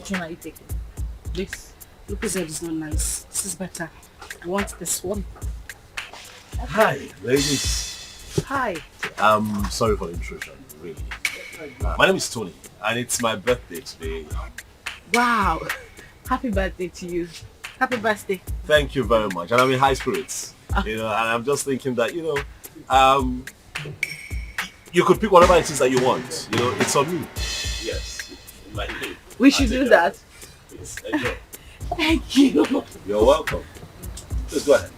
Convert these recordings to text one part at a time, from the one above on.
Which one are you taking? This. Lucas is not nice. This is better. I want this one. Okay. Hi, ladies. Hi. I'm sorry for the intrusion, really. My name is Tony, and it's my birthday today. Wow. Happy birthday to you. Happy birthday. Thank you very much. And I'm in high spirits. You know, and I'm just thinking that, you know, you could pick whatever it is that you want. You know, it's on me. Yes. We should do that. Please, enjoy. Thank you. You're welcome. Please go ahead.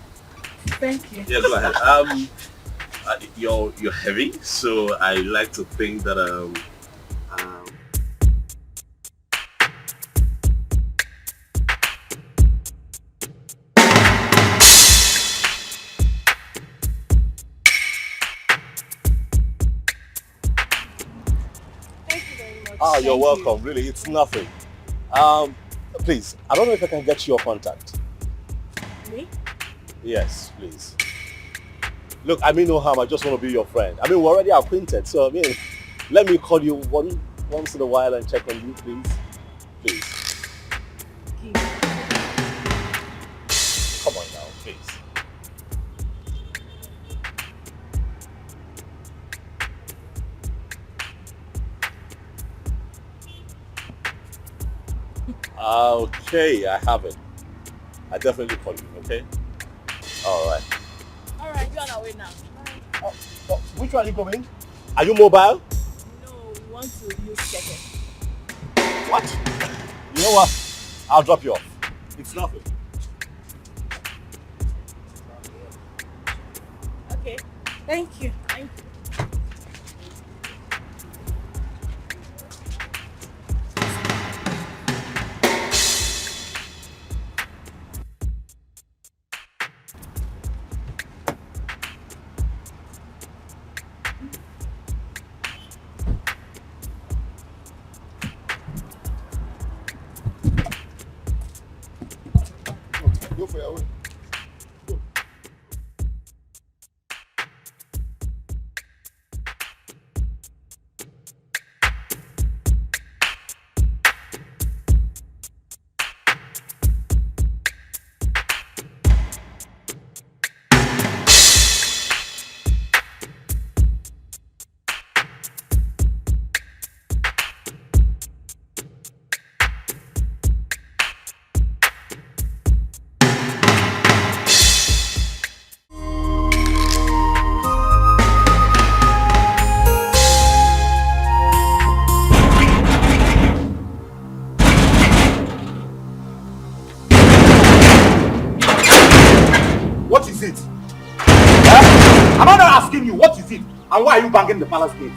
Thank you. Yeah, go ahead. You're heavy, so I like to think that Thank you very much. Oh, you're welcome. Really, it's nothing. Please, I don't know if I can get your contact. Me? Yes, please. Look, I mean no harm. I just want to be your friend. I mean, we're already acquainted, so I mean, let me call you once in a while and check on you, please. Please. Come on now, please. Okay, I have it. I definitely call you, okay? Alright. Alright, you're on our way now. Which one are you going? Are you mobile? No, we want to use second. What? You know what? I'll drop you off. It's nothing. Okay. Thank you. Thank you. Go for your way. And why are you banging the palace gate?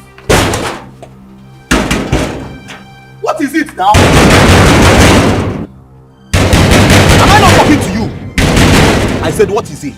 What is it now? Am I not talking to you? I said, what is it?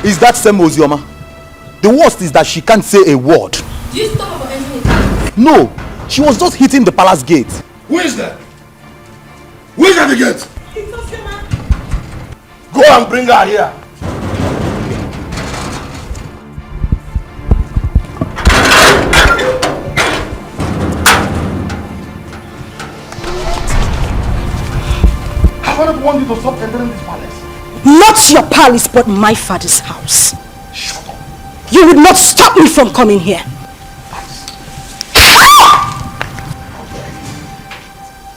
Is that same Oyama? The worst is that she can't say a word. Do you stop her from entering the house? No, she was just hitting the palace gate. Who is that? Who is at the gate? It's not your man. Go and bring her here. How do you want you to stop entering this palace? Not your palace, but my father's house. Shut up. You would not stop me from coming here.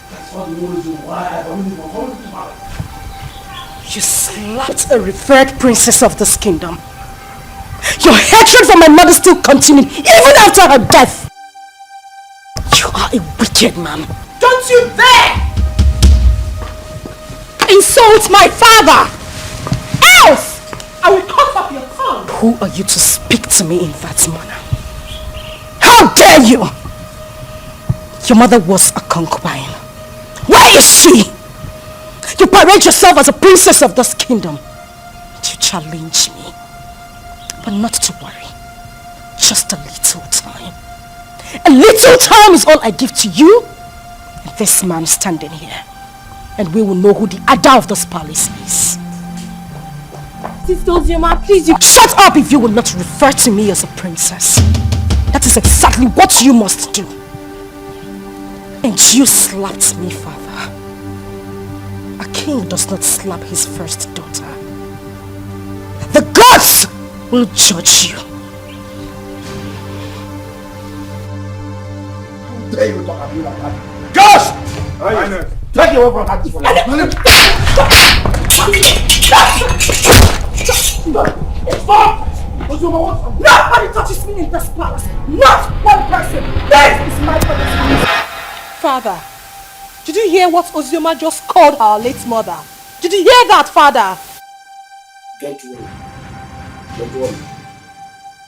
That's not the reason why I don't even come to this palace. You slapped a revered princess of this kingdom. Your hatred for my mother still continued even after her death. You are a wicked man. Don't you dare insult my father! Else I will cut off your tongue. Who are you to speak to me in that manner? How dare you! Your mother was a concubine. Where is she? You parade yourself as a princess of this kingdom. You challenge me. But not to worry. Just a little time. A little time is all I give to you and this man standing here. And we will know who the Ada of this palace is. Sister Oyama, please, you... Shut up if you will not refer to me as a princess. That is exactly what you must do. And you slapped me, father. A king does not slap his first daughter. The gods will judge you. How dare you talk about me like that? Just! Take your away from her this one. Stop! Nobody touches me in this palace. Not one person. This is my palace. Father, did you hear what Ozioma just called our late mother? Did you hear that, Father? Don't worry. Don't worry.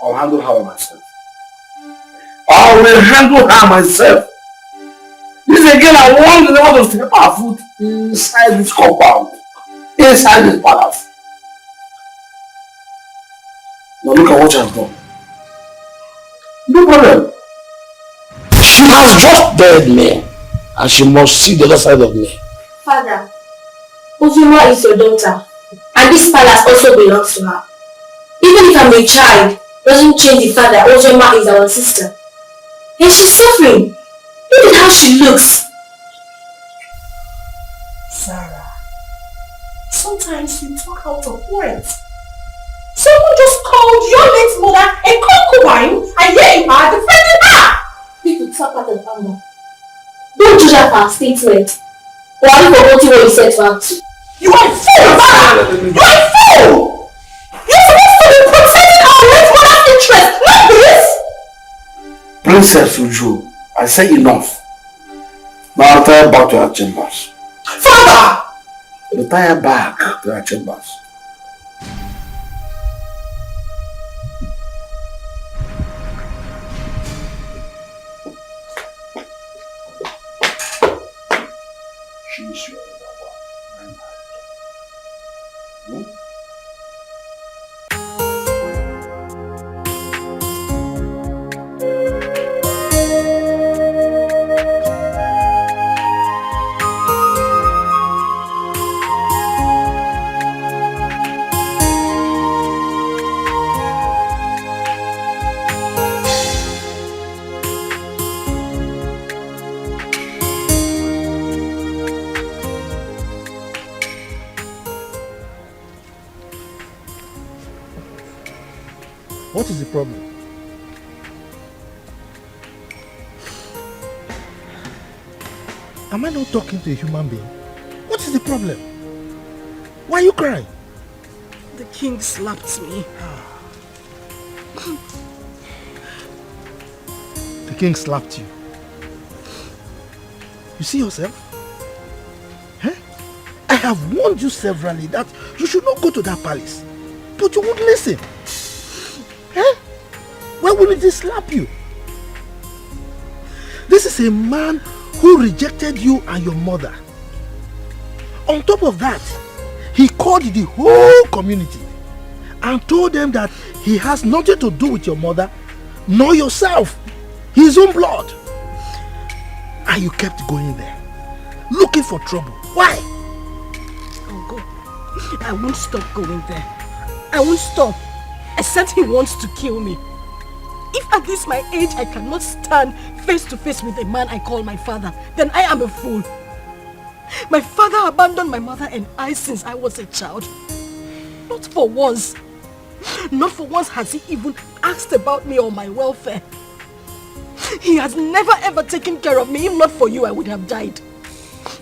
I'll handle her myself. I will handle her myself. This again, I want never to step our foot inside this compound. Inside this palace. Now look at what she has done. No problem. She has just dared me. And she must see the other side of me. Father, Ozioma is your daughter. And this palace also belongs to her. Even if I'm a child, doesn't change the fact that Ozioma is our sister. And she's suffering. Look at how she looks. Sarah, sometimes you talk out of words. Someone just called your late mother a concubine, and here you are defending her! People talk out of anger. Don't judge her for her statement. Or are you forgetting what you said to her too? You are a fool, Father! You are a fool! You're supposed to be protecting our late mother's interest, not this! Princess Uju, I say enough. Now retire back to our chambers. Father! Retire back to our chambers. She's your lover. What is the problem? Am I not talking to a human being? What is the problem? Why are you crying? The king slapped me. The king slapped you. You see yourself? Huh? I have warned you severally that you should not go to that palace. But you won't listen. Huh? Why wouldn't he slap you? This is a man who rejected you and your mother. On top of that, he called the whole community and told them that he has nothing to do with your mother nor yourself, his own blood. And you kept going there, looking for trouble. Why? I'll go. I won't stop going there. I won't stop. Except he wants to kill me. If at this my age I cannot stand face to face with a man I call my father, then I am a fool. My father abandoned my mother and I since I was a child. Not for once. Not for once has he even asked about me or my welfare. He has never ever taken care of me. If not for you, I would have died.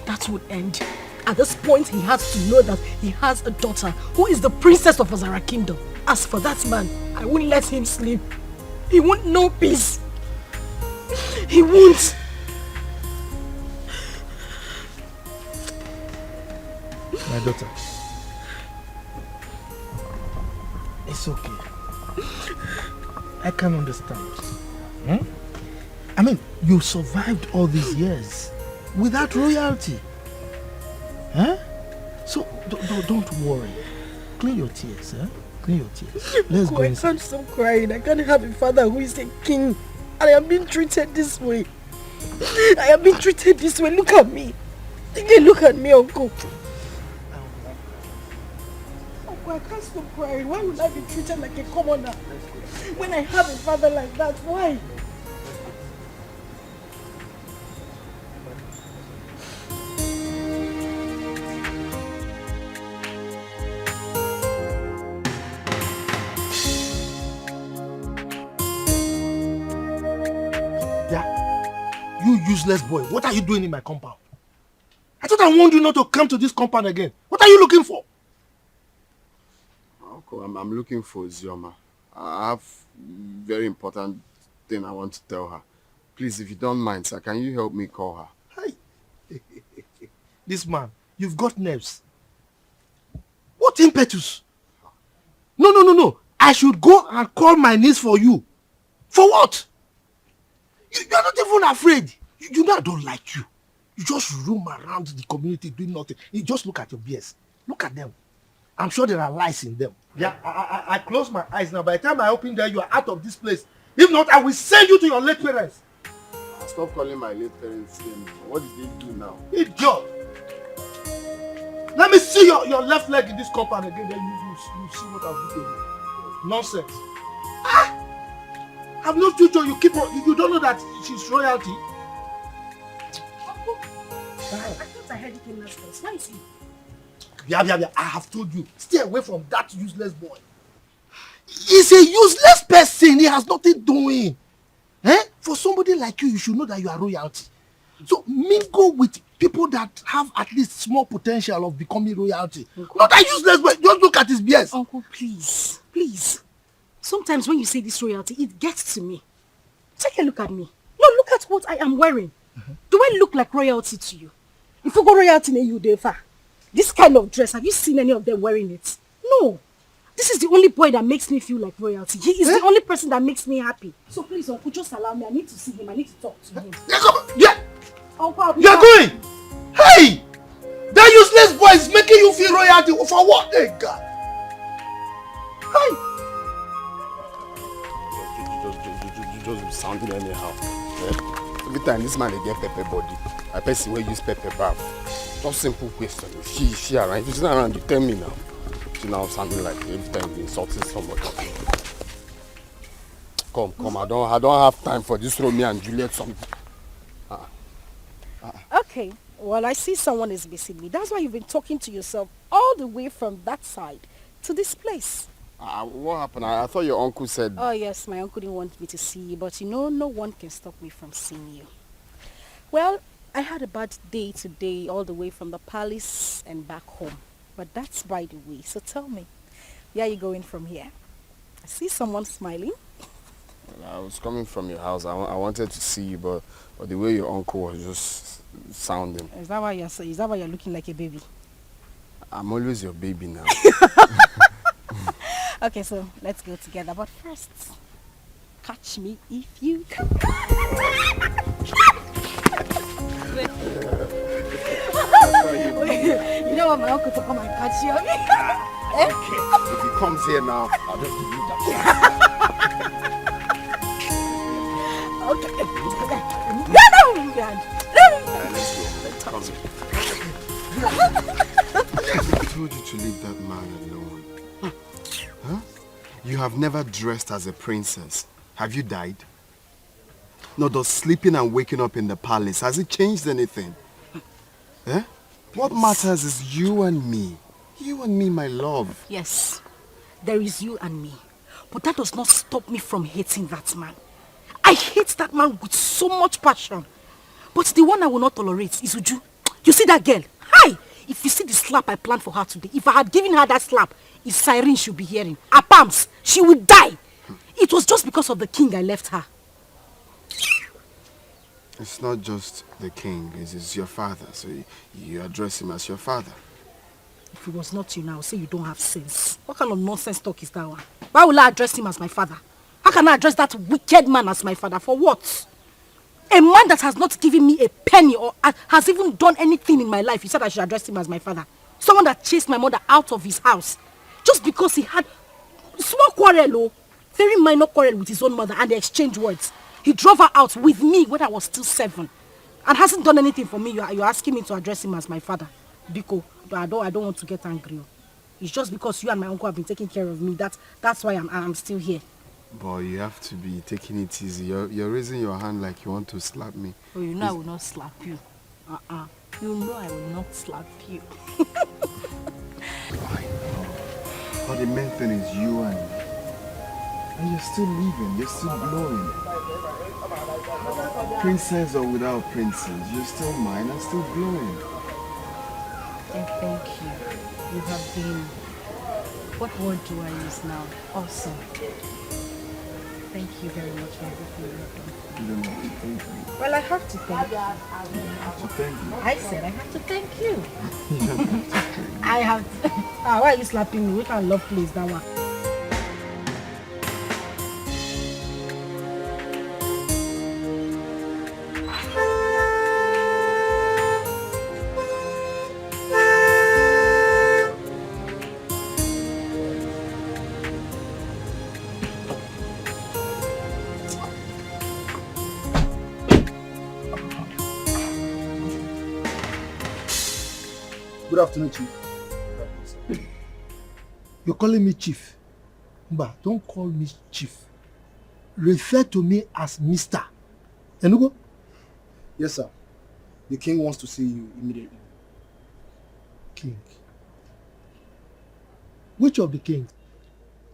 That would end. At this point, he has to know that he has a daughter who is the princess of Azara Kingdom. As for that man, I won't let him sleep. He won't know peace. He won't. My daughter, it's okay. I can understand. I mean, you survived all these years without royalty. Huh? So don't worry. Clean your tears, huh? Clean your tears. Let's go I inside. can't stop crying. I can't have a father who is a king I am being treated this way. I am being treated this way. Look at me. Look at me, Uncle. Uncle, I can't stop crying. Why would I be treated like a commoner when I have a father like that? Why? You useless boy, what are you doing in my compound? I thought I warned you not to come to this compound again. What are you looking for? Uncle, I'm looking for Zioma. I have very important thing I want to tell her. Please, if you don't mind, sir, can you help me call her? Hey. This man, you've got nerves. What impetus? No. I should go and call my niece for you. For what? You're not even afraid. You know I don't like you. You just roam around the community doing nothing. You just look at your beers. Look at them. I'm sure there are lies in them. Yeah, I close my eyes now. By the time I open them, you are out of this place. If not, I will send you to your late parents. Stop calling my late parents. What did they do now? Idiot! Let me see your left leg in this compound again. Then you see what I'll do to you. Nonsense. I've no future. You don't know that she's royalty. Uncle, I thought I heard Ikenna's voice. Why is he? Yeah. I have told you. Stay away from that useless boy. He's a useless person. He has nothing doing. For somebody like you, you should know that you are royalty. So mingle with people that have at least small potential of becoming royalty. Uncle, not that useless boy. Just look at his BS. Uncle, please. Sometimes when you say this royalty, it gets to me. Take a look at me. No, look at what I am wearing. Do I look like royalty to you? If you go royalty in you, Defa, this kind of dress, have you seen any of them wearing it? No. This is the only boy that makes me feel like royalty. He is the only person that makes me happy. So please, Uncle, just allow me. I need to see him. I need to talk to him. Yeah. Uncle, you're going. Hey! That useless boy is making you feel royalty. For what? Hey, God. Hey! Just sounding anyhow. Every time this man they get pepper body, I person will use pepper bath. Just simple question. She around. If she's not around, you tell me now. She now sounding like every time you're insulting somebody. Come. I don't have time for this Romeo and Juliet song. Okay. Well, I see someone is missing me. That's why you've been talking to yourself all the way from that side to this place. What happened? I thought your uncle said... Oh yes, my uncle didn't want me to see you, but you know, no one can stop me from seeing you. Well, I had a bad day today, all the way from the palace and back home. But that's by the way, so tell me, where are you going from here? I see someone smiling. Well, I was coming from your house. I wanted to see you, but the way your uncle was just sounding. Is that why you're looking like a baby? I'm always your baby now. Okay, so let's go together. But first, catch me if you can. You don't want my uncle to come and catch you, okay? Okay. If he comes here now, I'll just give you that. Okay. Let's go. I told you to leave that man alone. Huh? You have never dressed as a princess. Have you died? No, does sleeping and waking up in the palace, has it changed anything? Eh? What matters is you and me. You and me, my love. Yes, there is you and me. But that does not stop me from hating that man. I hate that man with so much passion. But the one I will not tolerate is Uju. You see that girl? Hi! If you see the slap I planned for her today, if I had given her that slap, it's siren she'll be hearing. Her palms, she would die. It was just because of the king I left her. It's not just the king, it's your father, so you address him as your father. If it was not you now, I would say you don't have sense. What kind of nonsense talk is that one? Why will I address him as my father? How can I address that wicked man as my father? For what? A man that has not given me a penny or has even done anything in my life, you said I should address him as my father. Someone that chased my mother out of his house just because he had small quarrel, very minor quarrel with his own mother, and they exchanged words. He drove her out with me when I was still 7. And hasn't done anything for me. You're asking me to address him as my father. Biko, I don't want to get angry. It's just because you and my uncle have been taking care of me. That's why I'm still here. But you have to be taking it easy. You're raising your hand like you want to slap me. Oh, you know I will not slap you. You know I will not slap you. I know. But the main thing is you and me. And you're still living. You're still glowing. Princess or without princess, you're still mine and still glowing. And thank you. You have been... What word do I use now? Awesome. Thank you very much for everything you have done. You don't have to thank me. Well, I have to thank you. You have to thank you. I said I have to thank you. You don't have to thank me. I have to. Why are you slapping me? We can love please that one. Good afternoon, Chief. You're calling me Chief. But don't call me Chief. Refer to me as Mr. Enugo? Yes, sir. The king wants to see you immediately. King. Which of the kings?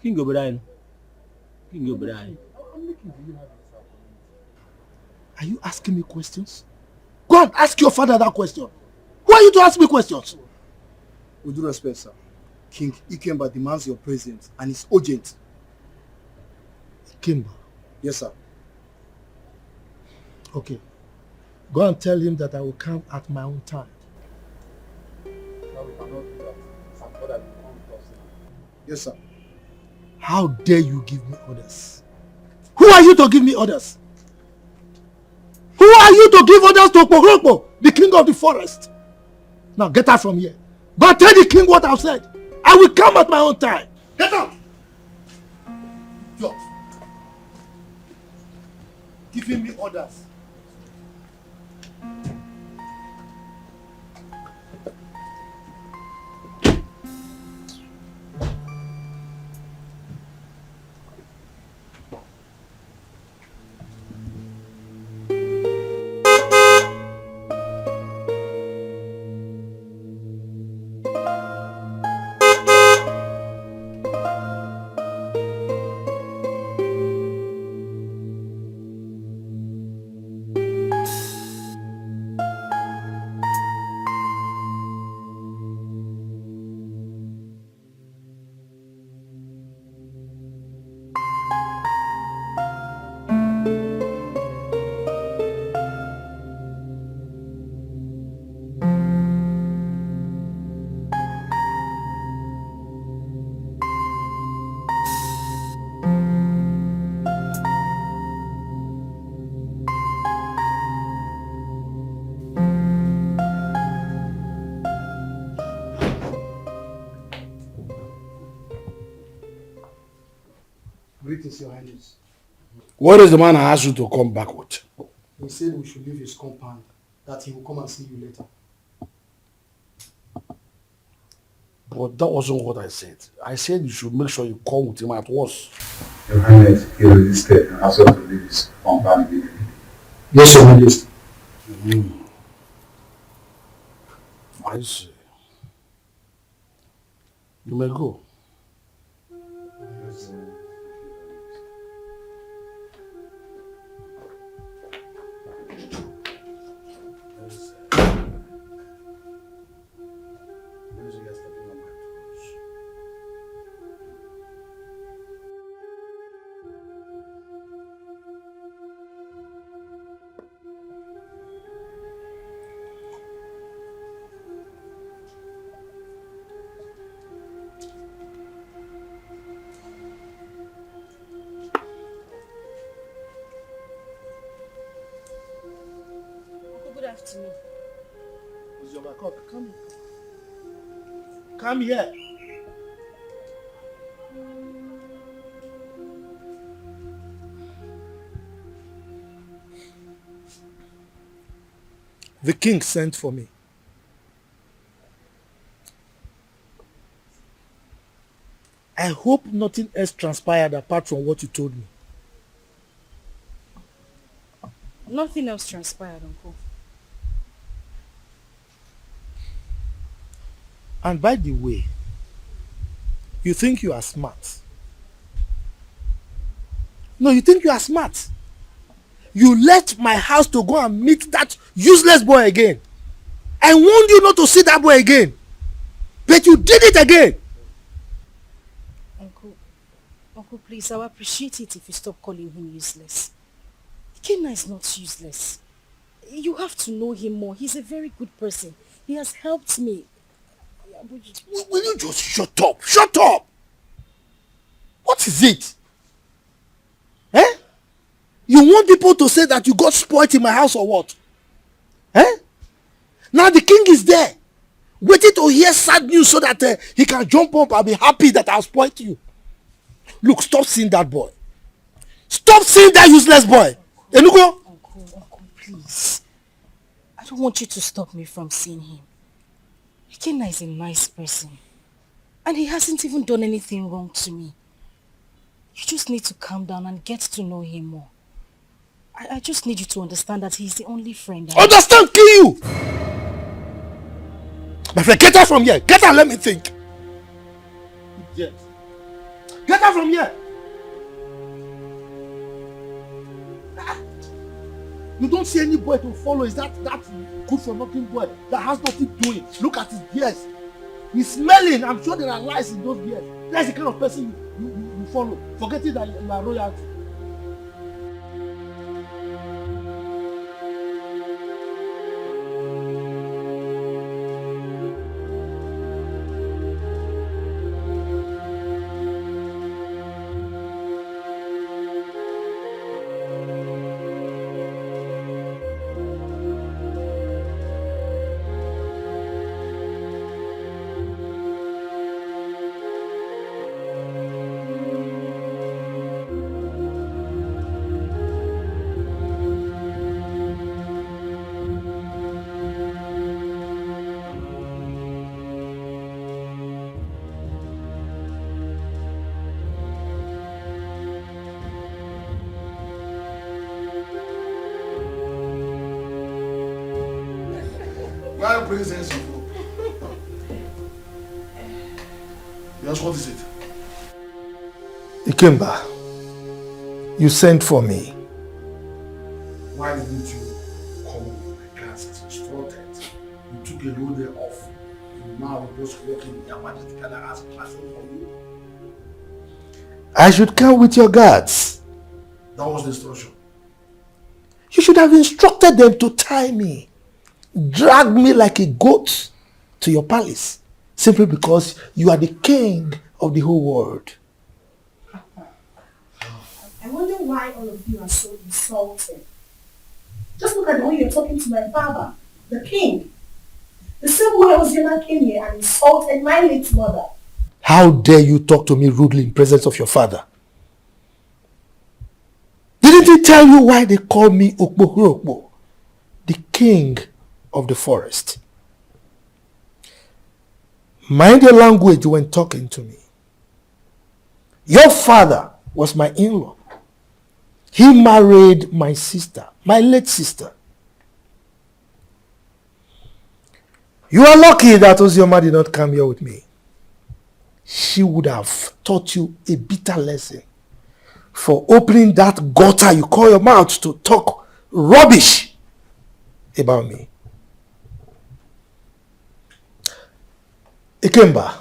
King Obinna. King Obinna. Are you asking me questions? Go and ask your father that question. Who are you to ask me questions? With due respect, sir. King Ikenna demands your presence and it's urgent. Ikenna? Yes, sir. Okay. Go and tell him that I will come at my own time. No, we cannot do that. Some father will come with us now. Yes, sir. How dare you give me orders? Who are you to give me orders? Who are you to give orders to Pogrokpo, the king of the forest? Now get out from here. Go and tell the king what I've said. I will come at my own time. Get out! Stop. Giving me orders. Greetings, Your Highness. What is the man I asked you to come back with? He said we should leave his compound, that he will come and see you later. But that wasn't what I said. I said you should make sure you come with him at once. Your Highness, he resisted and asked us to leave his compound immediately. Yes, Your Majesty. I see. You may go. Good afternoon. Come. Come here. The king sent for me. I hope nothing else transpired apart from what you told me. Nothing else transpired, Uncle. And by the way, you think you are smart. No, you think you are smart. You left my house to go and meet that useless boy again. I warned you not to see that boy again. But you did it again. Uncle, please, I would appreciate it if you stop calling him useless. Ikenna is not useless. You have to know him more. He's a very good person. He has helped me. Will you just shut up? Shut up! What is it? Eh? You want people to say that you got spoiled in my house or what? Eh? Now the king is there, waiting to hear sad news so that he can jump up and be happy that I spoiled you. Look, stop seeing that boy. Stop seeing that useless boy. Enugo? Uncle, please. I don't want you to stop me from seeing him. Ikenna is a nice person. And he hasn't even done anything wrong to me. You just need to calm down and get to know him more. I just need you to understand that he's the only friend I have. Understand? Kill you! My friend, get out from here. Get out, let me think. Yes. Get out from here. You don't see any boy to follow. Is that good for nothing boy that has nothing doing? Look at his beards. He's smelling. I'm sure there are lies in those beards. That's the kind of person you follow. Forgetting that you are royalty. Why presence of hope? Yes, what is it? Ikemba, you sent for me. Why didn't you come with my class as instructed? You took a whole day off. You now are just working in your majesty and I ask classroom for you. I should come with your guards. That was the instruction. You should have instructed them to tie me. Drag me like a goat to your palace simply because you are the king of the whole world. I wonder why all of you are so insulted. Just look at the way you're talking to my father, the king. The same way Oyama came here and insulted my late mother. How dare you talk to me rudely in presence of your father? Didn't he tell you why they call me Okpo, the king of the forest? Mind your language when talking to me. Your father was my in-law. He married my sister, my late sister. You are lucky that Ozioma did not come here with me. She would have taught you a bitter lesson for opening that gutter you call your mouth to talk rubbish about me. Ikemba,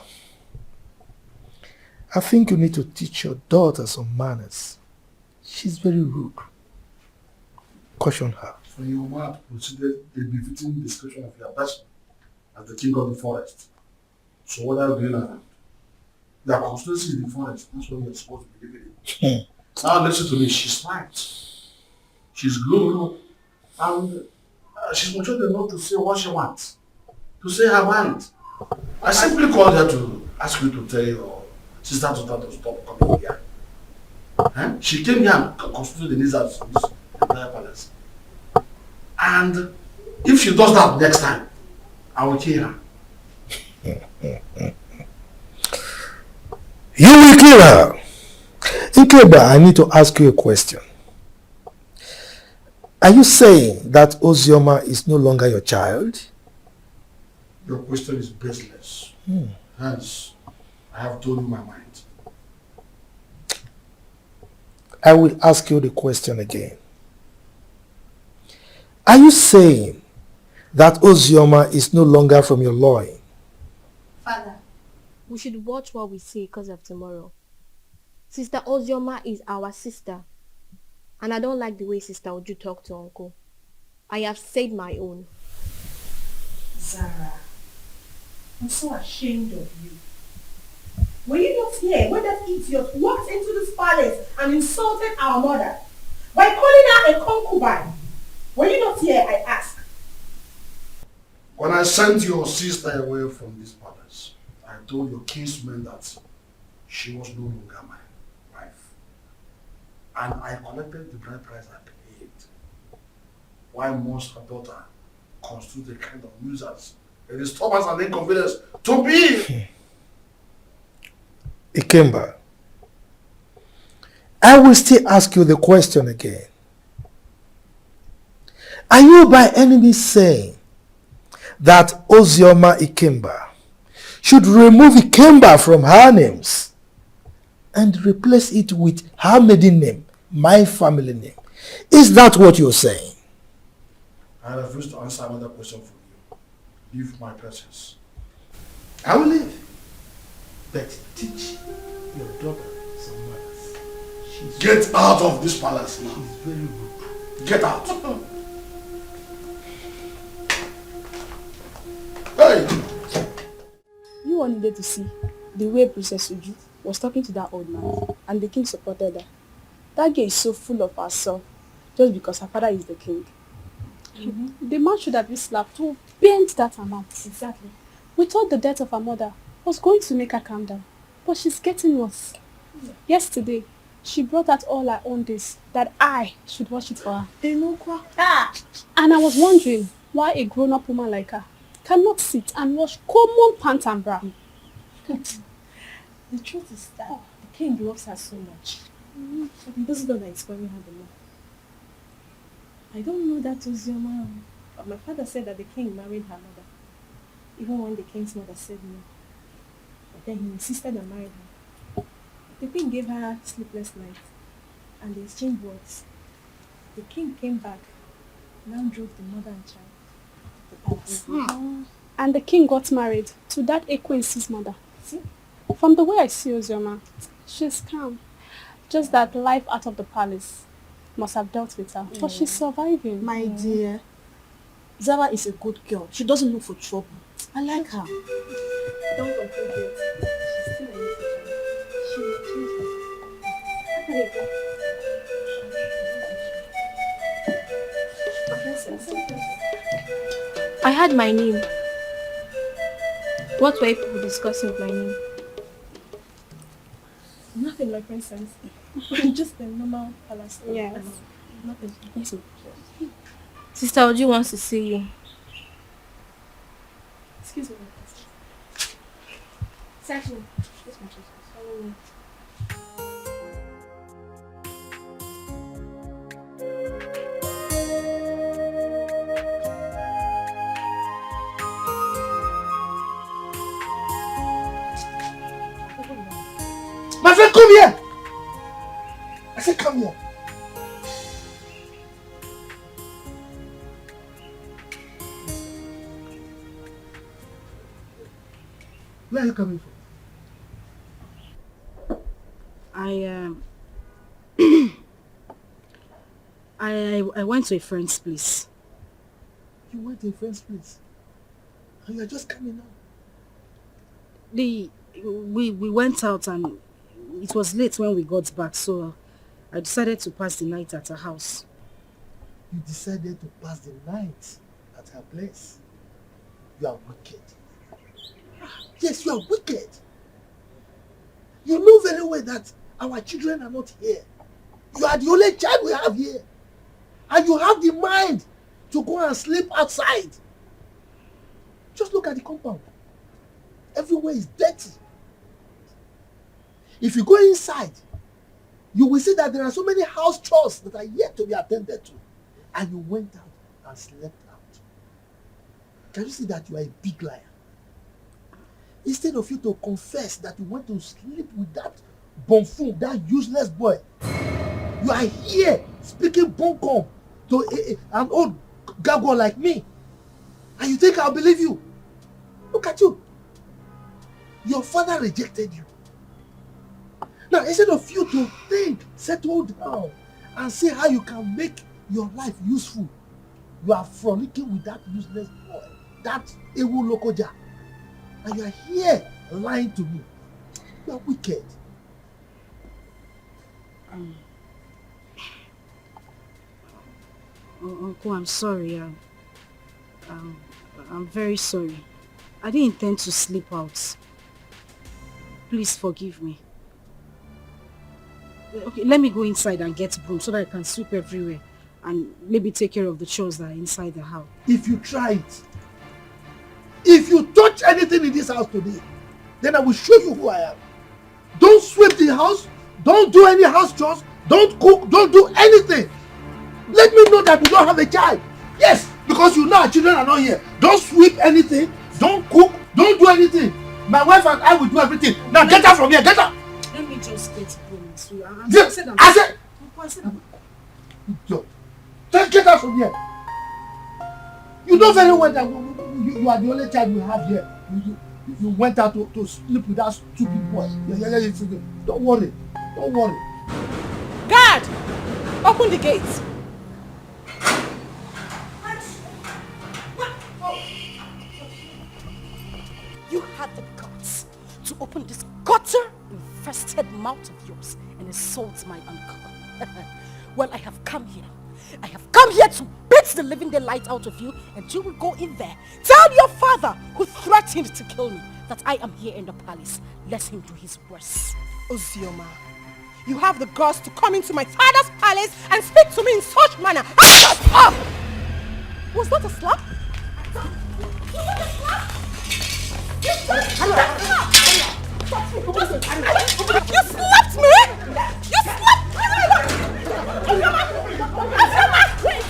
I think you need to teach your daughter some manners. She's very rude. Caution her. For your mouth considered a befitting description of your person as the king of the forest. So what are you doing now? There are constituencies in the forest. That's what you're supposed to be living in. Now listen to me. She's smart. She's grown up. And she's mature enough to say what she wants. To say her mind. I simply called her to ask you to tell your sister to stop coming here. She came here and constituted the needs of this entire palace. And If she does that next time, I will kill her. You will kill her. Ikeba, I need to ask you a question. Are you saying that Ozioma is no longer your child? Your question is baseless. Hence, I have told you my mind. I will ask you the question again. Are you saying that Ozioma is no longer from your loin? Father, we should watch what we say because of tomorrow. Sister Ozioma is our sister. And I don't like the way Sister Uju talk to Uncle. I have said my own. Zara, I'm so ashamed of you. Were you not here when that idiot walked into this palace and insulted our mother by calling her a concubine? Were you not here, I ask? When I sent your sister away from this palace, I told your kinsmen that she was no longer my wife. And I collected the bride price I paid. Why must her daughter constitute the kind of nuisance, a disturbance and inconvenience to be? Ikemba, I will still ask you the question again. Are you by any means saying that Ozioma Ikemba should remove Ikemba from her names and replace it with her maiden name, my family name? Is that what you're saying? I refuse to answer another question from you. Leave my presence. I will leave. But teach your daughter some manners. Get out of this palace now. She's very rude. Get out. Hey! You all needed to see the way Princess Uju was talking to that old man and the king supported her. That girl is so full of herself just because her father is the king. The man should have been slapped to bend that amount. Exactly. We thought the death of her mother was going to make her calm down, but she's getting worse. Yesterday, she brought out all her own days that I should wash it for her. And I was wondering why a grown-up woman like her cannot sit and wash common pants and bra. The truth is that the king loves her so much. But he doesn't know that it's spoiling her the more. I don't know that Ozioma, but my father said that the king married her mother, even when the king's mother said no. But then he insisted and married her. The king gave her sleepless nights, and they exchanged words. The king came back, now drove the mother and child to the palace. And the king got married to that Ekwensi's mother. See? From the way I see Ozioma, she's calm. Just that life out of the palace must have dealt with her. But she's surviving. My dear, Zara is a good girl. She doesn't look for trouble. I like her. Don't complain yet. She's still a little child. She will change her. How can it go? I had my name. What were people discussing with my name? Nothing, my princess. Just a normal palace. Yes. Nothing. Sister Uju wants to see you. Excuse me, my princess. Certainly. Yes, my princess. Follow me. My friend, come here! I said, come here. Where are you coming from? I went to a friend's place. You went to a friend's place? And you're just coming out? We went out and it was late when we got back, so I decided to pass the night at her house. You decided to pass the night at her place? You are wicked. Yes, you are wicked. You know very well that our children are not here. You are the only child we have here. And you have the mind to go and sleep outside. Just look at the compound. Everywhere is dirty. If you go inside, you will see that there are so many house chores that are yet to be attended to. And you went out and slept out. Can you see that you are a big liar? Instead of you to confess that you went to sleep with that buffoon, that useless boy, you are here speaking bunkum to an old gargoyle like me. And you think I'll believe you? Look at you. Your father rejected you. Now, instead of you to think, settle down, and see how you can make your life useful, you are frolicking with that useless boy, that Ewu Lokoja. And you are here lying to me. You are wicked. Uncle, I'm sorry. I'm very sorry. I didn't intend to sleep out. Please forgive me. Okay, let me go inside and get broom so that I can sweep everywhere and maybe take care of the chores that are inside the house. If you try it, if you touch anything in this house today, then I will show you who I am. Don't sweep the house, don't do any house chores, don't cook, don't do anything. Let me know that you don't have a child. Yes, because you know our children are not here. Don't sweep anything, don't cook, don't do anything. My wife and I will do everything. Now get out from here, get out. Let me just get broom. I said, just get out from here. You know very well that you are the only child we have here. You went out to sleep with that stupid boy. Don't worry. Don't worry. Guard! Open the gates. You had the guts to open this gutter-infested mouth of yours and insult my uncle. Well, I have come here. I have come here to beat the living daylight out of you, and you will go in there. Tell your father, who threatened to kill me, that I am here in the palace. Let him do his worst. Ozioma, you have the guts to come into my father's palace and speak to me in such manner. Shut up! Was that a slap? Was that a slap? You slapped me! You slapped me!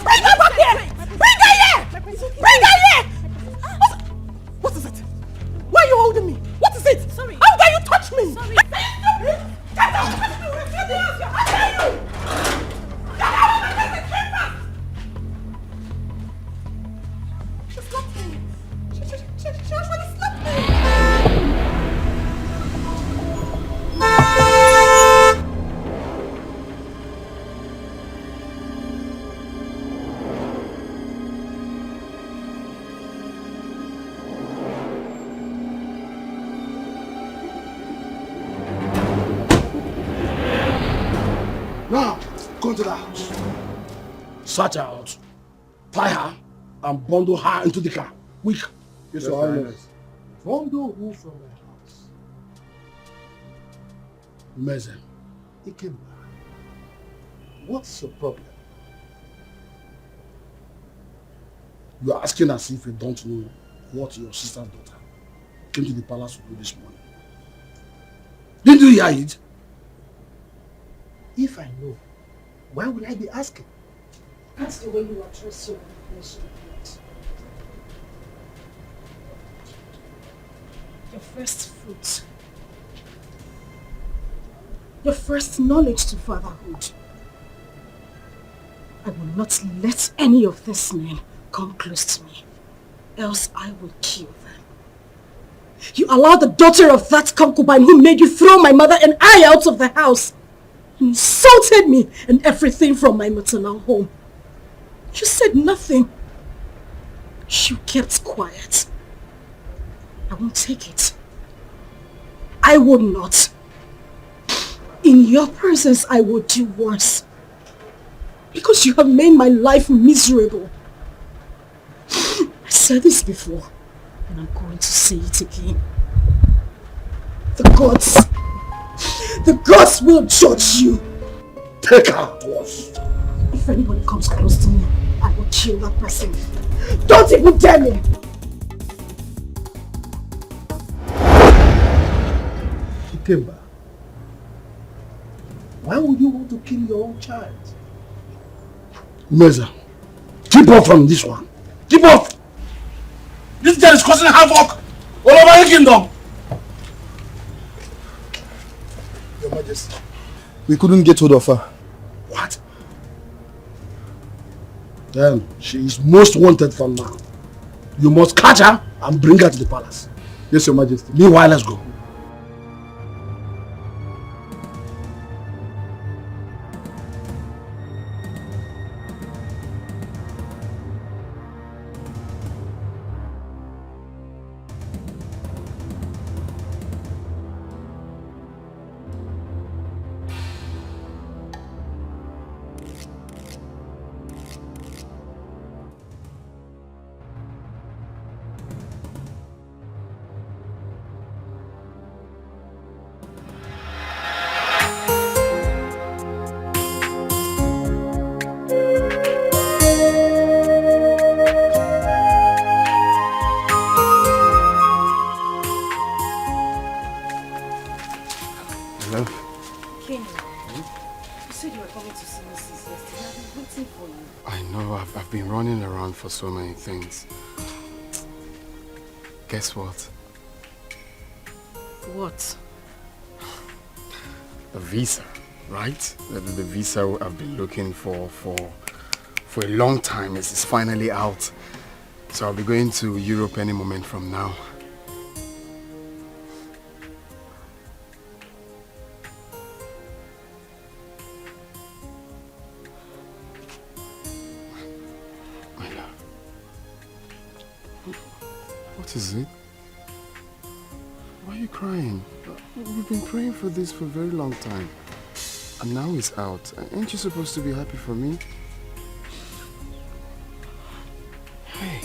Bring her back here! Bring her here! Bring her here! What is it? Why are you holding me? What is it? Sorry. How dare you touch me? Sorry. Get out of the house! How dare you? Get out of the house! She slapped me. She actually slapped me. Now, go to the house. Search her out. Tie her and bundle her into the car. Quick. Yes, Your Highness. Bundle who from the house? Meze. Ikenna. What's your problem? You are asking as if you don't know what your sister's daughter came to the palace to do this morning. Didn't you hear it? If I know, why would I be asking? That's the way you address your information. Your first fruit. Your first knowledge to fatherhood. I will not let any of these men come close to me, else I will kill them. You allowed the daughter of that concubine who made you throw my mother and I out of the house. You insulted me and everything from my maternal home. You said nothing. You kept quiet. I won't take it. I would not. In your presence, I will do worse. Because you have made my life miserable. I said this before, and I'm going to say it again. The gods will judge you. Take her to us. If anybody comes close to me, I will kill that person. Don't even dare me! Ikemba, why would you want to kill your own child? Meza, keep off from this one. Keep off! This girl is causing havoc all over the kingdom. Your Majesty. We couldn't get hold of her. What? Then she is most wanted from now. You must catch her and bring her to the palace. Yes, Your Majesty. Meanwhile, let's go. For so many things. Guess what? What? The visa, right? The visa I've been looking for a long time is finally out. So I'll be going to Europe any moment from now. What is it? Why are you crying? We've been praying for this for a very long time. And now it's out. Ain't you supposed to be happy for me? Hey,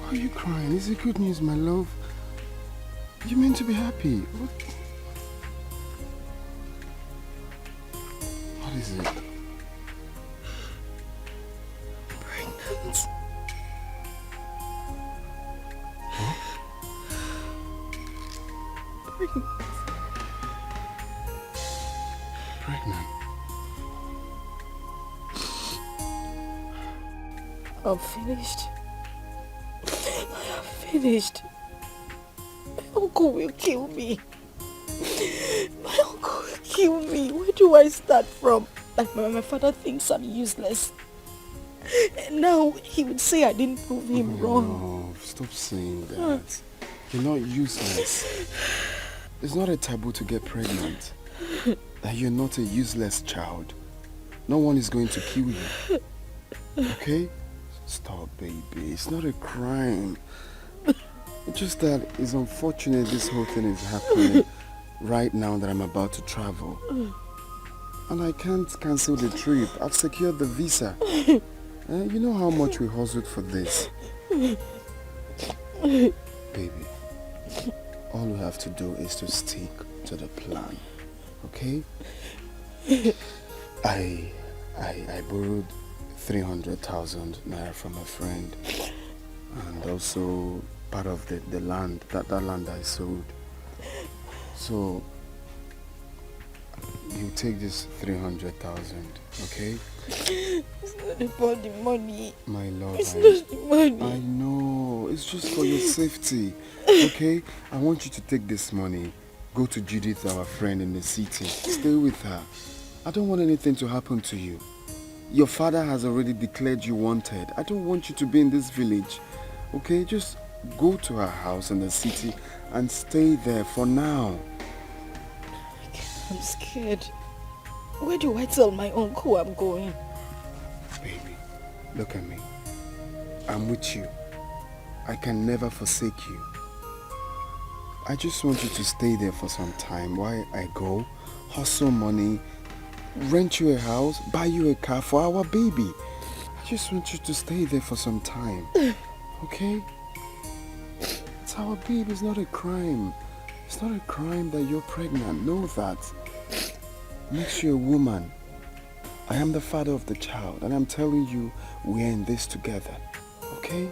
why are you crying? Is it good news, my love? You meant to be happy. What is it? Pregnant. Pregnant. I'm finished. I am finished. My uncle will kill me. My uncle will kill me. Where do I start from? Like my father thinks I'm useless. And now he would say I didn't prove him wrong. No, stop saying that. You're not useless. It's not a taboo to get pregnant. That you're not a useless child. No one is going to kill you. Okay? Stop, baby. It's not a crime. It's just that it's unfortunate this whole thing is happening right now that I'm about to travel. And I can't cancel the trip. I've secured the visa. You know how much we hustled for this. Baby, all we have to do is to stick to the plan. Okay? I borrowed 300,000 naira from a friend, and also part of the land, that land I sold. So you take this 300,000, okay? It's not about the money. My love, it's not the money. I know, it's just for your safety, okay? I want you to take this money, go to Judith, our friend in the city, stay with her. I don't want anything to happen to you. Your father has already declared you wanted. I don't want you to be in this village, okay? Just go to her house in the city and stay there for now. I'm scared. Where do I tell my uncle I'm going? Baby, look at me. I'm with you. I can never forsake you. I just want you to stay there for some time while I go, hustle money, rent you a house, buy you a car for our baby. I just want you to stay there for some time. Okay? It's our baby, it's not a crime. It's not a crime that you're pregnant. Know that. Makes you a woman. I am the father of the child, and I'm telling you, we're in this together. Okay?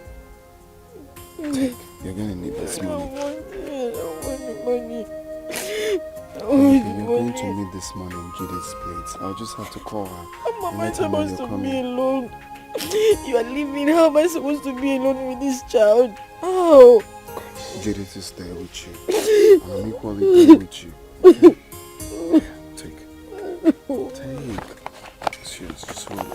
Take. You're gonna need this money. I don't want the money. You're going to need this money in Judith's place. I'll just have to call her. How am I supposed to be alone? You are leaving. How am I supposed to be alone with this child? Oh! Judith is there with you. And I'm equally there with you. Okay? Take. Cheers, just hold.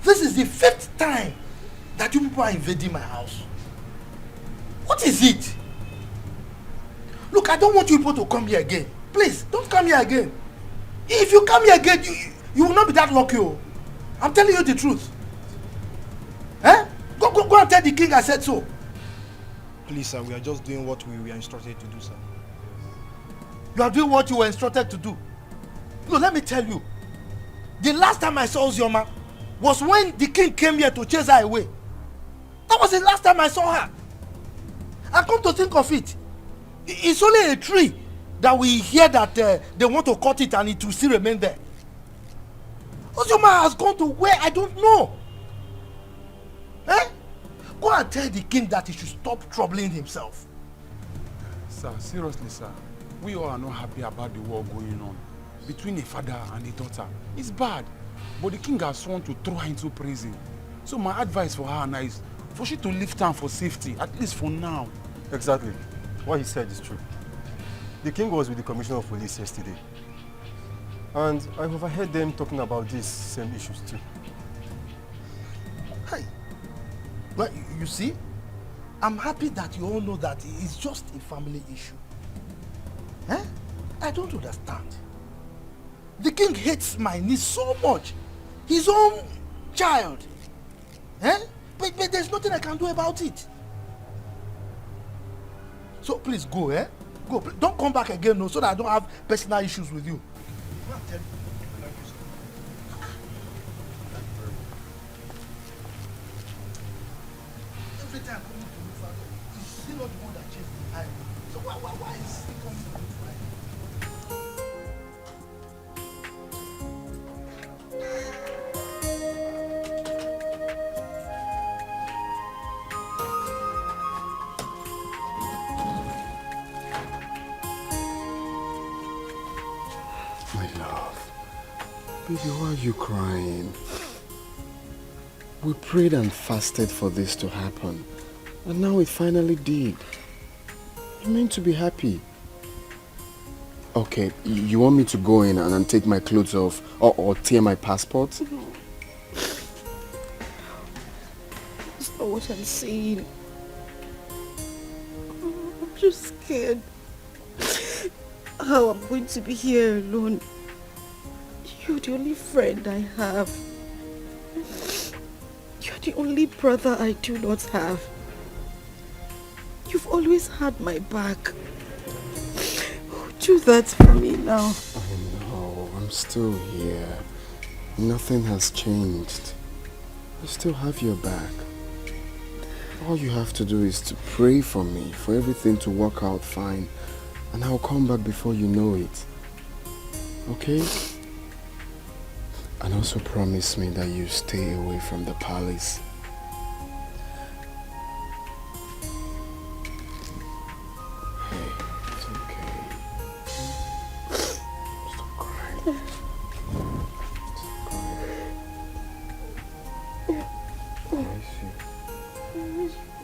This is the 5th time that you people are invading my house. What is it? Look, I don't want you people to come here again. Please, don't come here again. If you come here again, you will not be that lucky. Oh. I'm telling you the truth. Eh? Go and tell the king I said so. Please, sir, we are just doing what we were instructed to do, sir. You are doing what you were instructed to do. No, let me tell you. The last time I saw Oyama was when the king came here to chase her away. That was the last time I saw her. And come to think of it, it's only a tree that we hear that they want to cut it and it will still remain there. Oyama has gone to where I don't know. Eh? Go and tell the king that he should stop troubling himself. Sir, seriously, sir, we all are not happy about the war going on between a father and a daughter. It's bad, but the king has sworn to throw her into prison. So my advice for her now is for she to leave town for safety, at least for now. Exactly. What he said is true. The king was with the commissioner of police yesterday. And I overheard them talking about these same issues too. Hey, well, you see, I'm happy that you all know that it's just a family issue. Eh? I don't understand. The king hates my niece so much. His own child. Eh? But there's nothing I can do about it. So please go, eh? Go. Don't come back again, no, so that I don't have personal issues with you. Every time I come to look for him, he's still not the one that chased the eye. So why is he coming to look for him? My love, baby, why are you crying? We prayed and fasted for this to happen, and now it finally did. You're meant to be happy. Okay, you want me to go in and take my clothes off or tear my passport? That's not what I'm saying. I'm just scared. How I'm going to be here alone. You're the only friend I have. You're the only brother I do not have. You've always had my back. Do that for me now. I know, I'm still here. Nothing has changed. I still have your back. All you have to do is to pray for me, for everything to work out fine, and I'll come back before you know it. Okay? And also promise me that you stay away from the palace. Hey, it's okay. Stop crying. Stop crying. I miss you.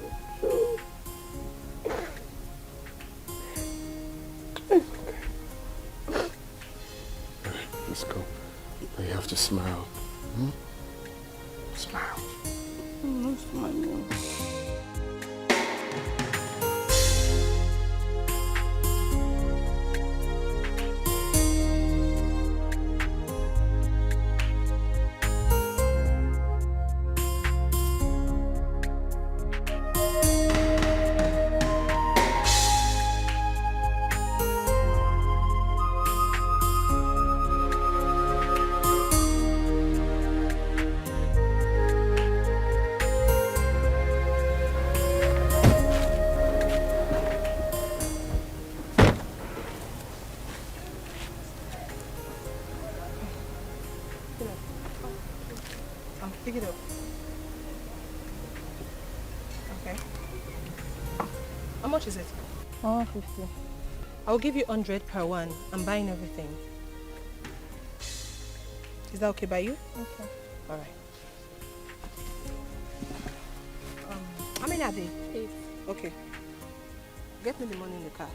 Let's go. But you have to smile. Hmm? Smile. I'm not smiling. Okay. How much is it? 150. I'll give you 100 per one. I'm buying everything. Is that okay by you? Okay. All right. How many are they? 8. Okay. Get me the money in the car.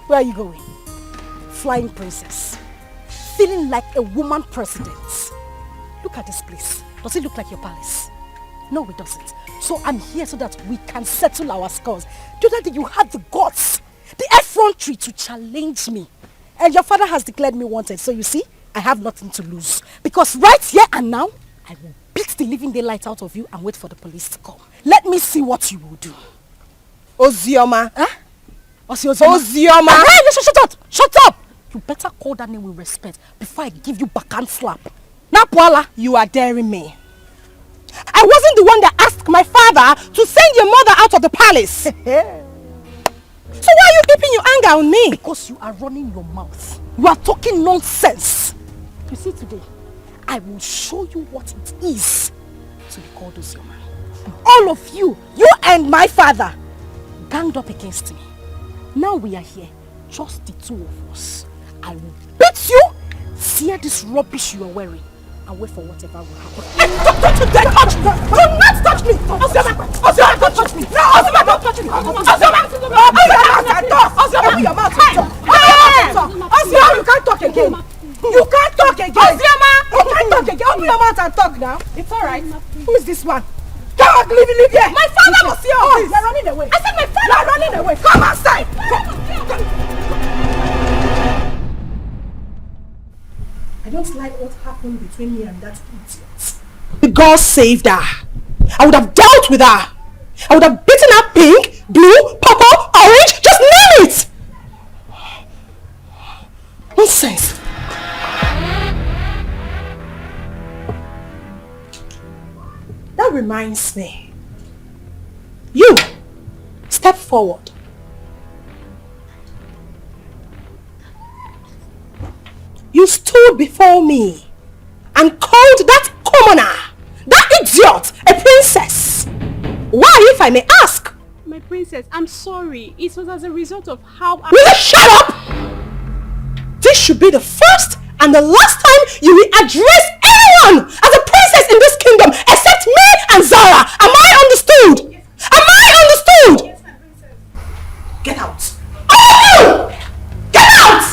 Where are you going? Flying princess. Feeling like a woman president. Look at this place. Does it look like your palace? No, it doesn't. So I'm here so that we can settle our scores. The other day you had the guts, the effrontery to challenge me. And your father has declared me wanted. So you see, I have nothing to lose. Because right here and now, I will beat the living daylight out of you and wait for the police to come. Let me see what you will do. Ozioma. Huh? Ozioma! Shut up! Shut up! You better call that name with respect before I give you backhand slap. Now, Paula, you are daring me. I wasn't the one that asked my father to send your mother out of the palace. So why are you keeping your anger on me? Because you are running your mouth. You are talking nonsense. You see today, I will show you what it is to be called Ozioma. All of you and my father, ganged up against me. Now we are here, just the two of us. I will beat you, tear this rubbish you are wearing, and wait for whatever will happen. Don't touch me! Do not touch me! Ozioma, don't touch me! No, Ozioma, don't touch me! Ozioma, open your mouth and talk! Ozioma, you can't talk again! You can't talk again! Ozioma! You can't talk again! Open your mouth and talk now! It's alright. Who is this one? Come on, leave here! My father was here! Oh, you're running away! I said my father! You're running away! Come outside! Come. I don't like what happened between me and that idiot. The God saved her. I would have dealt with her. I would have beaten her pink, blue, purple, orange, just name it! Nonsense. That reminds me. You, step forward. You stood before me and called that commoner, that idiot, a princess. Why, if I may ask? My princess, I'm sorry. It was as a result of how Will you shut up? This should be the first and the last time you will address anyone as a princess in this kingdom except me and Zara. Am I understood? Am I understood? Yes, my princess. Get out. Oh! Get out!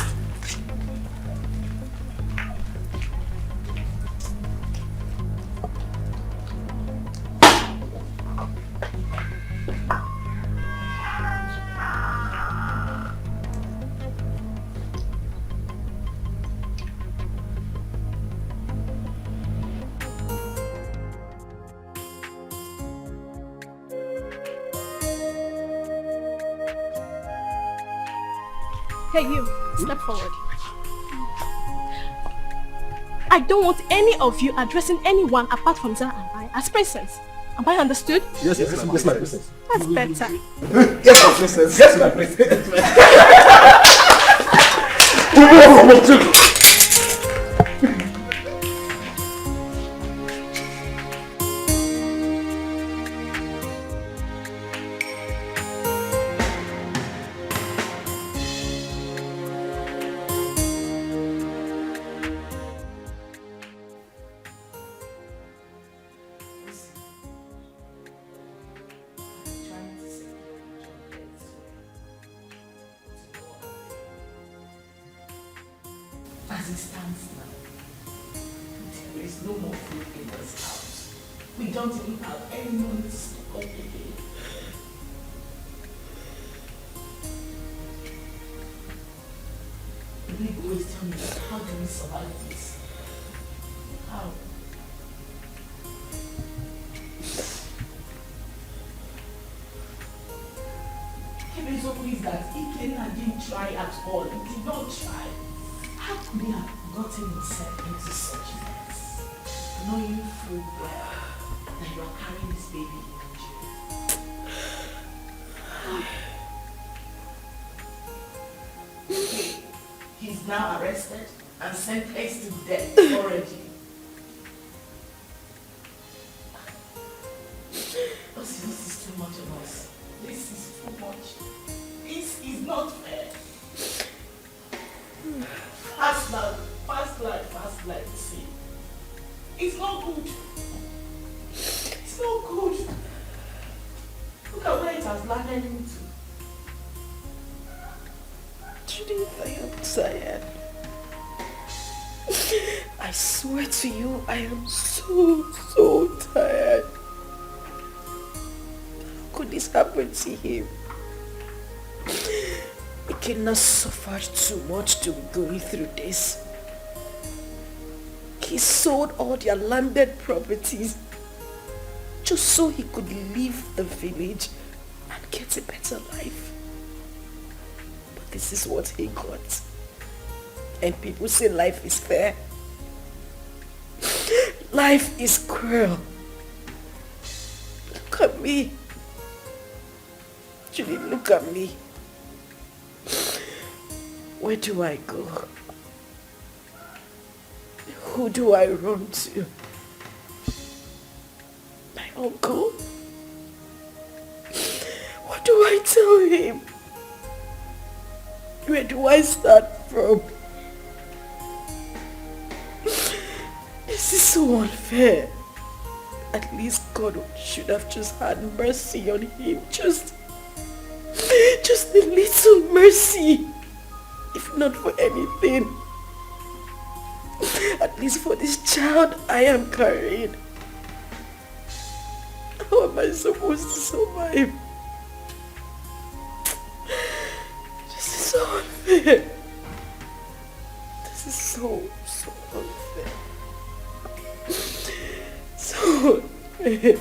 Hey, you, step forward. I don't want any of you addressing anyone apart from Zara and I as princess. Am I understood? Yes, my princess. That's better. Yes, my princess. Yes, my princess. As it stands now, there is no more food in this house. We don't even have any money to stock up again. The big boys tell me, how do we survive this? How? is that Ikenna didn't try at all. He did not try. How could he have gotten himself into such a mess? Knowing full well that you are carrying this baby in Nigeria. Okay, he's now arrested and sentenced to death already. This is too much of us. This is too much. This is not fair. Fast life, see. It's not good. It's not good. Look at where it has landed into. Judith, I am tired. I swear to you, I am so tired. How could this happen to him? Ikenna suffered too much to be going through this. He sold all their landed properties just so he could leave the village and get a better life. But this is what he got. And people say life is fair. Life is cruel. Look at me. Julie, look at me. Where do I go? Who do I run to? My uncle? What do I tell him? Where do I start from? This is so unfair. At least God should have just had mercy on him. Just a little mercy. If not for anything, at least for this child I am carrying. How am I supposed to survive? This is so unfair. This is so unfair. So unfair.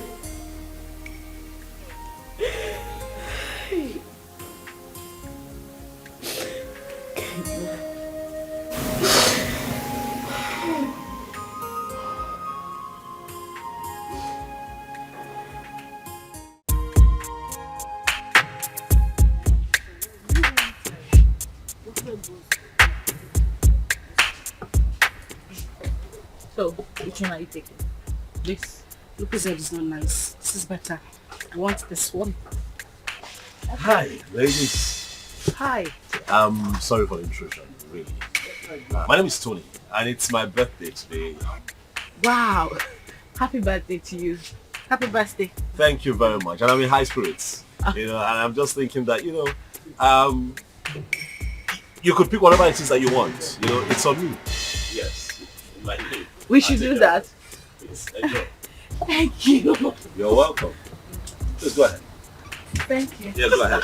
So, which one are you taking? This? Look, this is not nice. This is better. I want this one. Hi, ladies. Hi. I'm sorry for the intrusion, really. My name is Tony, and it's my birthday today. Wow. Happy birthday to you. Happy birthday. Thank you very much. And I'm in high spirits. You know, and I'm just thinking that, you could pick whatever it is that you want. You know, it's on me. Yes. Like me. We should do that. Please, enjoy. Thank you. You're welcome. Just go ahead. Thank you. Yeah, go ahead.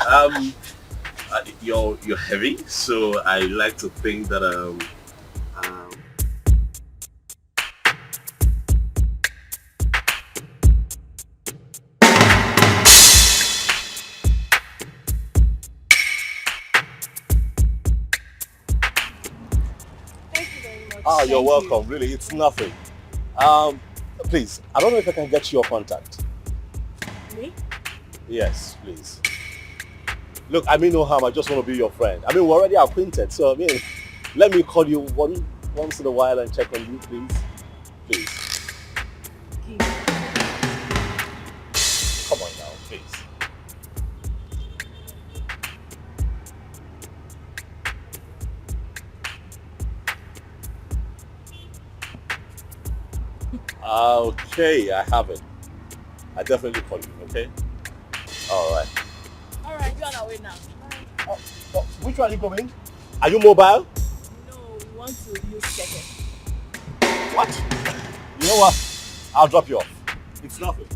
You're heavy, so I like to think that Oh, you're welcome. Really, it's nothing. Please, I don't know if I can get your contact. Me? Yes, please. Look, I mean no harm. I just want to be your friend. I mean, we're already acquainted, so I mean, let me call you once in a while and check on you, please. Please. Come on now, please. Okay, I have it. I definitely call you, okay? Alright. Alright, you're on our way now. Which one are you going? Are you mobile? No, we want to use Keke. What? You know what? I'll drop you off. It's nothing.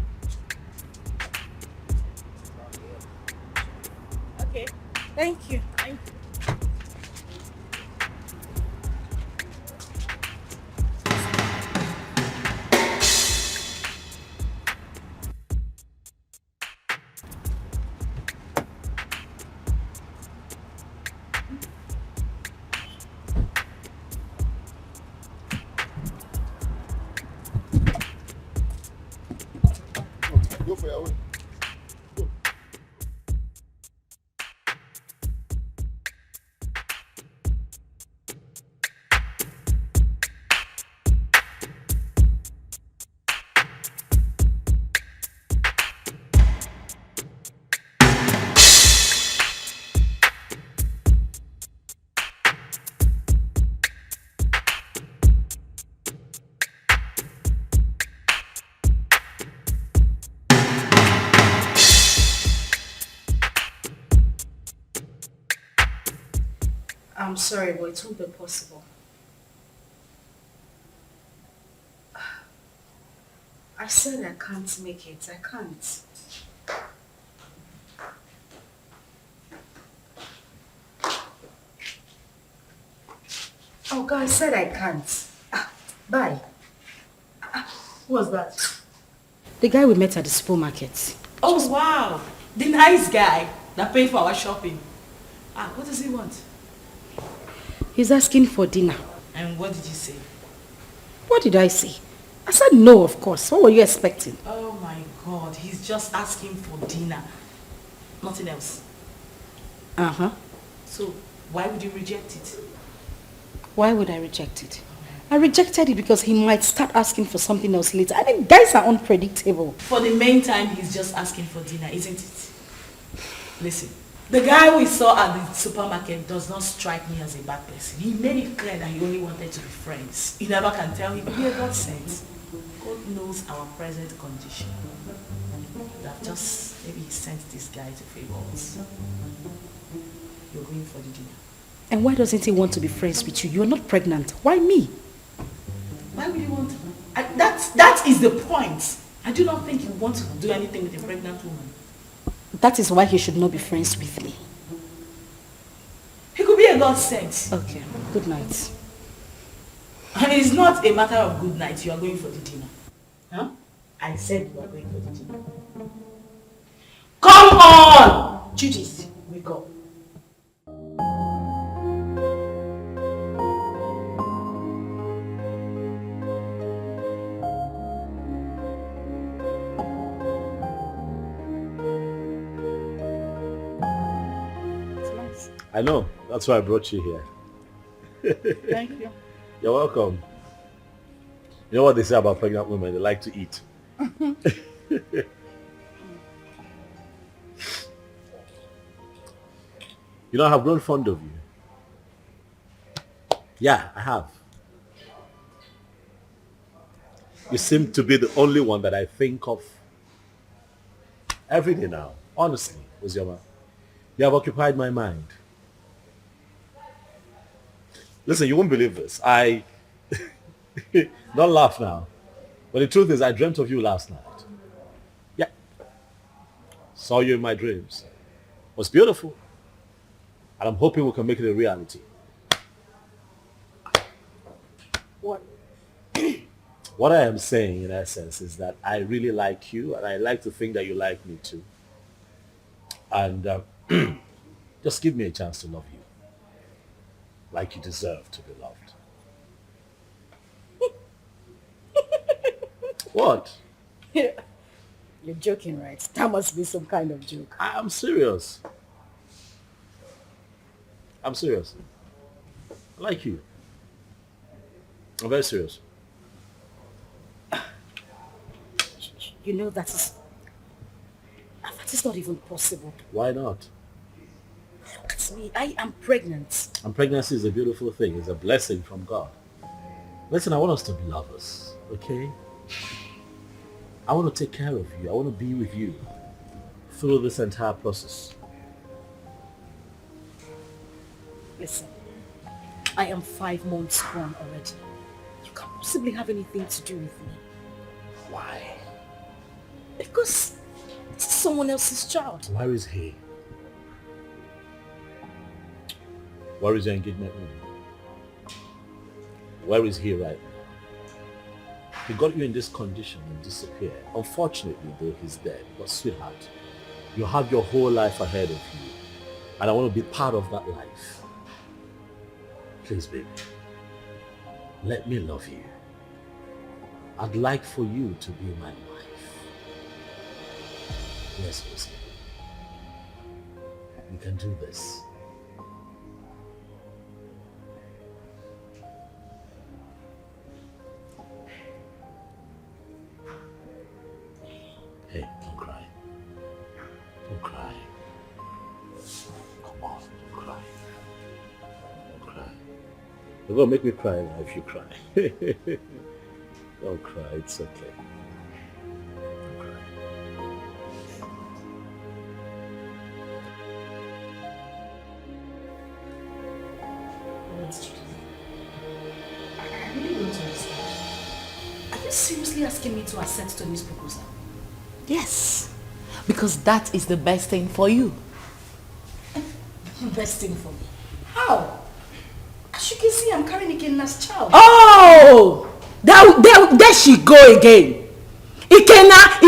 Okay. Thank you. Thank you. I'm sorry, but it won't be possible. I said I can't make it. I can't. Oh God, I said I can't. Bye. Who was that? The guy we met at the supermarket. Oh wow, the nice guy that paid for our shopping. What does he want? He's asking for dinner. And what did you say? What did I say? I said no, of course. What were you expecting? Oh my God, he's just asking for dinner. Nothing else. Uh-huh. So, why would you reject it? Why would I reject it? I rejected it because he might start asking for something else later. I mean, guys are unpredictable. For the main time, he's just asking for dinner, isn't it? Listen, the guy we saw at the supermarket does not strike me as a bad person. He made it clear that he only wanted to be friends. You never can tell him. He God sent. God knows our present condition. That just, maybe he sent this guy to favor us. You're going for the dinner. And why doesn't he want to be friends with you? You're not pregnant. Why me? Why would you want to? That is the point. I do not think you want to do anything with a pregnant woman. That is why he should not be friends with me. He could be a godsend. Okay, good night. And it's not a matter of good night. You are going for the dinner. Huh? I said you are going for the dinner. Come on! Judith, wake up. I know. That's why I brought you here. Thank you. You're welcome. You know what they say about pregnant women? They like to eat. You know, I have grown fond of you. Yeah, I have. You seem to be the only one that I think of every day now. Honestly, Oyama. You have occupied my mind. Listen, you won't believe this. Don't laugh now. But the truth is, I dreamt of you last night. Yeah. Saw you in my dreams. It was beautiful. And I'm hoping we can make it a reality. What? What I am saying, in essence, is that I really like you, and I like to think that you like me too. And just give me a chance to love you. Like you deserve to be loved. What? You're joking, right? That must be some kind of joke. I'm serious. I'm serious. I like you. I'm very serious. You know that is not even possible. Why not? Look at me. I am pregnant. And pregnancy is a beautiful thing. It's a blessing from God. Listen, I want us to be lovers, okay? I want to take care of you. I want to be with you through this entire process. Listen, I am 5 months gone already. You can't possibly have anything to do with me. Why? Because this is someone else's child. Where is he? Where is your engagement ring? Where is he right now? He got you in this condition and disappeared. Unfortunately, though, he's dead. But sweetheart, you have your whole life ahead of you. And I want to be part of that life. Please, baby, let me love you. I'd like for you to be my wife. Yes, Lucy. We can do this. Hey, don't cry. Don't cry. Come on, don't cry. Don't cry. You're gonna make me cry now if you cry. Don't cry, it's okay. Don't cry. seriously asking me to accept Tony's proposal? Yes, because that is the best thing for you. Best thing for me? How? As you can see, I'm carrying Ikenna's child. Oh! There she go again. Ikenna.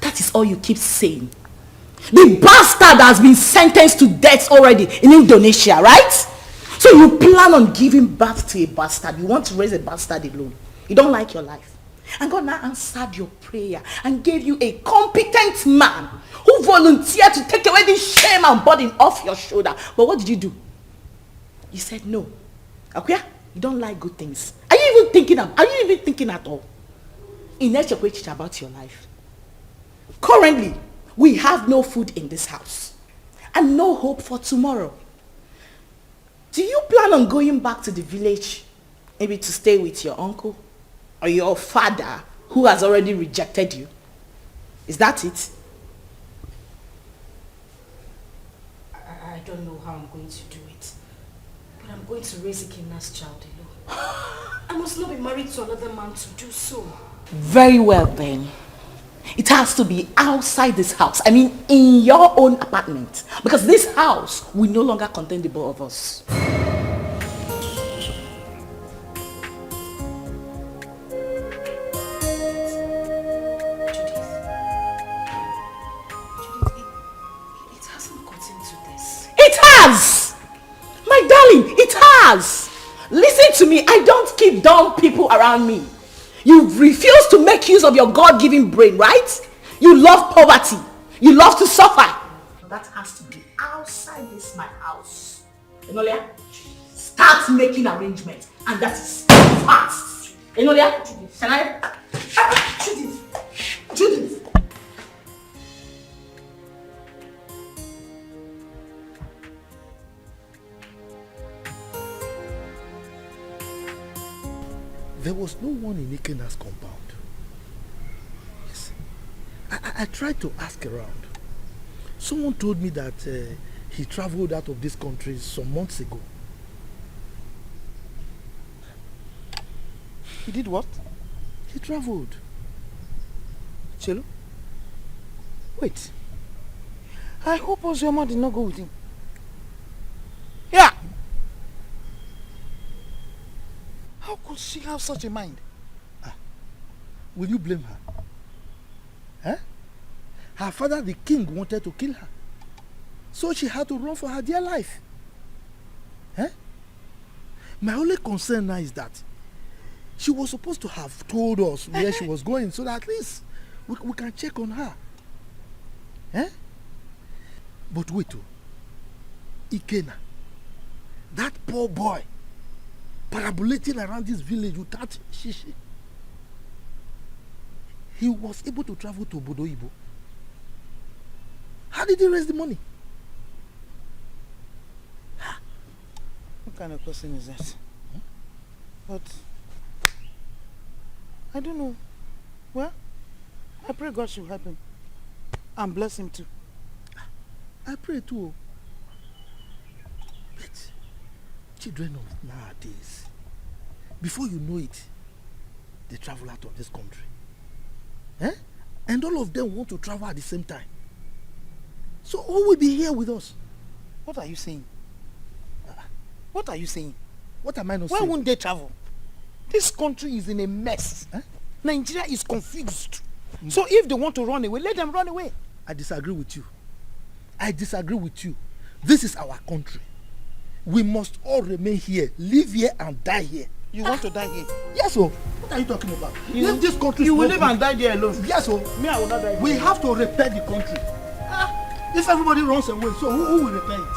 That is all you keep saying. The bastard has been sentenced to death already in Indonesia, right? So you plan on giving birth to a bastard. You want to raise a bastard alone. You don't like your life. And God now answered your prayer and gave you a competent man who volunteered to take away this shame and burden off your shoulder. But what did you do? You said no. Okay? You don't like good things. Are you even thinking at all? In about your life. Currently, we have no food in this house and no hope for tomorrow. Do you plan on going back to the village, maybe to stay with your uncle or your father who has already rejected you? Is that it? I don't know how I'm going to do it, but I'm going to raise Ikenna's child alone. I must not be married to another man to do so. Very well then. It has to be outside this house. I mean, in your own apartment. Because this house will no longer contain the both of us. It hasn't gotten to this. It has! My darling, it has! Listen to me, I don't keep dumb people around me. You refuse to make use of your God-given brain, right? You love poverty. You love to suffer. That has to be outside this my house. Enolia, start making arrangements. And that is fast. Enolia, can I? Judith. There was no one in Ikenna's compound. Yes. I tried to ask around. Someone told me that he traveled out of this country some months ago. He did what? He traveled. Chelo? Wait. I hope Oyama did not go with him. Yeah! How could she have such a mind? Will you blame her? Huh? Her father, the king, wanted to kill her. So she had to run for her dear life. Huh? My only concern now is that she was supposed to have told us where she was going so that at least we can check on her. Huh? But wait, Ikenna, that poor boy, parabolating around this village without shishi. He was able to travel to Bodoibo. How did he raise the money? What kind of person is that? But I don't know. Well, I pray God should help him and bless him too. I pray too. But children of nowadays, before you know it, they travel out of this country. Eh? And all of them want to travel at the same time. So who will be here with us? What are you saying? What are you saying? What am I not Why saying? Why won't they travel? This country is in a mess. Eh? Nigeria is confused. So if they want to run away, let them run away. I disagree with you. I disagree with you. This is our country. We must all remain here, live here and die here. You want to die here? Yes, sir. What are you talking about? If this country you will live and die there alone. Yes, sir. Me, I will not die. We have to repair the country. If everybody runs away, so who will repair it?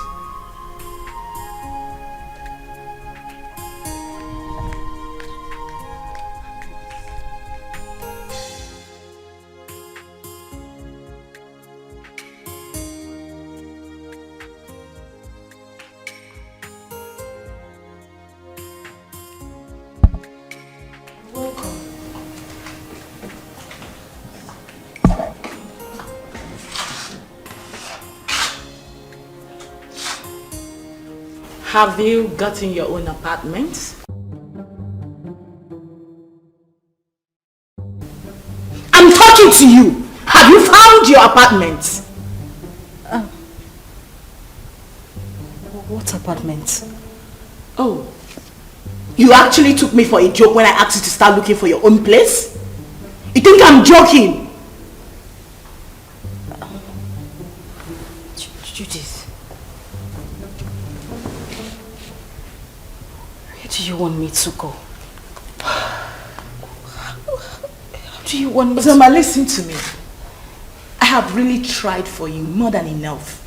Have you gotten your own apartment? to you? Have you found your apartment? What apartment? Oh, you actually took me for a joke when I asked you to start looking for your own place? You think I'm joking? Judith, where do you want me to go? How do you want me to... Zoma, listen to me. I have really tried for you more than enough.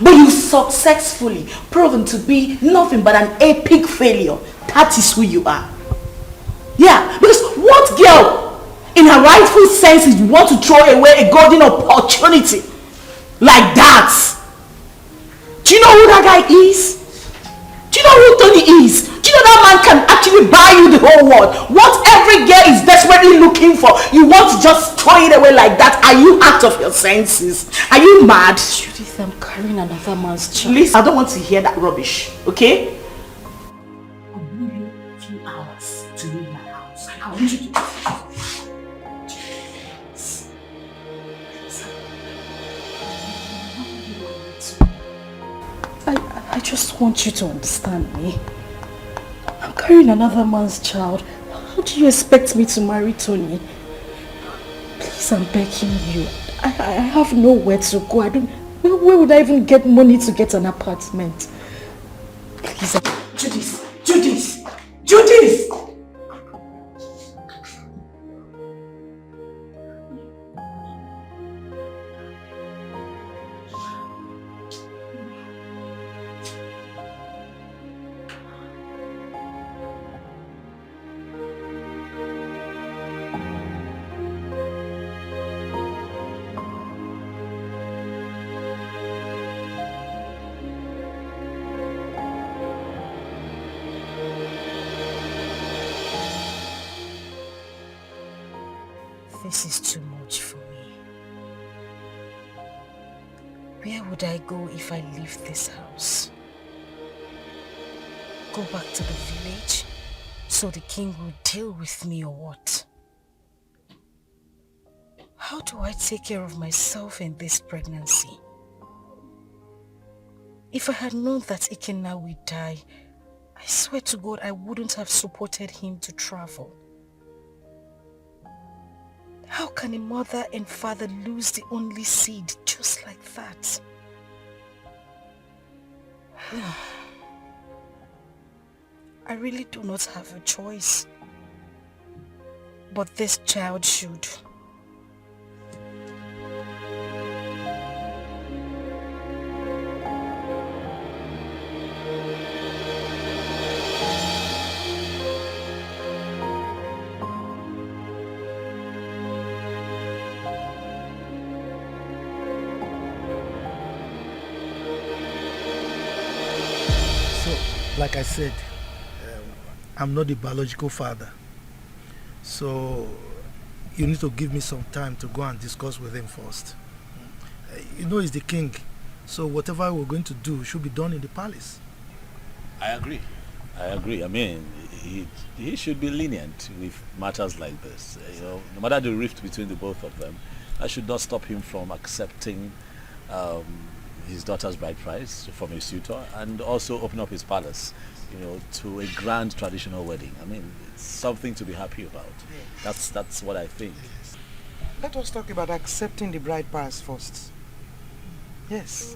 But you successfully proven to be nothing but an epic failure. That is who you are. Yeah, because what girl in her rightful senses want to throw away a golden opportunity like that? Do you know who that guy is? Do you know who Tony is? Do you know that man can actually buy you the whole world? What every girl is desperately looking for, you want to just throw it away like that? Are you out of your senses? Are you mad? Judith, I'm carrying another man's child. Please, I don't want to hear that rubbish, okay? I'll give you a few hours to leave my house. I want you to... I just want you to understand me. I'm carrying another man's child. How do you expect me to marry Tony? Please, I'm begging you. I have nowhere to go. Where would I even get money to get an apartment? Please. Judith! Judith! Judith! This is too much for me. Where would I go if I leave this house? Go back to the village so the king will deal with me or what? How do I take care of myself in this pregnancy? If I had known that Ikenna would die, I swear to God I wouldn't have supported him to travel. How can a mother and father lose the only seed just like that? I really do not have a choice. But this child should. Like I said, I'm not the biological father. So you need to give me some time to go and discuss with him first. You know he's the king, so whatever we're going to do should be done in the palace. I agree. I mean, he should be lenient with matters like this. You know, no matter the rift between the both of them, that should not stop him from accepting his daughter's bride price from a suitor and also open up his palace, you know, to a grand traditional wedding. I mean, it's something to be happy about. That's what I think. Let us talk about accepting the bride price first. Yes,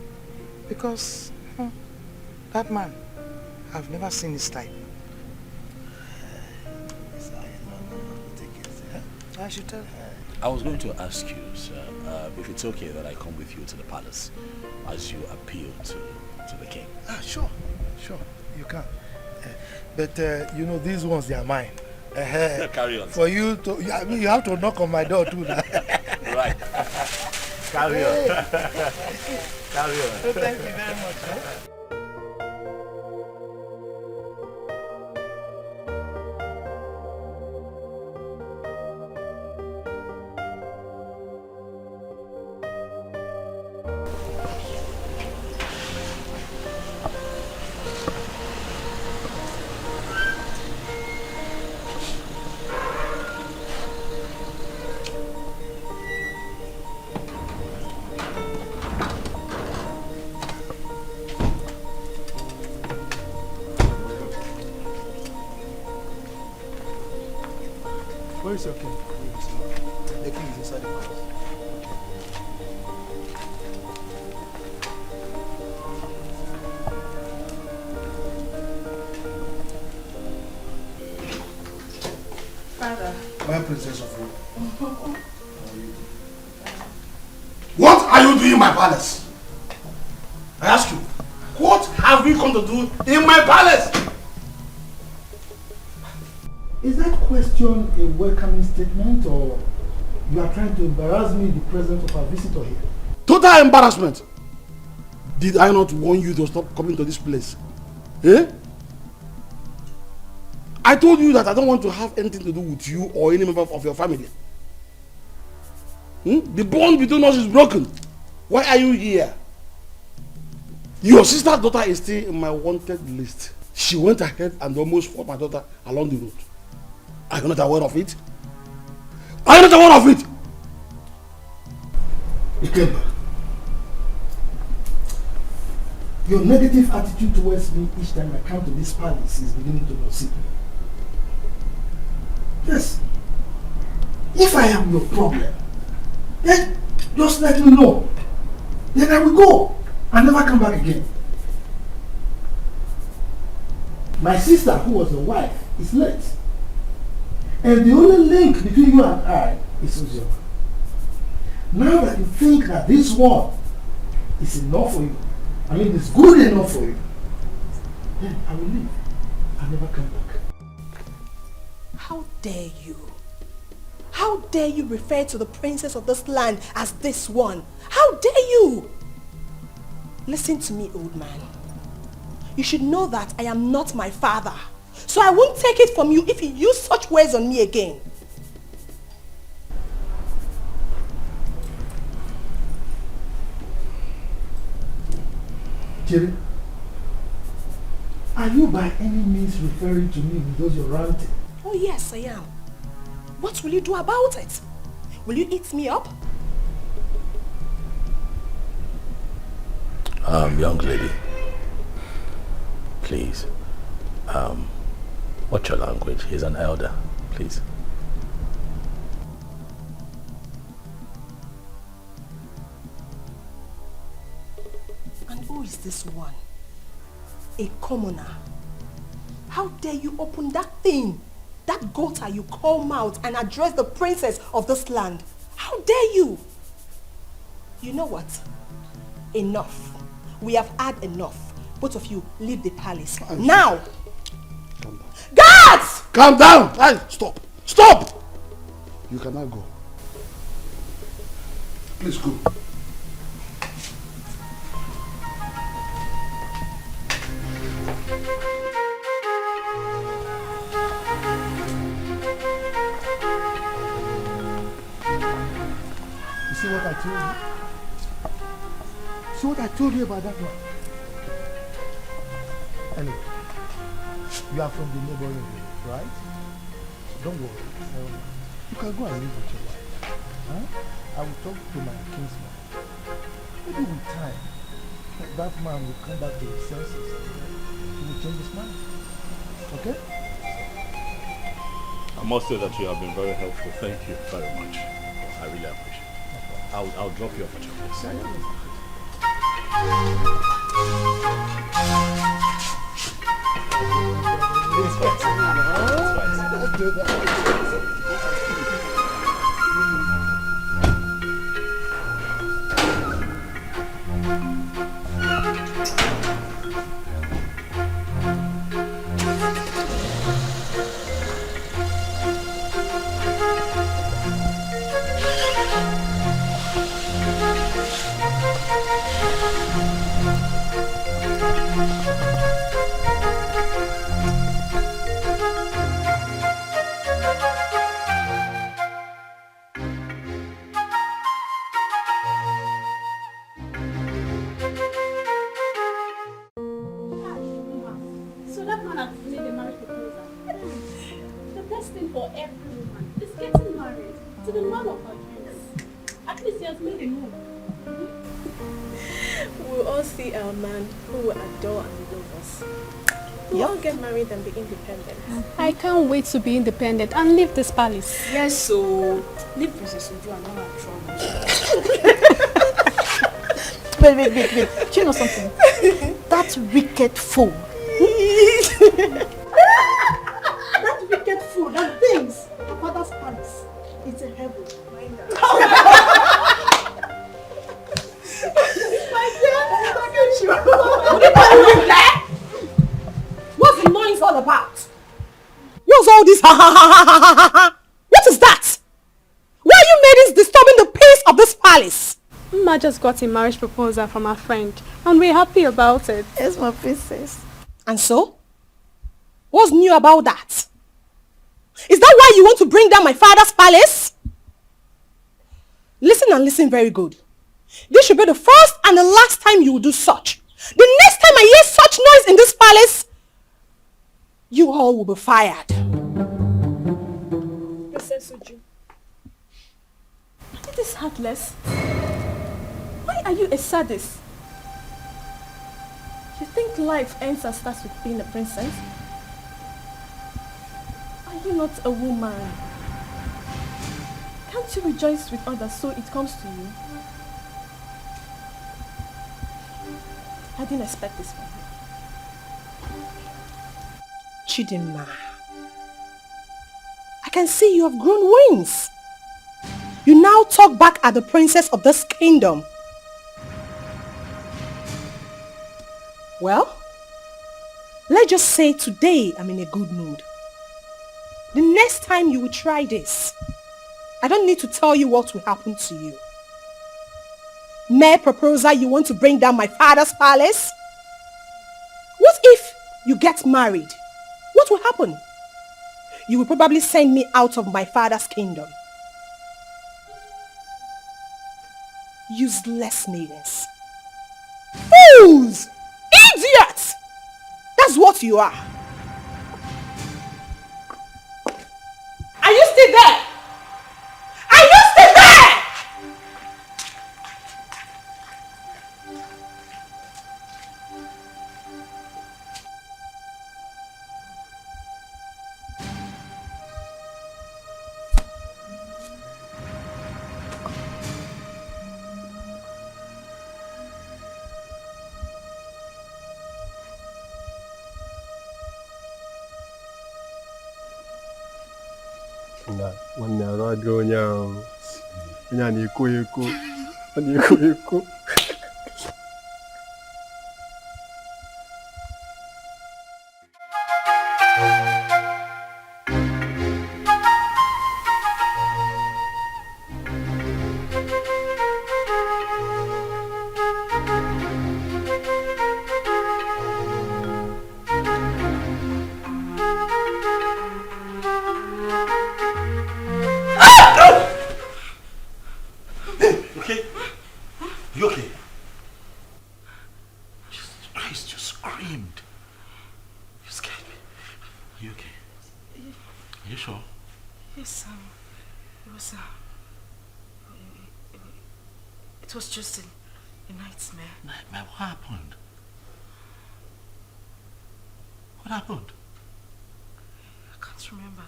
because that man, I've never seen his type. I should tell her. I was going to ask you, sir, if it's okay that I come with you to the palace as you appeal to the king. Sure, you can. But you know, these ones, they are mine. Carry on. For you to, I mean, you have to knock on my door too now. Right. Carry on. Carry on. So thank you very much. Huh? is your king? The king is inside the palace. Father. My princess of Rome. What are you doing in my palace? I ask you, what have you come to do in my palace? Is that question a welcoming statement, or you are trying to embarrass me in the presence of our visitor here? Total embarrassment. Did I not warn you to stop coming to this place? Eh? I told you that I don't want to have anything to do with you or any member of your family. The bond between us is broken. Why are you here? Your sister's daughter is still in my wanted list. She went ahead and almost fought my daughter along the road. Are you not aware of it? Are you not aware of it? Ikenna, your negative attitude towards me each time I come to this palace is beginning to proceed. Yes. If I am your problem, then just let me know. Then I will go and never come back again. My sister, who was your wife, is late. And the only link between you and I is Uju. Now that you think that this one is enough for you, I mean it's good enough for you, then I will leave and never come back. How dare you? How dare you refer to the princess of this land as this one? How dare you? Listen to me, old man. You should know that I am not my father. So I won't take it from you if you use such words on me again. Jerry, are you by any means referring to me with those you're ranting? Oh yes, I am. What will you do about it? Will you eat me up? Young lady, please, watch your language. He's an elder, please. And who is this one? A commoner. How dare you open that thing, that gutter you call mouth, and address the princess of this land? How dare you? You know what? Enough. We have had enough. Both of you leave the palace. Now! Calm down. Guards! Calm down! Hey, stop! Stop! You cannot go. Please go. You see what I told you? See what I told you about that one? Anyway, you are from the neighboring village, right? Don't worry. You can go and live with your wife. Huh? I will talk to my kinsman. Maybe with time, that man will come back to his senses. He will change his mind. Okay? I must say that you have been very helpful. Thank you very much. I really appreciate it. I'll drop you off at your place. It's fine. Let's do that. We'll all get married and be independent. I can't wait to be independent and leave this palace. Yes, so leave Princess Uju and all her troubles. Wait. Do you know something? That wicked fool. That wicked fool that thinks her father's palace is a heaven. What's the noise all about? What's all this? What is that? Why are you ladies disturbing the peace of this palace? Ma just got a marriage proposal from her friend and we're happy about it. Yes, my princess. And so? What's new about that? Is that why you want to bring down my father's palace? Listen and listen very good. This should be the first and the last time you will do such. The next time I hear such noise in this palace, you all will be fired. Princess Uju, it is heartless. Why are you a sadist? You think life ends and starts with being a princess? Are you not a woman? Can't you rejoice with others so it comes to you? I didn't expect this from you. Chidinma, I can see you have grown wings. You now talk back at the princess of this kingdom. Well, let's just say today I'm in a good mood. The next time you will try this, I don't need to tell you what will happen to you. Mere proposal, you want to bring down my father's palace? What if you get married? What will happen? You will probably send me out of my father's kingdom. Useless maidens. Fools! Idiots! That's what you are. Are you still there? Are you still there? Nwanne arụ adịghị onye ahụ. Onye a na-eko eko. Ọ na-eko eko. It was just a nightmare. Nightmare? What happened? What happened? I can't remember.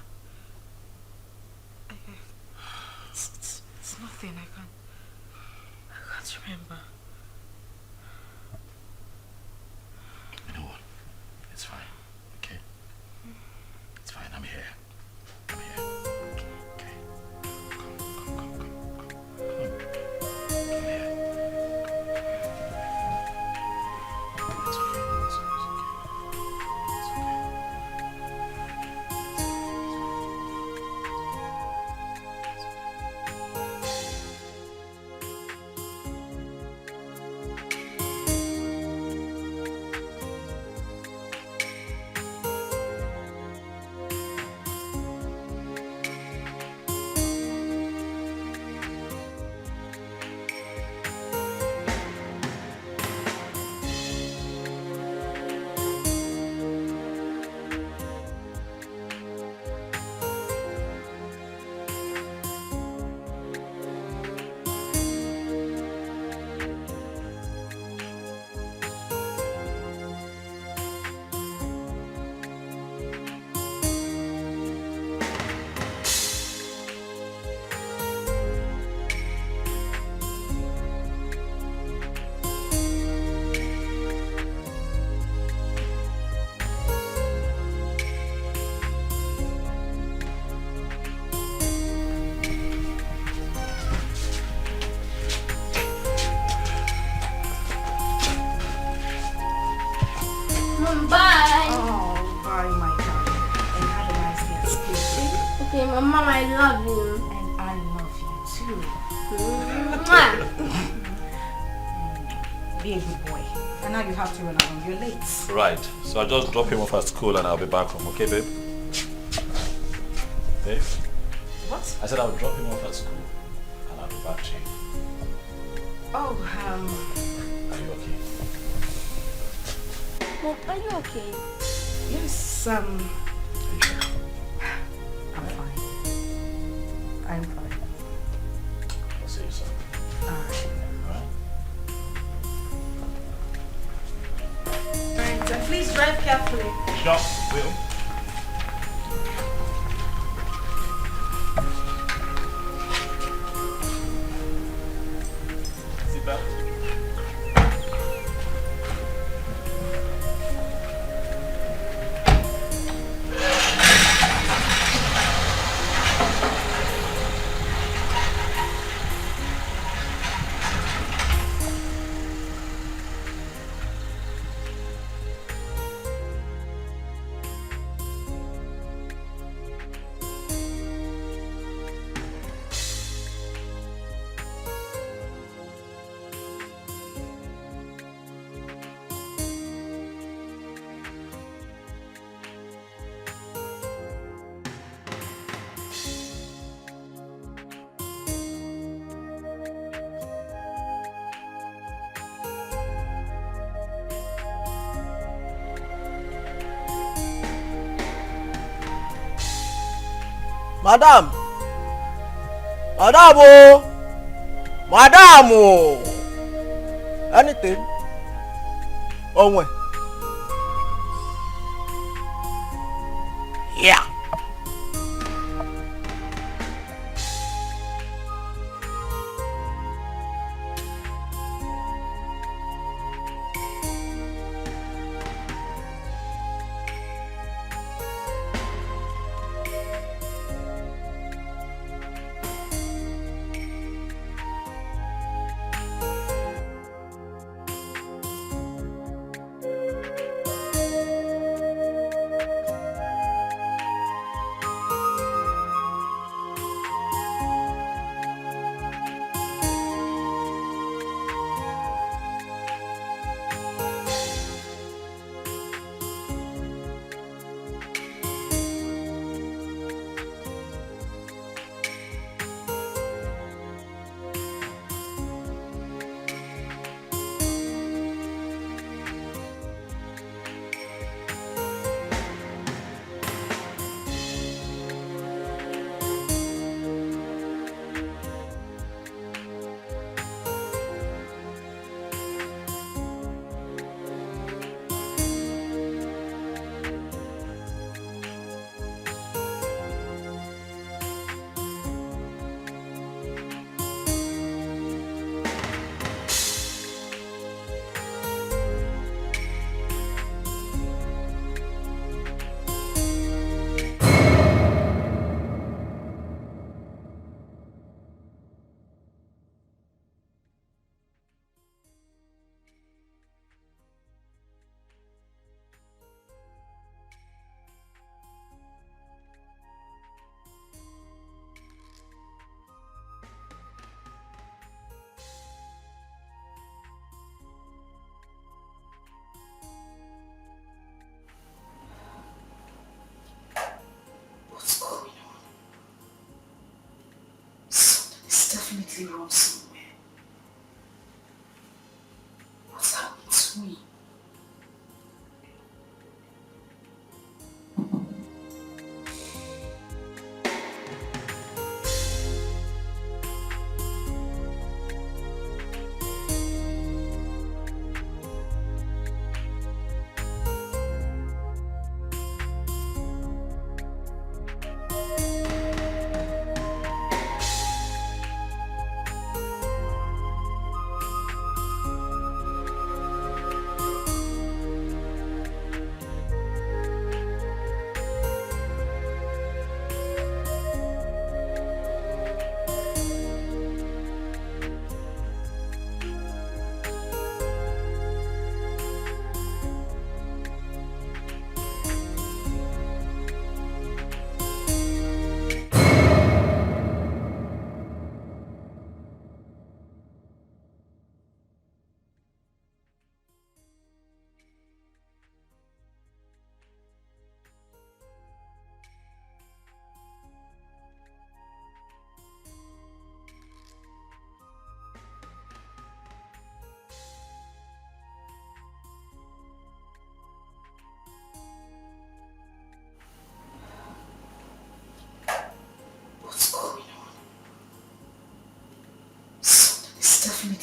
It's nothing. I can't remember. You know what? It's fine. Okay? It's fine. I'm here. I'm here. Okay. Come. Come here. It's okay. It's okay. Mama, I love you. And I love you too. Be a good boy. And now you have to run around. You're late. Right. So I'll just drop him off at school and I'll be back home. Okay, babe? Babe? What? I said I'll drop him off at school and I'll be back to you. Oh, Are you okay? Mom, are you okay? Yes, I'm fine. I'm fine. I'll see you soon. Alright. Alright. Alright, so please drive carefully. Sure, will. Sit back. Madam! Madam! Oh! Madam! Oh! Anything? Oh, when? Yeah. Definitely wrong somewhere. What's happened to me?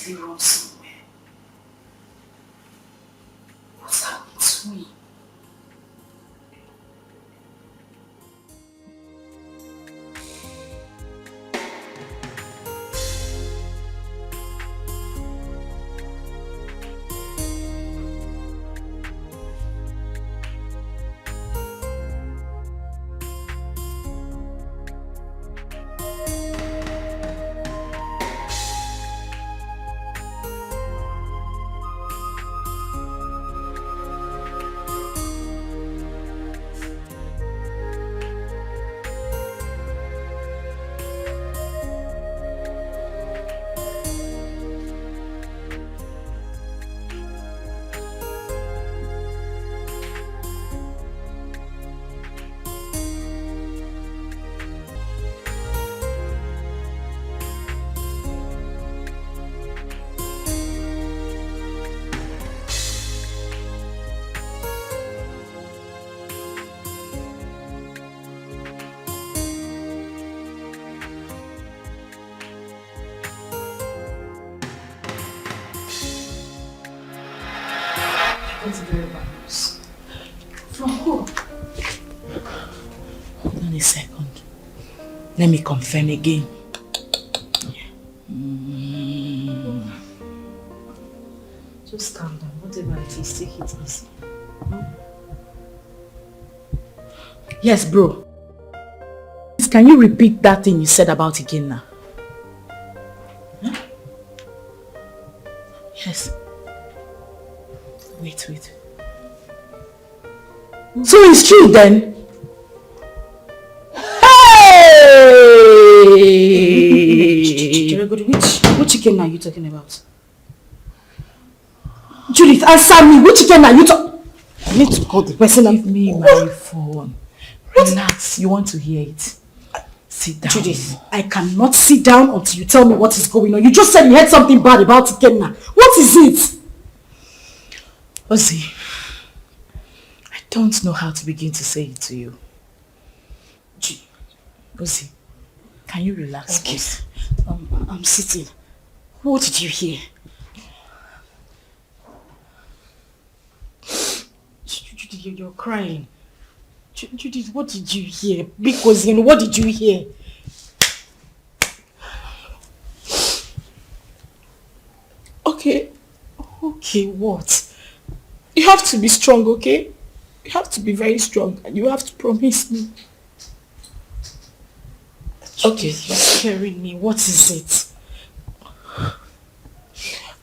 definitely wrong somewhere. What's happened to me? That's very bad news. From who? Hold on a second. Let me confirm again. Just calm down. Whatever it is, take it easy. Yes, bro. Can you repeat that thing you said about Ikenna? Huh? Yes. Wait. So it's true then? Hey! Which Ikenna are you talking about? Judith, answer me. Which Ikenna are you talking? I need to call the person. Give me my phone. Relax. You want to hear it? Sit down. Judith, I cannot sit down until you tell me what is going on. You just said you heard something bad about Ikenna. What is it? Ozzy, I don't know how to begin to say it to you. Ozzy, can you relax, please? I'm sitting. What did you hear? Judith, you're crying. Judith, what did you hear? Because what did you hear? Okay, what? you have to be strong, okay? You have to be very strong and you have to promise me. Okay, you're scaring me. What is it?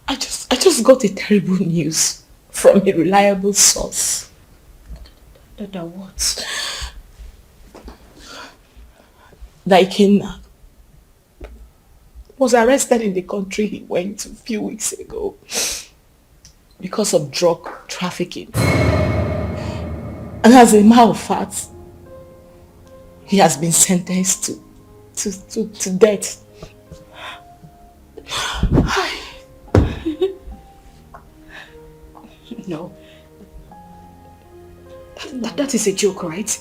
I just got a terrible news from a reliable source. Dada, what? That Ikenna was arrested in the country he went to a few weeks ago because of drug trafficking. And as a matter of fact, he has been sentenced to death. No. That is a joke, right?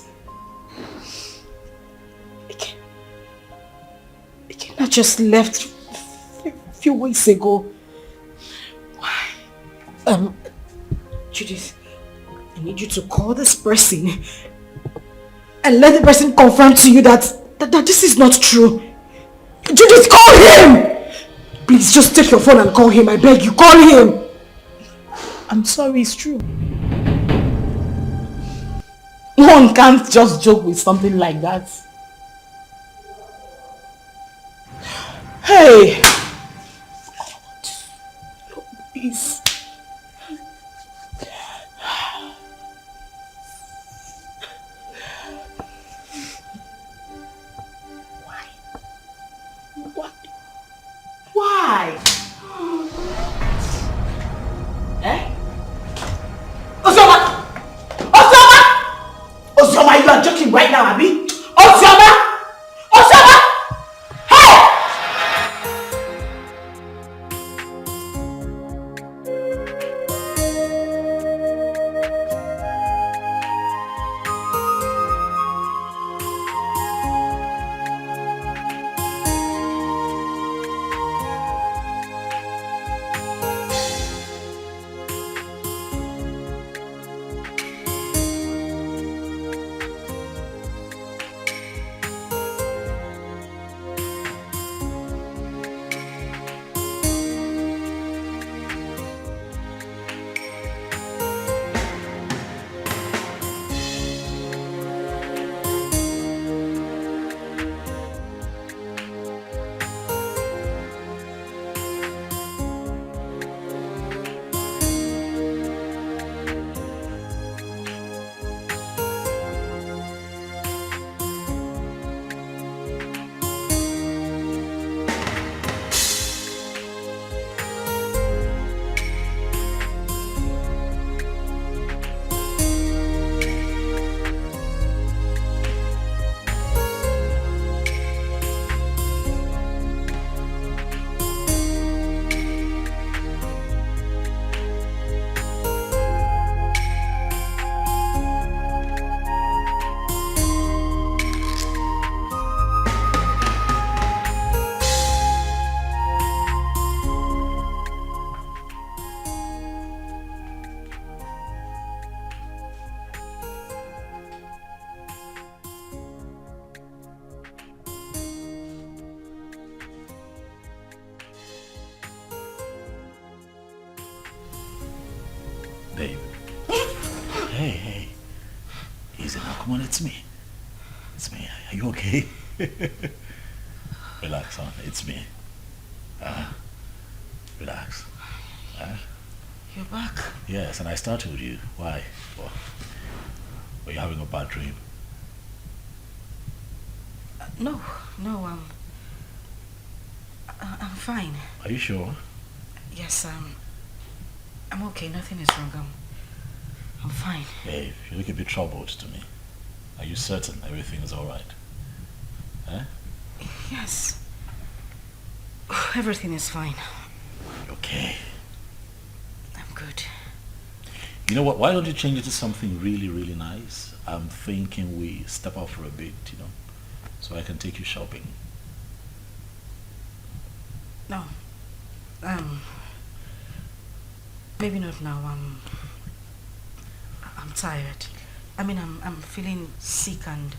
Ikenna just left a few weeks ago. Why? Judith, I need you to call this person and let the person confirm to you that this is not true. Judith, call him! Please, just take your phone and call him. I beg you, call him. I'm sorry, it's true. One can't just joke with something like that. Hey! Please. Why? Eh? Ozioma, you are joking right now, Abi? Ozioma! Hey! Babe. Hey, hey. Easy now. Come on, it's me. It's me. Are you okay? Relax, son. It's me. Relax. You're back? Yes, and I started with you. Why? Well, were you having a bad dream? No, I'm fine. Are you sure? Yes, I'm okay. Nothing is wrong. I'm fine. Babe, you look a bit troubled to me. Are you certain everything is alright? Huh? Yes. Everything is fine. Okay. I'm good. You know what? Why don't you change it to something really, really nice? I'm thinking we step out for a bit, so I can take you shopping. No. Maybe not now. I'm tired. I mean, I'm feeling sick and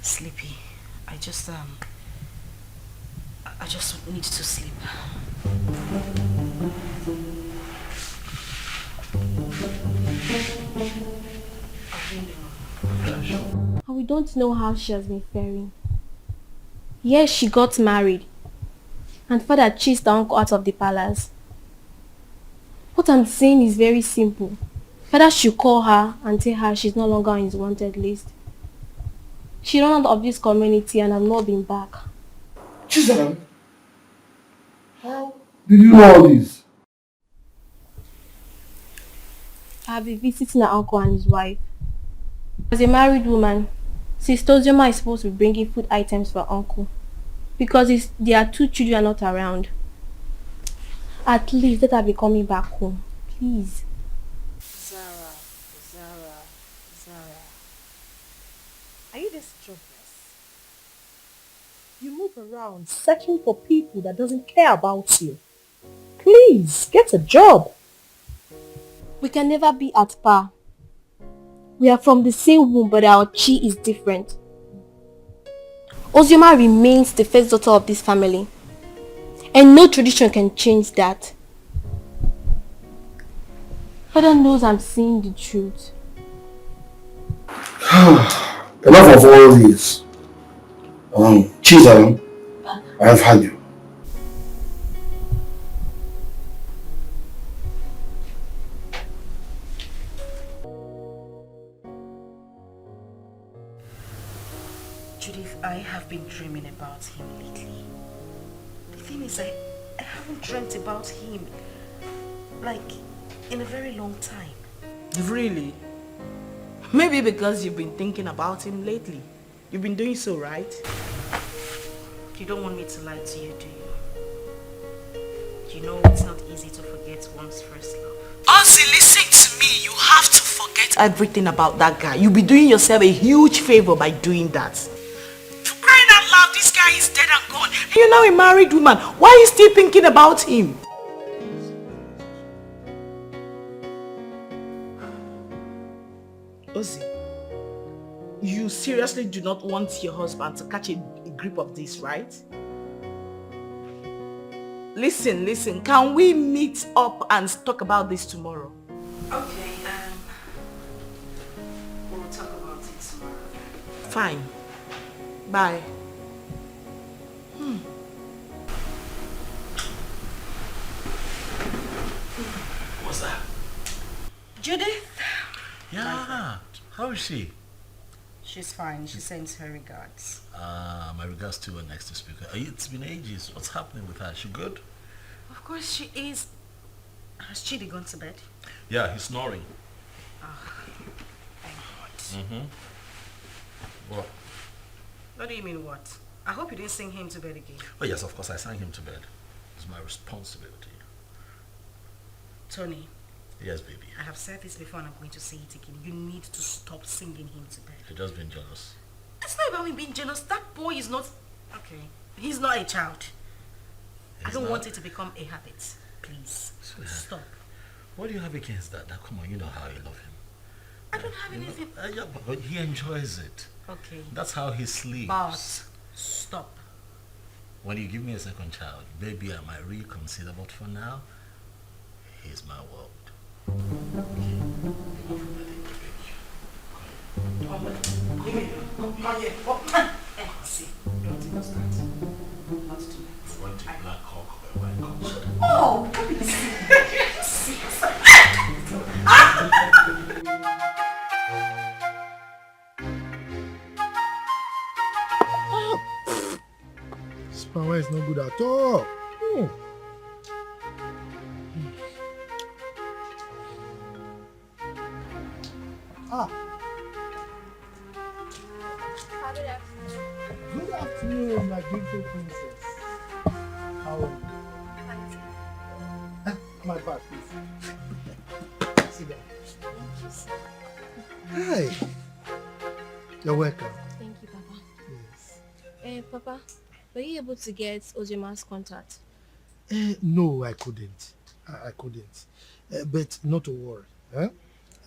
sleepy. I just need to sleep. And we don't know how she has been faring. Yes, she got married. And father chased the uncle out of the palace. What I'm saying is very simple. Father should call her and tell her she's no longer on his wanted list. She ran out of this community and has not been back. Chisholm, how did you know all this? I have been visiting her uncle and his wife. As a married woman, Sister Oyama is supposed to be bringing food items for her uncle. Because there are 2 children not around. At least let her be coming back home. Please. Zara. Are you this jobless? You move around searching for people that doesn't care about you. Please, get a job. We can never be at par. We are from the same womb, but our chi is different. Oyama remains the first daughter of this family. And no tradition can change that. Father knows I'm saying the truth. Enough of all this. Chisholm, I have had you. Judith, I have been dreaming about him lately. The thing is, I haven't dreamt about him, like, in a very long time. Really? Maybe because you've been thinking about him lately. You've been doing so, right? You don't want me to lie to you, do you? You know it's not easy to forget one's first love. Ozzy, listen to me. You have to forget everything about that guy. You'll be doing yourself a huge favor by doing that. For crying out loud, this guy is dead and gone. And you're now a married woman. Why are you still thinking about him? Ozzy, you seriously do not want your husband to catch a grip of this, right? Listen, can we meet up and talk about this tomorrow? Okay, we'll talk about it tomorrow. Fine. Bye. What's that? Judith? Yeah. How is she? She's fine. She sends her regards. My regards to her next speaker. It's been ages. What's happening with her? She good? Of course she is. Has Chidi gone to bed? Yeah, he's snoring. Thank God. Mm-hmm. What? What do you mean what? I hope you didn't sing him to bed again. Oh yes, of course I sang him to bed. It's my responsibility. Tony. Yes, baby. I have said this before and I'm going to say it again. You need to stop singing him to bed. You're just being jealous. It's not about me being jealous. That boy is not... Okay. He's not a child. I don't want it to become a habit. Please. Stop. What do you have against that? Come on, you know how you love him. I don't have anything... Yeah, but he enjoys it. Okay. That's how he sleeps. But stop. When you give me a second child, maybe I might reconsider, but for now, he's my world. See, don't even start. Not tonight. I want a black cock or a white cock. Oh, This power is not good at all. Good afternoon, my beautiful princess. How are you? My back, please. Sit down. Hi. You're welcome. Thank you, Papa. Yes. Papa, were you able to get Ojima's contact? No, I couldn't. I couldn't. But not to worry.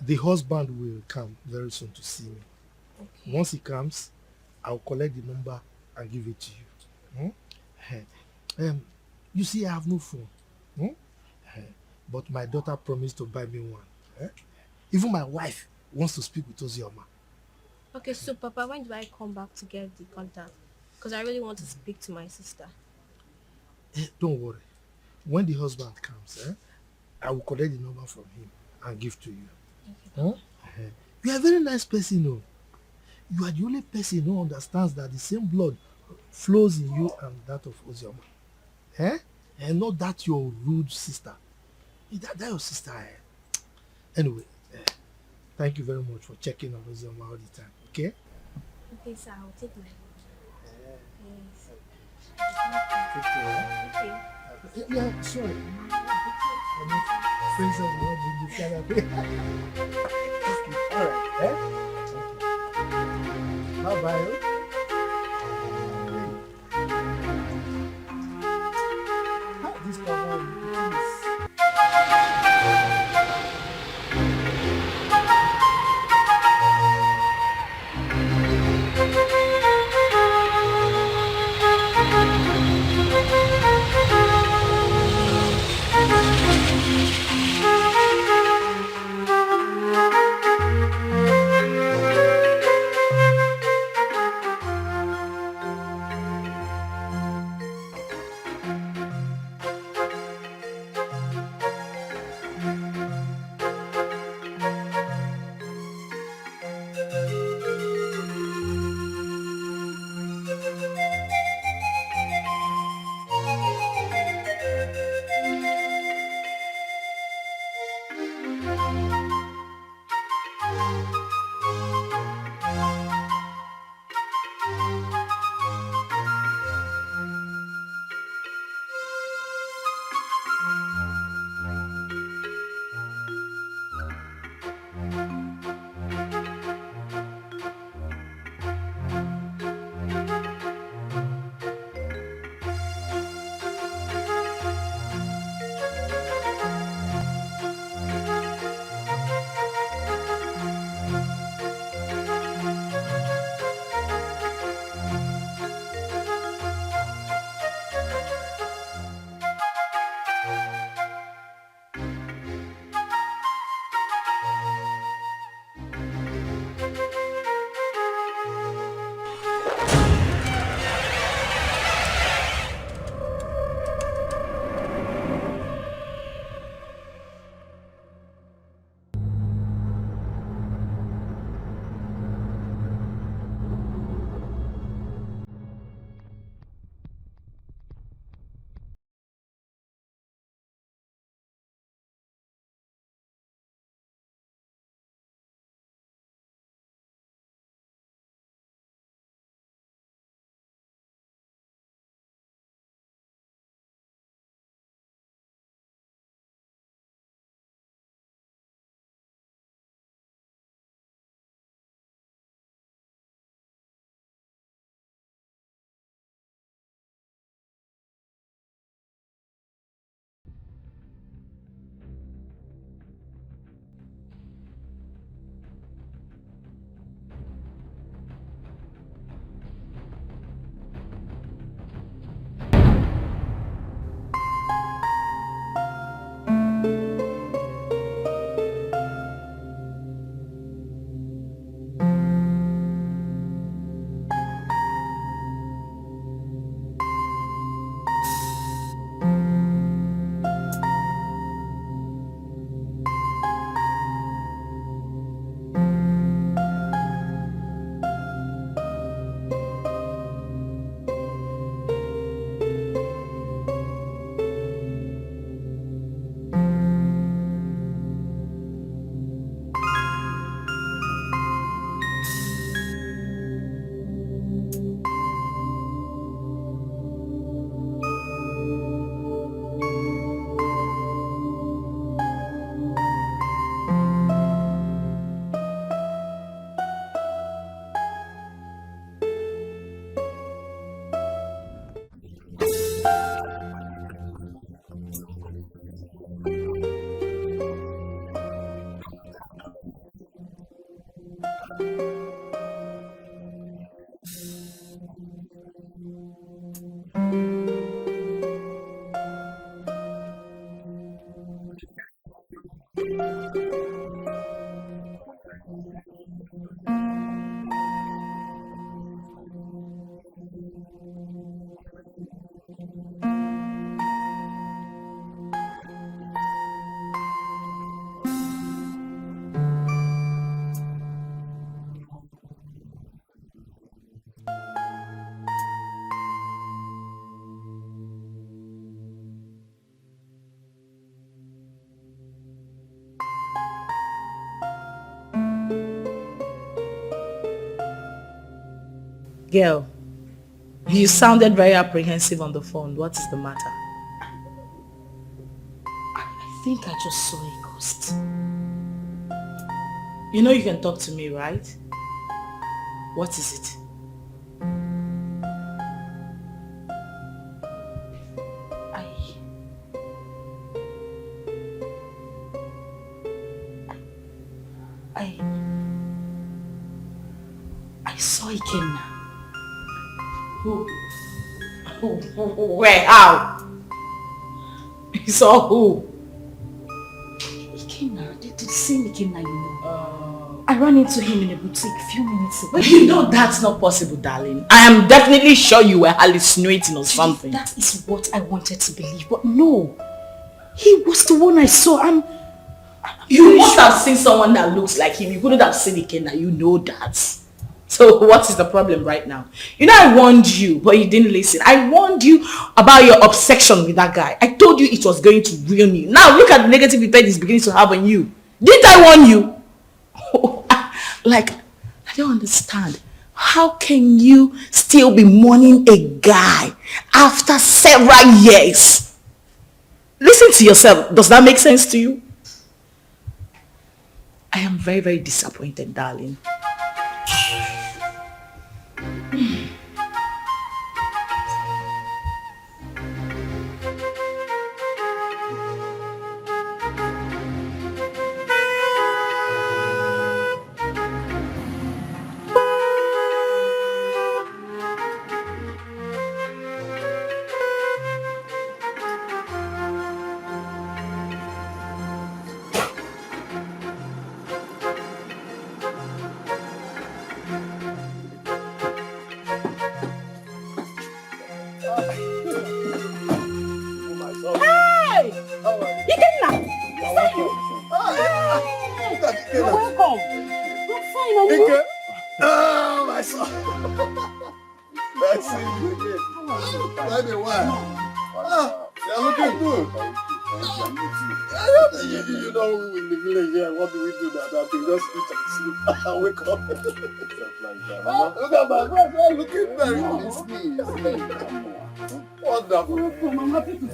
The husband will come very soon to see me. Okay. Once he comes, I'll collect the number and give it to you. You see, I have no phone. But my daughter promised to buy me one. Even my wife wants to speak with Oyama. Okay, so Papa, when do I come back to get the contact? Because I really want to speak to my sister. Don't worry. When the husband comes, I will collect the number from him and give to you. Okay. You are a very nice person, no? You are the only person who understands that the same blood flows in you and that of Oyama. And not that your rude sister. That your sister. Anyway, thank you very much for checking on Oyama all the time, okay? Okay, sir, I'll take my Take care. Okay. Yeah, sorry. I'm not friends of the All right, Bye-bye. This power, please. Girl, you sounded very apprehensive on the phone. What is the matter? I think I just saw a ghost. You know you can talk to me, right? What is it? I saw Ikenna. Who? Where? How? You saw who? Ikenna, the same Ikenna you know. I ran into him in a boutique a few minutes ago. But you know that's not possible, darling. I am definitely sure you were hallucinating or something. That is what I wanted to believe, but no. He was the one I saw. You must have seen someone that looks like him. You couldn't have seen Ikenna. You know that. So what is the problem right now? You know I warned you, but you didn't listen. I warned you about your obsession with that guy. I told you it was going to ruin you. Now look at the negative effect it's beginning to have on you. Didn't I warn you? Like, I don't understand. How can you still be mourning a guy after several years? Listen to yourself. Does that make sense to you? I am very, very disappointed, darling. Wake up. Look at my brother looking very wonderful. I'm happy to.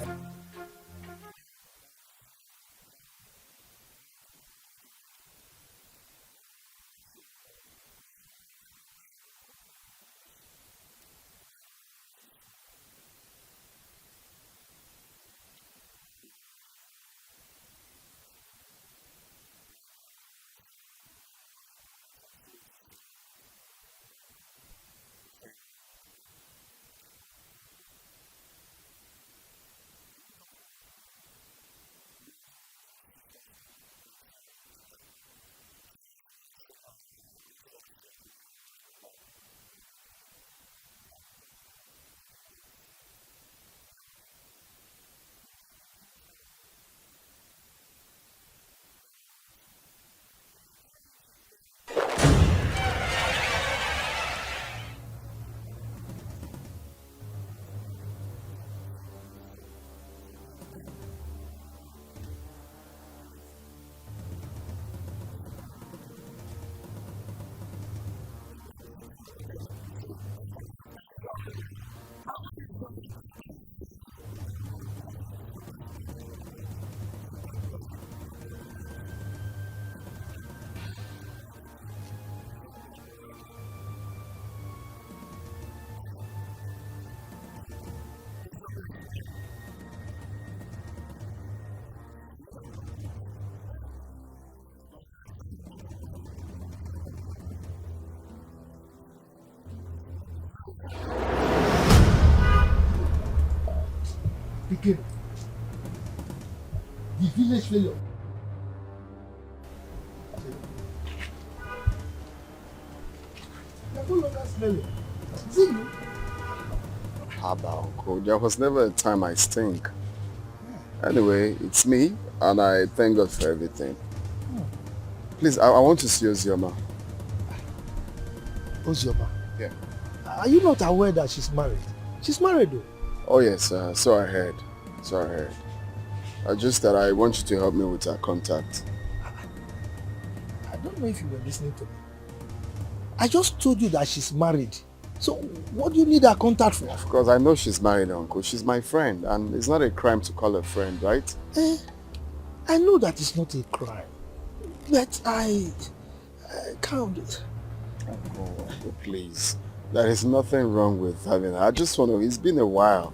Ikenna. The village failure. You're no longer smelling. Is it you? Haba, Uncle. There was never a time I stink. Anyway, it's me, and I thank God for everything. Please, I want to see Ozioma. Ozioma? Yeah. Are you not aware that she's married? She's married though. Oh yes, so I heard. Just that I want you to help me with her contact. I don't know if you were listening to me. I just told you that she's married. So what do you need her contact for? Of course, I know she's married, Uncle. She's my friend, and it's not a crime to call her friend, right? I know that it's not a crime, but I can't. Uncle, please. There is nothing wrong with having her. I just want to, it's been a while.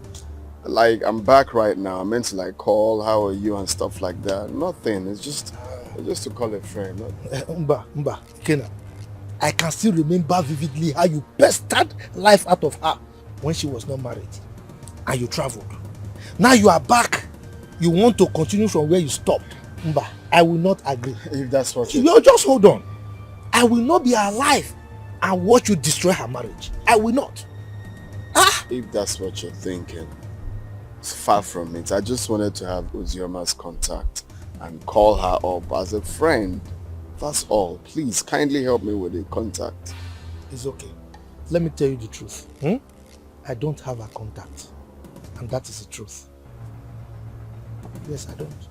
Like, I'm back right now. I meant to like call, how are you and stuff like that. Nothing. It's just to call a friend. Mba, Ikenna. I can still remember vividly how you pestered life out of her when she was not married. And you traveled. Now you are back. You want to continue from where you stopped. Mba, I will not agree. If that's what you just hold on. I will not be alive and watch you destroy her marriage. I will not. If that's what you're thinking, it's far from it. I just wanted to have Ozioma's contact and call her up as a friend. That's all. Please, kindly help me with the contact. It's okay. Let me tell you the truth. I don't have her contact. And that is the truth. Yes, I don't.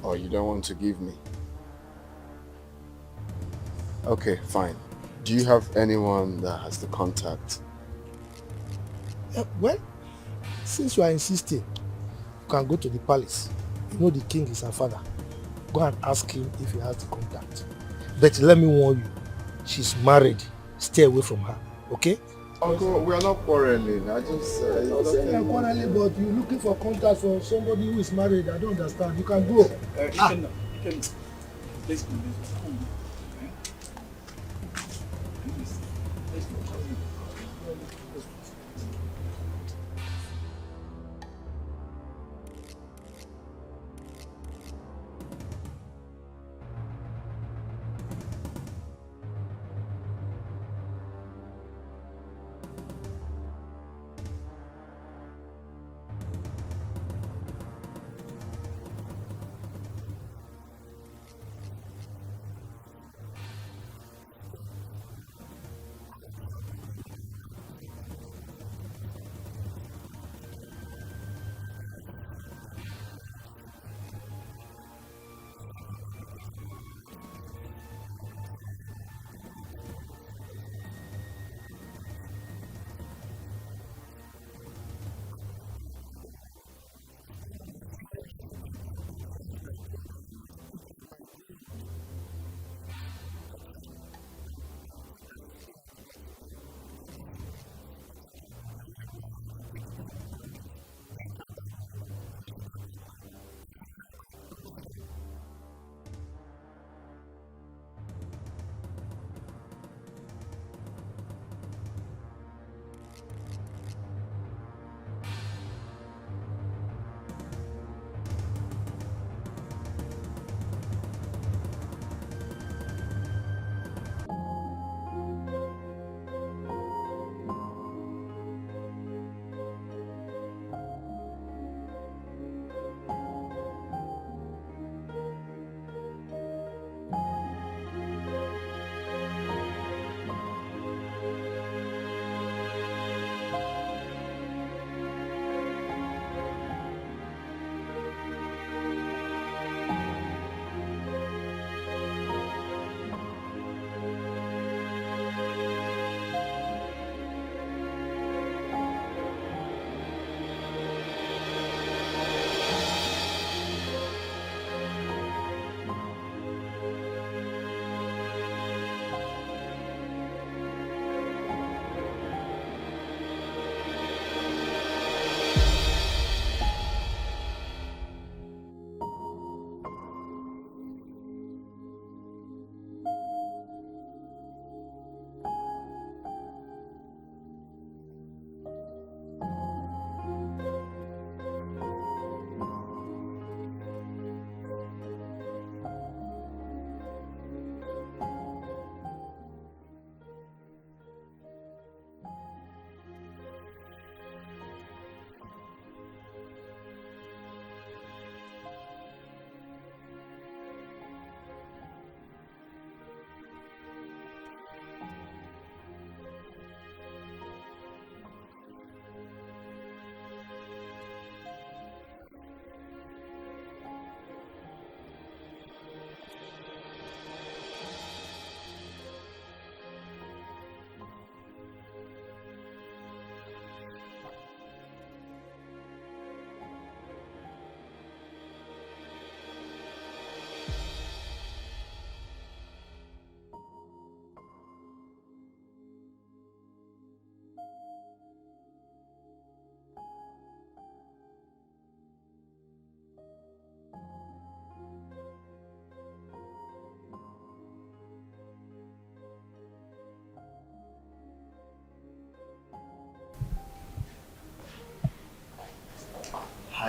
Oh, you don't want to give me? Okay, fine. Do you have anyone that has the contact? Well, since you are insisting, you can go to the palace. You know the king is her father. Go and ask him if he has the contact. But let me warn you, she's married. Stay away from her, okay? Uncle, we are not quarreling. I just... you are quarreling, but you're looking for contact for somebody who is married. I don't understand. You can go. Ikenna, let's go.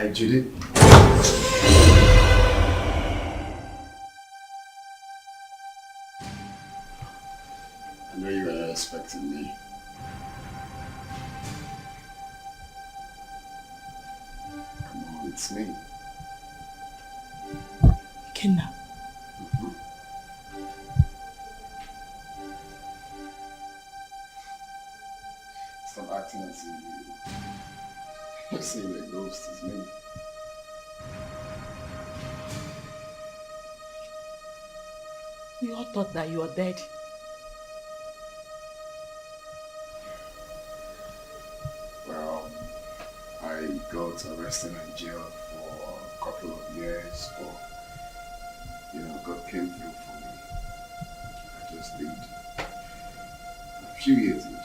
Hi, Judy. I know you were not expecting me. Come on, it's me. Ikenna. Stop acting as if you're saying the ghost is me. We all thought that you were dead. Well, I got arrested and jailed for a couple of years, but God came through for me. I just did a few years in jail.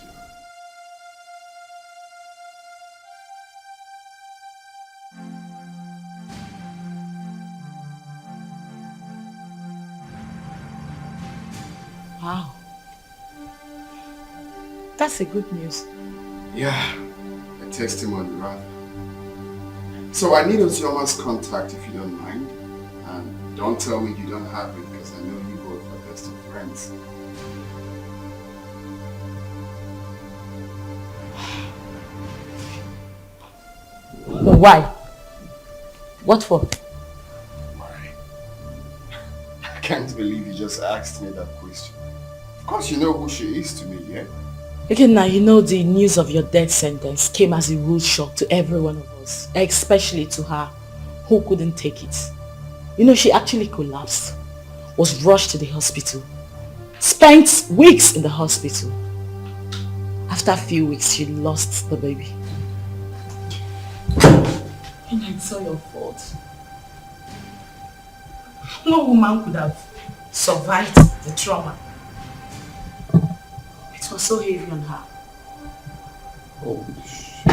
Wow. That's a good news. Yeah, a testimony rather. So I need Oyoma's contact if you don't mind. And don't tell me you don't have it because I know you both are best of friends. Why? What for? Why? I can't believe you just asked me that question. Of course you know who she is to me, yeah? Okay, now you know the news of your death sentence came as a rude shock to every one of us, especially to her, who couldn't take it. You know, she actually collapsed, was rushed to the hospital, spent weeks in the hospital. After a few weeks, she lost the baby. And it's all your fault. No woman could have survived the trauma. It was so heavy on her. Oh, shit.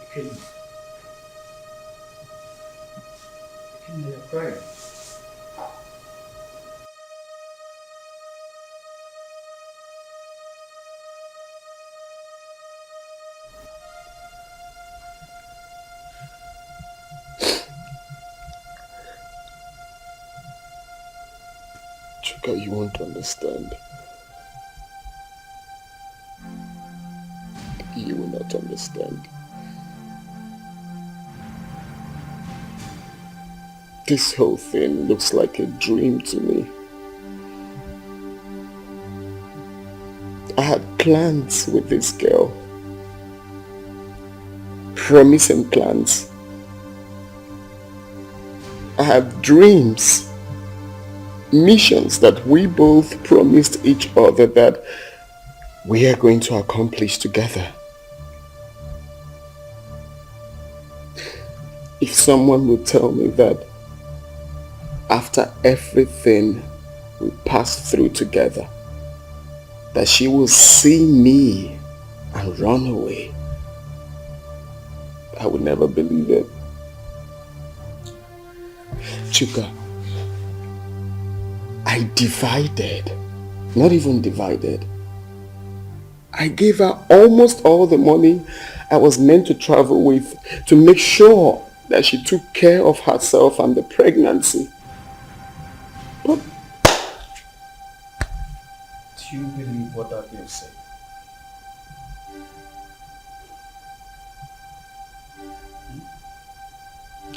Ikenna, you're crying. Chuka, you won't understand. You will not understand. This whole thing looks like a dream to me. I had plans with this girl. Promising plans. I have dreams. Missions that we both promised each other that we are going to accomplish together. If someone would tell me that after everything we passed through together, that she will see me and run away, I would never believe it. Chuka, I divided, not even divided. I gave her almost all the money I was meant to travel with to make sure that she took care of herself and the pregnancy. But do you believe what that girl said?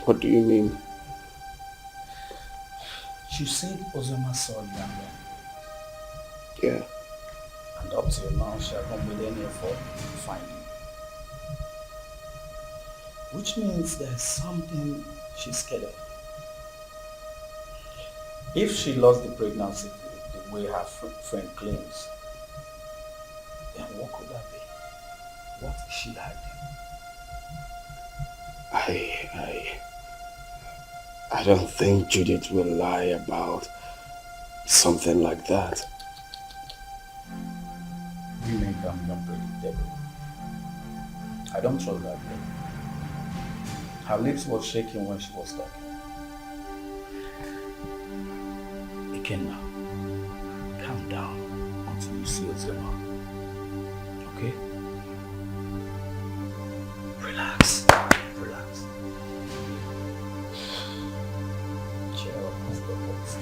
What do you mean? She said Oyama saw you and ran. Yeah. And up till now, she hasn't made any effort to find you. Which means there's something she's scared of. If she lost the pregnancy the way her friend claims, then what could that be? What is she hiding? I don't think Judith will lie about something like that. Women can be unpredictable. I don't trust that girl. Her lips were shaking when she was talking. Ikenna, calm down until you see Oyama. Okay? Relax. Relax. Cheer up, Mr. Host.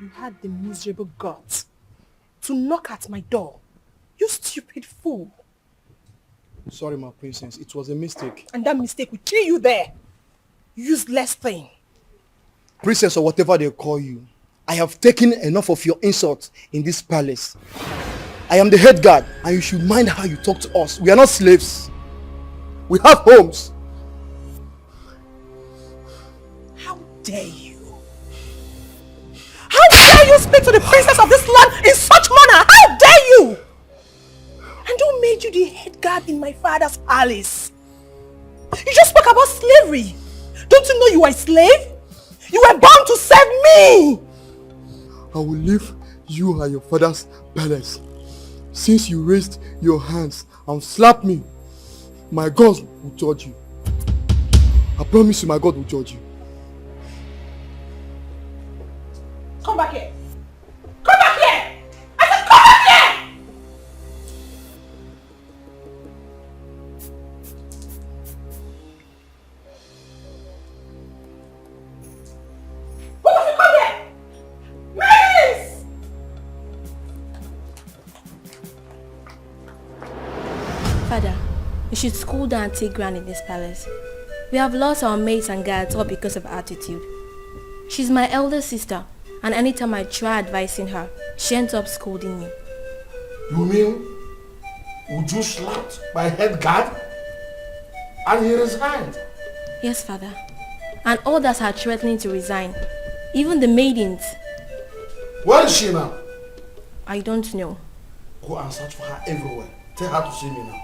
You had the miserable guts to knock at my door. You stupid fool. Sorry, my princess. It was a mistake. And that mistake will kill you there. Useless thing. Princess or whatever they call you, I have taken enough of your insults in this palace. I am the head guard and you should mind how you talk to us. We are not slaves. We have homes. How dare you? How dare you speak to the princess of this land in such manner? How dare you? And who made you the head guard in my father's palace? You just spoke about slavery. Don't you know you are a slave? You were born to serve me. I will leave you and your father's palace. Since you raised your hands and slapped me, my God will judge you. I promise you my God will judge you. Come back here. Come back here. I said come back here. Both of you come here. Miss! Father, you should school down and take ground in this palace. We have lost our maids and guards all because of attitude. She's my elder sister, and anytime I try advising her, she ends up scolding me. You mean Uju slapped my head guard? And he resigned? Yes, Father. And others are threatening to resign. Even the maidens. Where is she now? I don't know. Go and search for her everywhere. Tell her to see me now.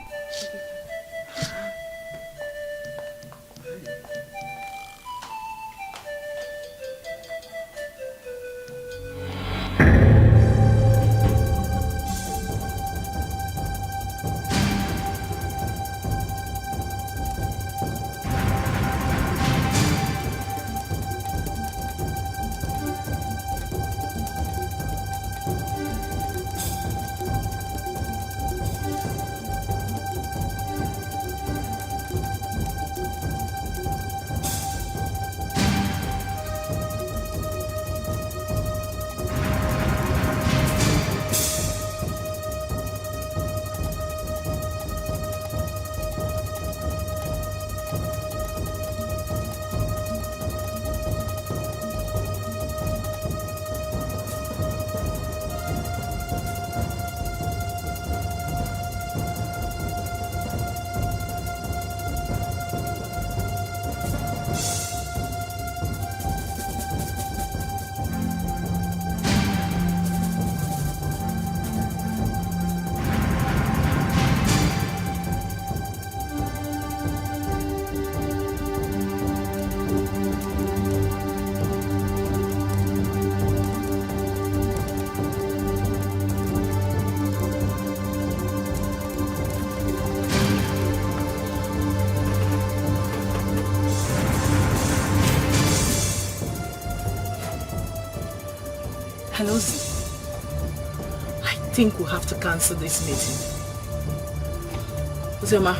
Ozzy, I think we'll have to cancel this meeting. Oyama,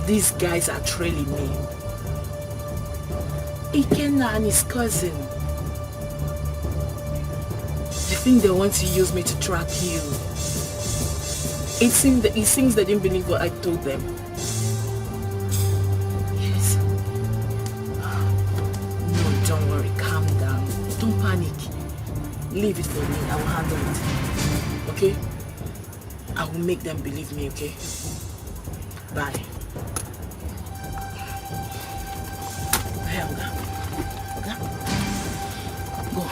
these guys are trailing me. Ikenna and his cousin. They think they want to use me to track you. It seems they didn't believe what I told them. Yes. No, don't worry, calm down. Don't panic. Leave it for me, I will handle it. Okay? I will make them believe me, okay? Bye. Hey, Oga. Oga? Go.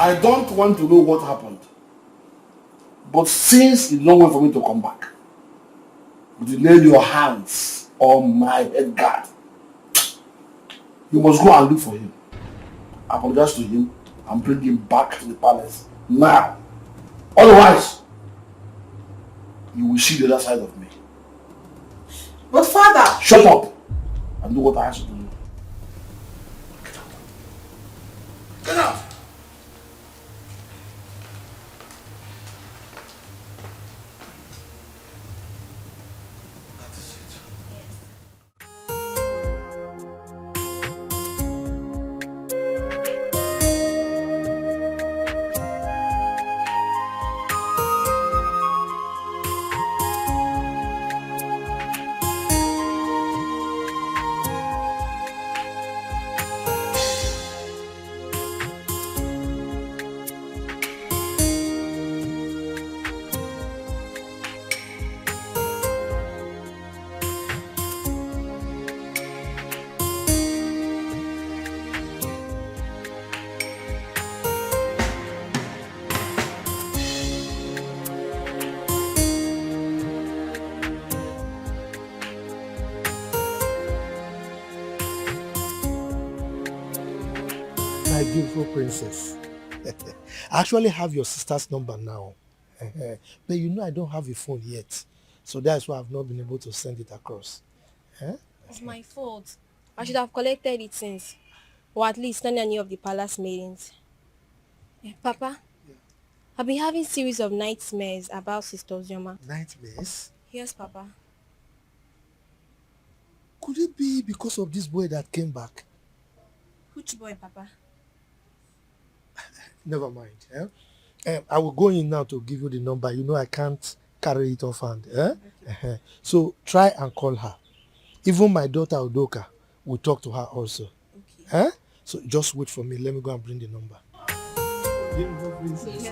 I don't want to know what happened. But since it's not way for me to come back, you lay your hands on my head guard. You must go and look for him. Apologize to him and bring him back to the palace now. Otherwise, you will see the other side of me. But father... Shut up and do what I ask you to do. Get out! My beautiful princess. I actually have your sister's number now. But you know I don't have a phone yet. So that's why I've not been able to send it across. It's my fault. I should have collected it since. Or at least done any of the palace meetings. Papa, I've been having series of nightmares about Sister Oyama. Nightmares? Yes, Papa. Could it be because of this boy that came back? Which boy, Papa? Never mind. I will go in now to give you the number. You know I can't carry it offhand. Okay. So try and call her. Even my daughter Udoka will talk to her also. Okay. So just wait for me. Let me go and bring the number. Beautiful princess.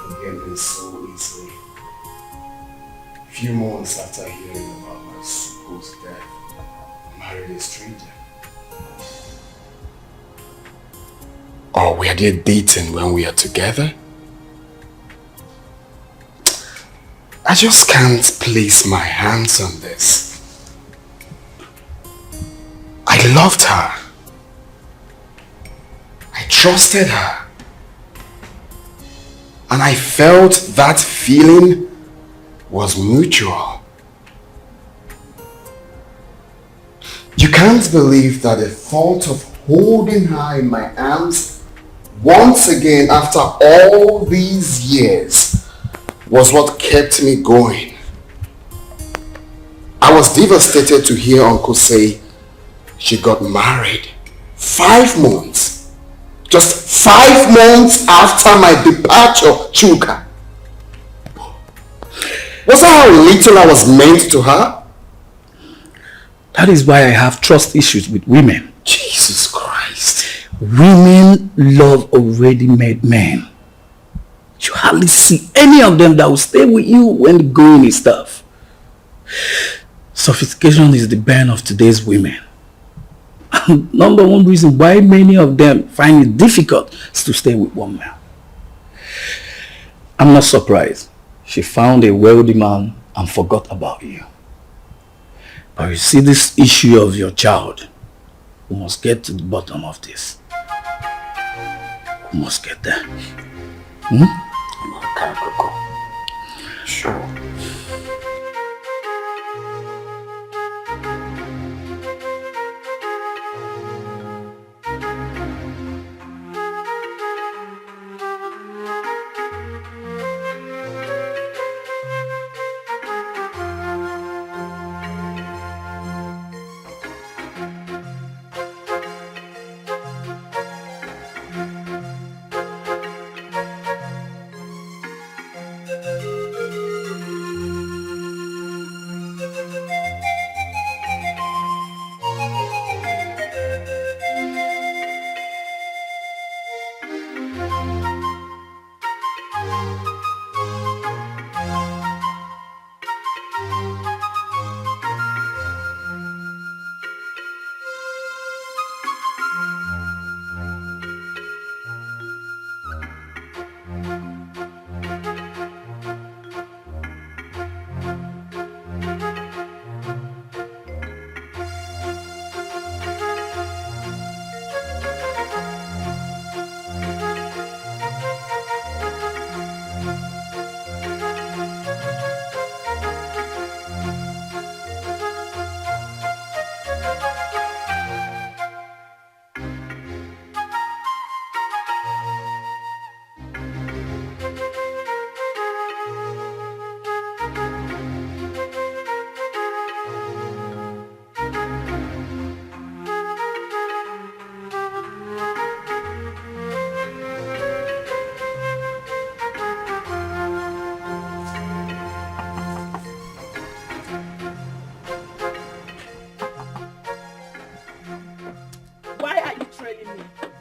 Forget this so easily. Few months after hearing about my supposed death, I married a stranger. Or were they dating when we are together? I just can't place my hands on this. I loved her. I trusted her. And I felt that feeling was mutual. You can't believe that the thought of holding her in my arms once again after all these years was what kept me going. I was devastated to hear Uncle say she got married 5 months. Just 5 months after my departure, Chuka. Was that how little I was meant to her? That is why I have trust issues with women. Jesus Christ. Women love already made men. You hardly see any of them that will stay with you when the going is tough. Sophistication is the bane of today's women. And number one reason why many of them find it difficult is to stay with one man. I'm not surprised. She found a wealthy man and forgot about you. But you see, this issue of your child, we must get to the bottom of this. We must get there. Sure.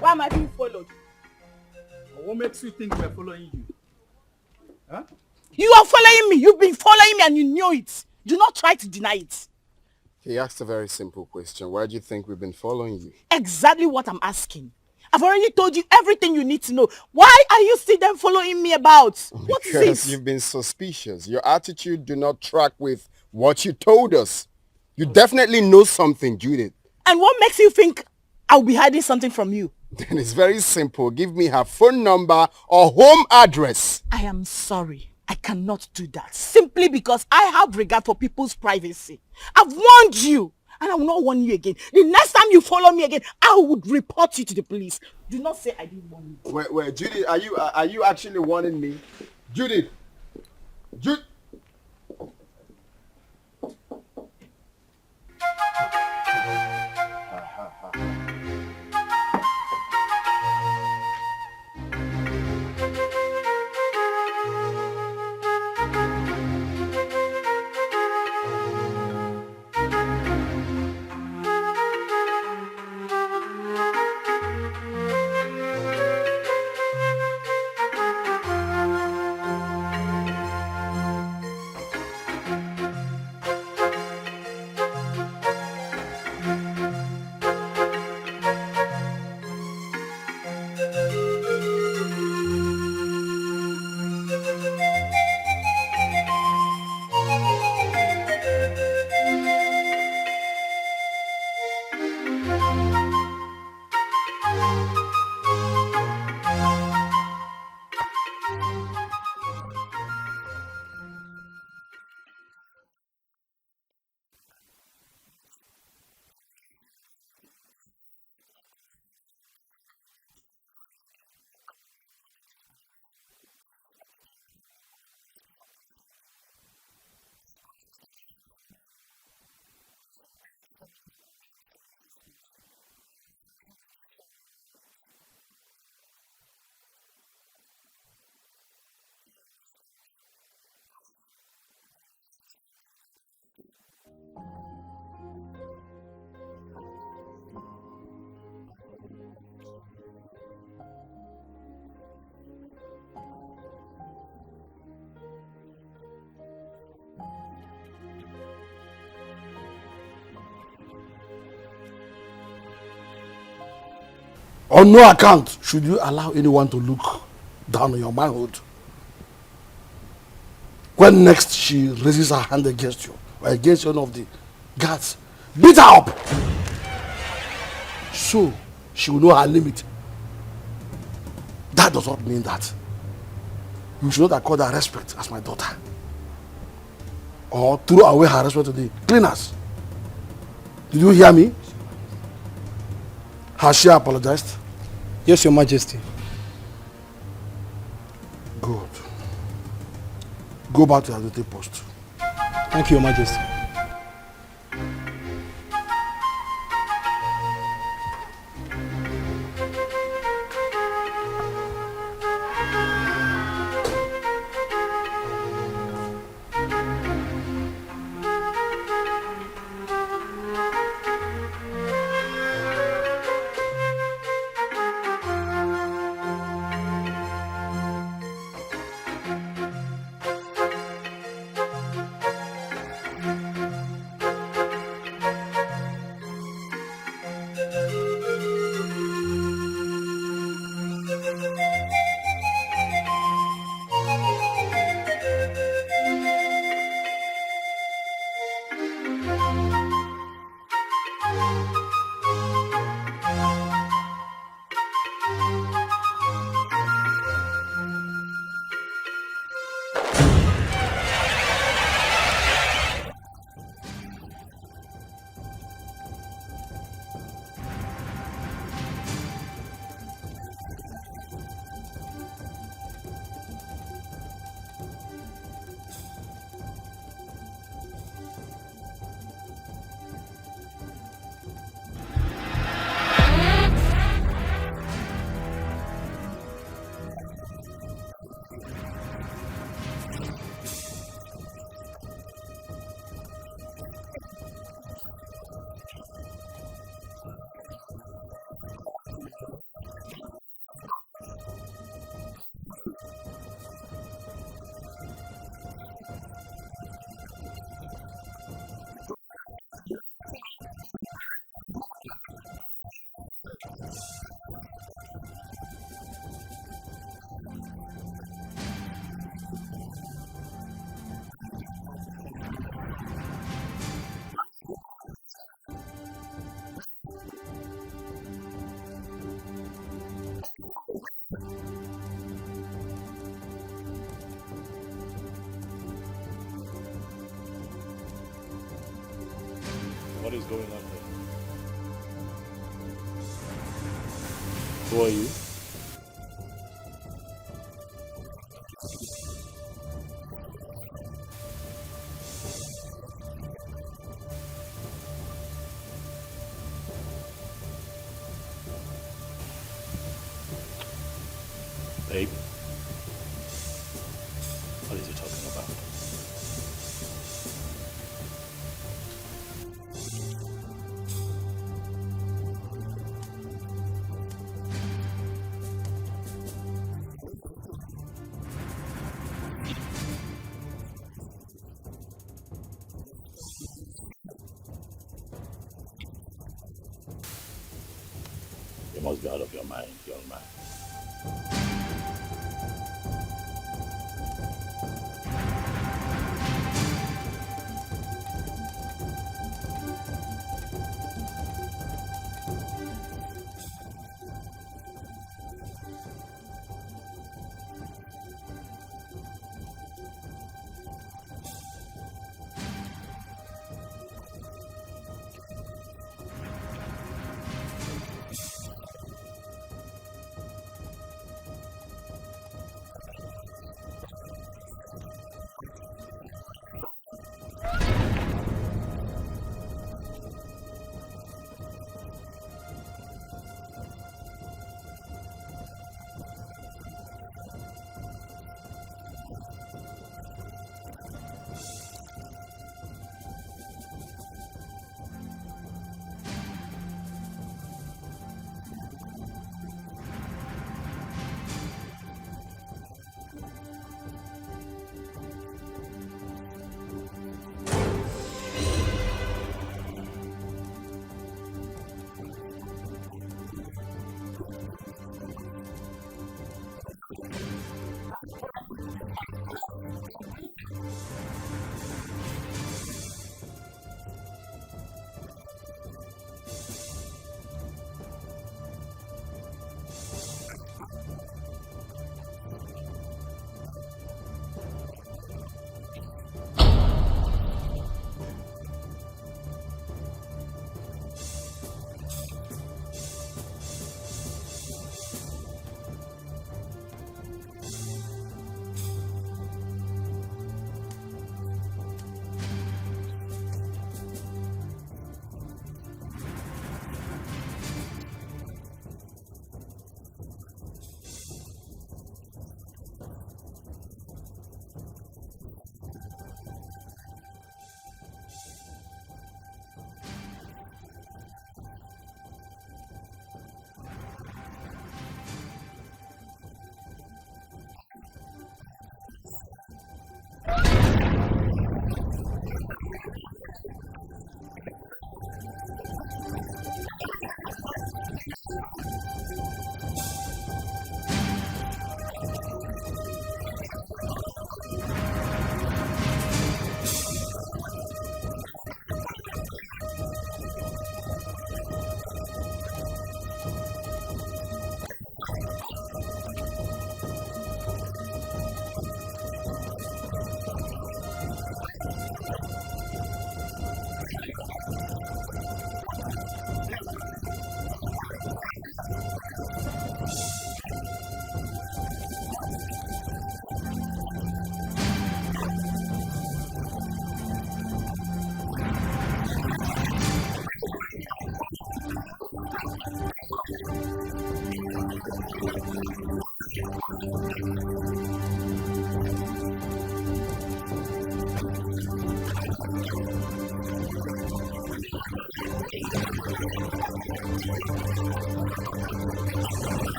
Why am I being followed? What makes you think we're following you? Huh? You are following me. You've been following me and you knew it. Do not try to deny it. He asked a very simple question. Why do you think we've been following you? Exactly what I'm asking. I've already told you everything you need to know. Why are you still then following me about? What is Because it? you've been suspicious. Your attitude do not track with what you told us. You definitely know something, Judith. And what makes you think I'll be hiding something from you? Then it's very simple. Give me her phone number or home address. I am sorry. I cannot do that. Simply because I have regard for people's privacy. I've warned you. And I will not warn you again. The next time you follow me again, I would report you to the police. Do not say I didn't warn you. Wait, Judith, are you actually warning me? Judith! Judith! On no account should you allow anyone to look down on your manhood. When next she raises her hand against you, or against one of the guards, beat her up. So she will know her limit. That does not mean that you should not accord her respect as my daughter. Or throw away her respect to the cleaners. Did you hear me? Has she apologized? Yes, Your Majesty. Good. Go back to your duty post. Thank you, Your Majesty. What is going on here? Who are you? Babe, what is he talking about? You must be out of your mind, young man.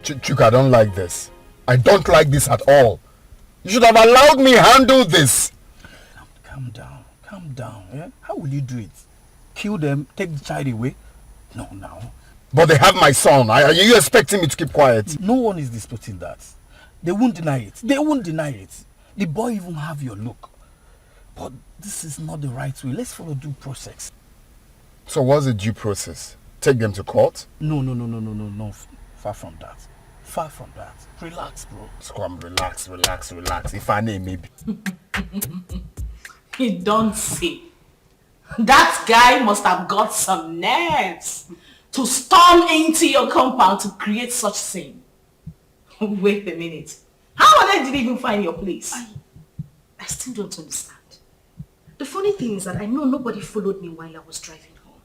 Chuka, I don't like this. I don't like this at all. You should have allowed me handle this. Calm down. Yeah? How will you do it? Kill them, take the child away? No, now. But they have my son. Are you expecting me to keep quiet? No one is disputing that. They won't deny it. The boy even have your look. But this is not the right way. Let's follow due process. So what's the due process? take them to court? No. Far from that. Far from that. Relax, bro. Scrum, relax. If I name maybe. You don't see. That guy must have got some nerves to storm into your compound to create such scene. Wait a minute. How on earth did you even find your place? I still don't understand. The funny thing is that I know nobody followed me while I was driving home.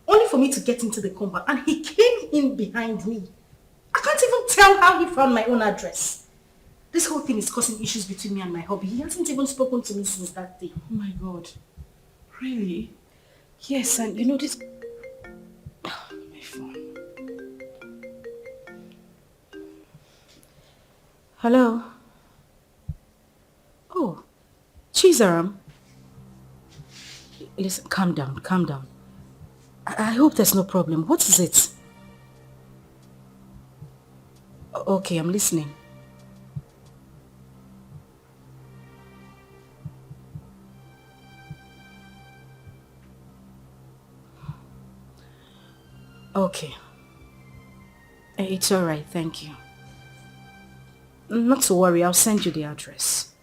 Only for me to get into the compound and he came in behind me. I can't even tell how he found my own address. This whole thing is causing issues between me and my hubby. He hasn't even spoken to me since that day. Oh my God. Really? Yes, and you know this... My phone. Hello? Oh, Chizaram. Listen, calm down. I hope there's no problem. What is it? Okay, I'm listening. Okay. It's alright, thank you. Not to worry, I'll send you the address.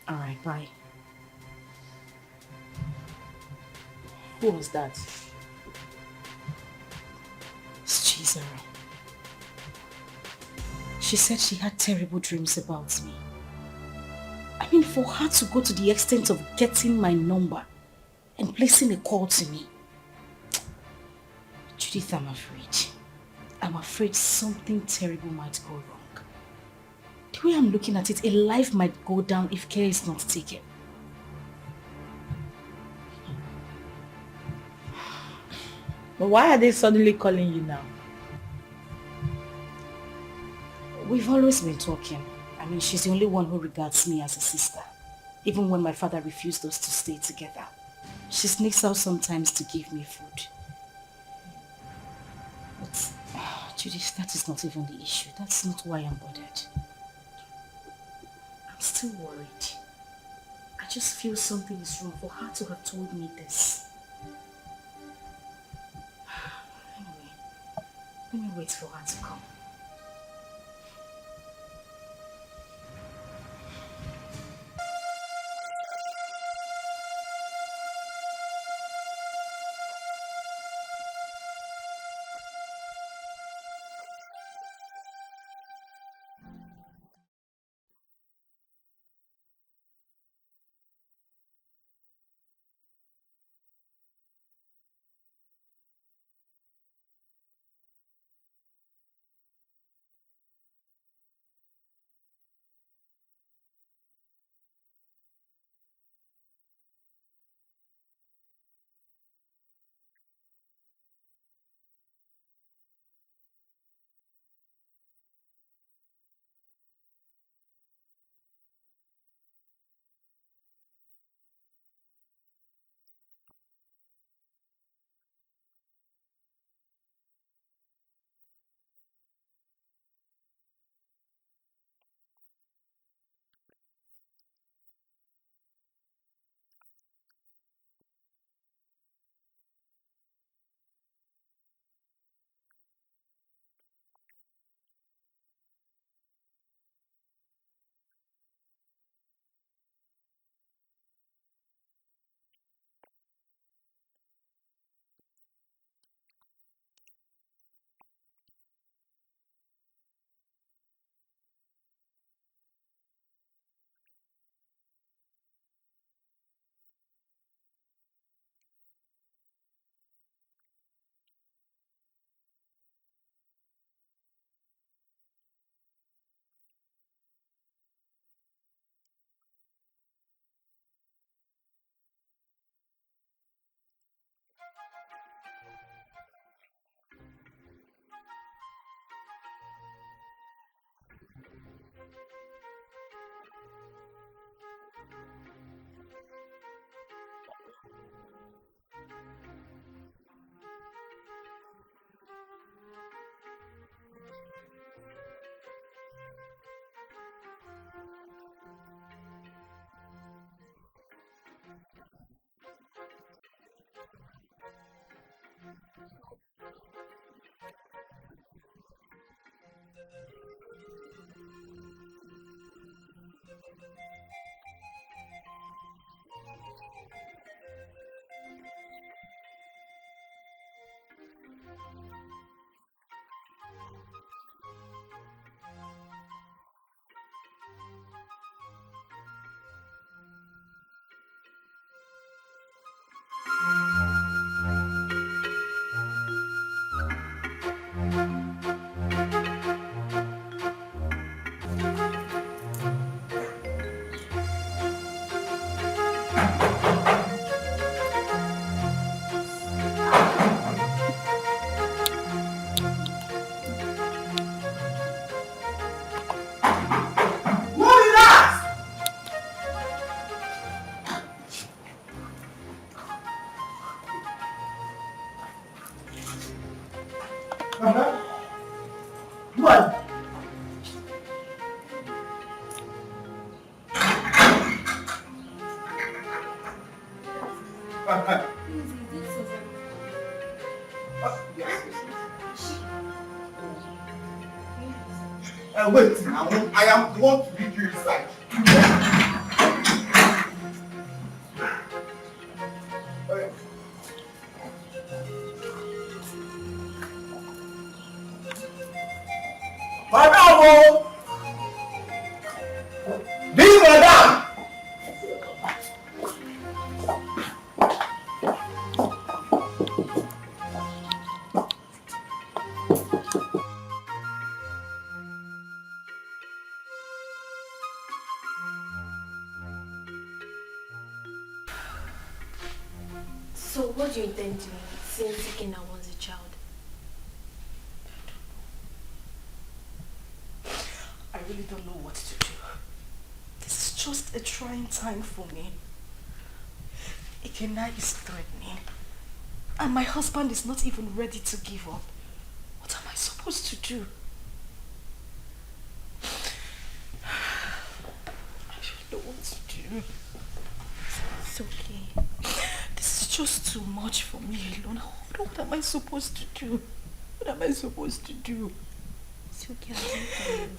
Alright, bye. Who was that? It's Chizara. She said she had terrible dreams about me. I mean, for her to go to the extent of getting my number and placing a call to me. Judith, I'm afraid. I'm afraid something terrible might go wrong. The way I'm looking at it, a life might go down if care is not taken. But why are they suddenly calling you now? We've always been talking. I mean, she's the only one who regards me as a sister. Even when my father refused us to stay together. She sneaks out sometimes to give me food. But, Judith, that is not even the issue. That's not why I'm bothered. I'm still worried. I just feel something is wrong for her to have told me this. Anyway, let me wait for her to come. Wait, I am the one to lead you inside. Madam! This madam! So what do you intend doing since Ikenna wants a child? I really don't know what to do. This is just a trying time for me. Ikenna is threatening. And my husband is not even ready to give up. What am I supposed to do? I don't know what to do. It's okay. This is just too much for me alone. What am I supposed to do? What am I supposed to do? It's okay, I'll do it for you.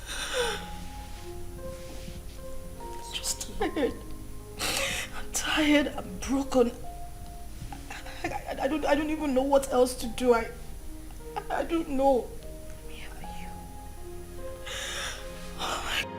I'm just tired. I'm tired. I'm broken. I don't even know what else to do. I don't know. Where are you? Oh my God.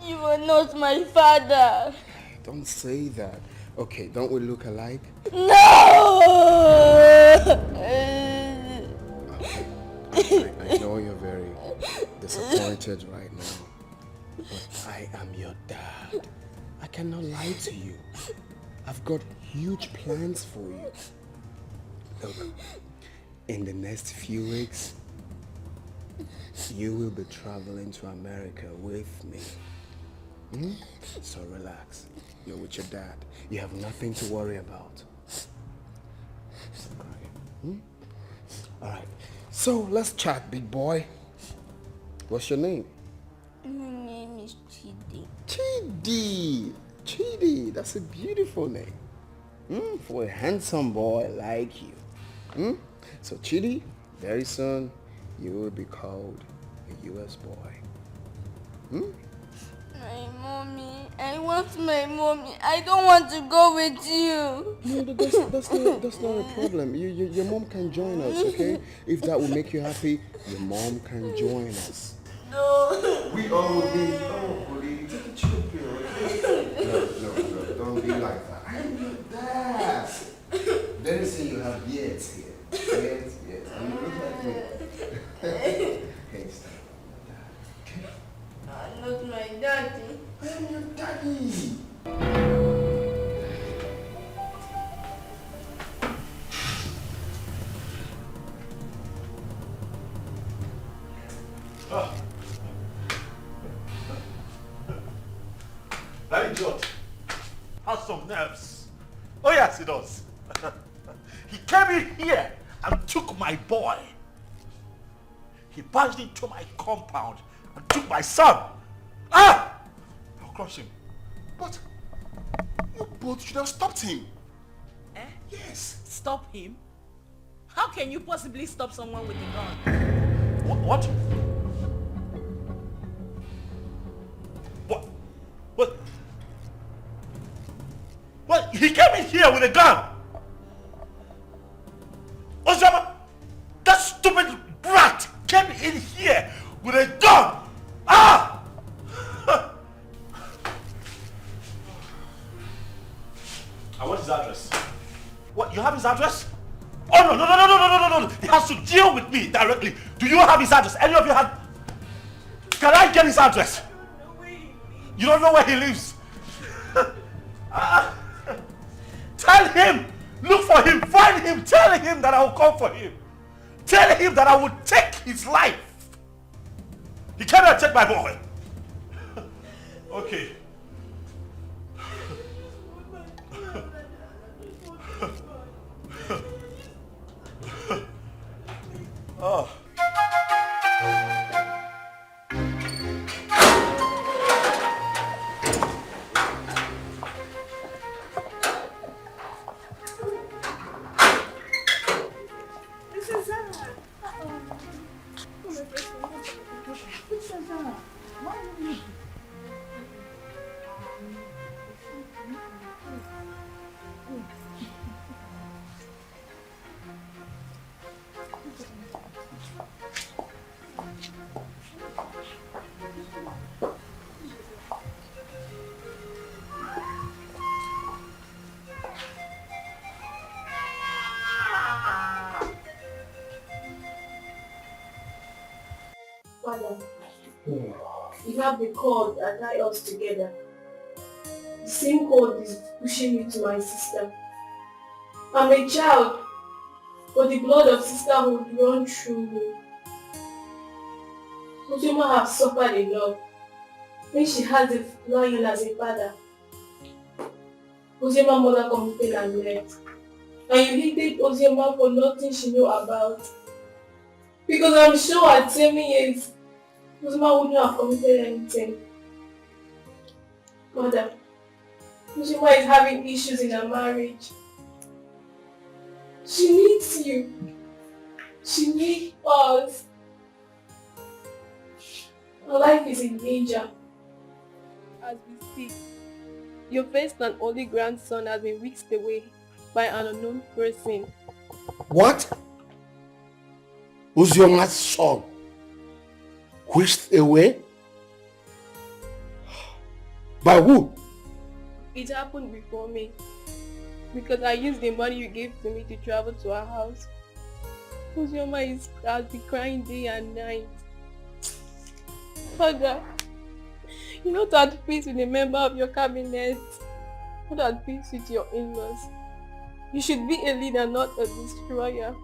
You are not my father. Don't say that. Okay, don't we look alike? No! I know you're very disappointed right now, but I am your dad. I cannot lie to you. I've got huge plans for you. Look, in the next few weeks, you will be traveling to America with me. So relax. You're with your dad. You have nothing to worry about. Stop crying. Alright. So let's chat, big boy. What's your name? My name is Chidi. Chidi. Chidi. That's a beautiful name. For a handsome boy like you. So Chidi, very soon you will be called a US boy. My mommy. I want my mommy. I don't want to go with you. No, that's not a problem. Your mom can join us, okay? If that will make you happy, your mom can join us. No. We all will be. Oh, buddy, take a chill pill, okay? No, don't be like that. I'm your dad. Very soon you have beards here. Beards. And you look like me. Okay, stop. I'm not my daddy. I am your daddy. That idiot has some nerves. Oh yes, he does. He came in here and took my boy. He barged into my compound and took my son. I'll crush him. But you both should have stopped him. Eh? Yes. Stop him? How can you possibly stop someone with a gun? What? What? He came in here with a gun. Oyama, that stupid brat came in here with a gun. I want his address. What? You have his address? Oh no! He has to deal with me directly. Do you have his address? Any of you have? Can I get his address? You don't know where he lives. Tell him, look for him, find him, tell him that I will come for him. Tell him that I will take his life. He cannot take my boy. Okay. Oh. Father, you have the cord that tie us together. The same cord is pushing me to my sister. I'm a child, but the blood of sisterhood runs through me. Oyama has suffered enough when she has a lion as a father. Oyama's mother committed and left. And you hated Oyama for nothing she knew about. Because I'm sure at 7 years, Oyama wouldn't have committed anything. Mother, Oyama is having issues in her marriage. She needs you. She needs us. Her life is in danger. As we speak, your first and only grandson has been whisked away by an unknown person. What? Oyama's son whisked away? By who? It happened before me. Because I used the money you gave to me to travel to our house. Oyama has been crying day and night. Father, you're not at peace with a member of your cabinet. Not at peace with your in-laws. You should be a leader, not a destroyer.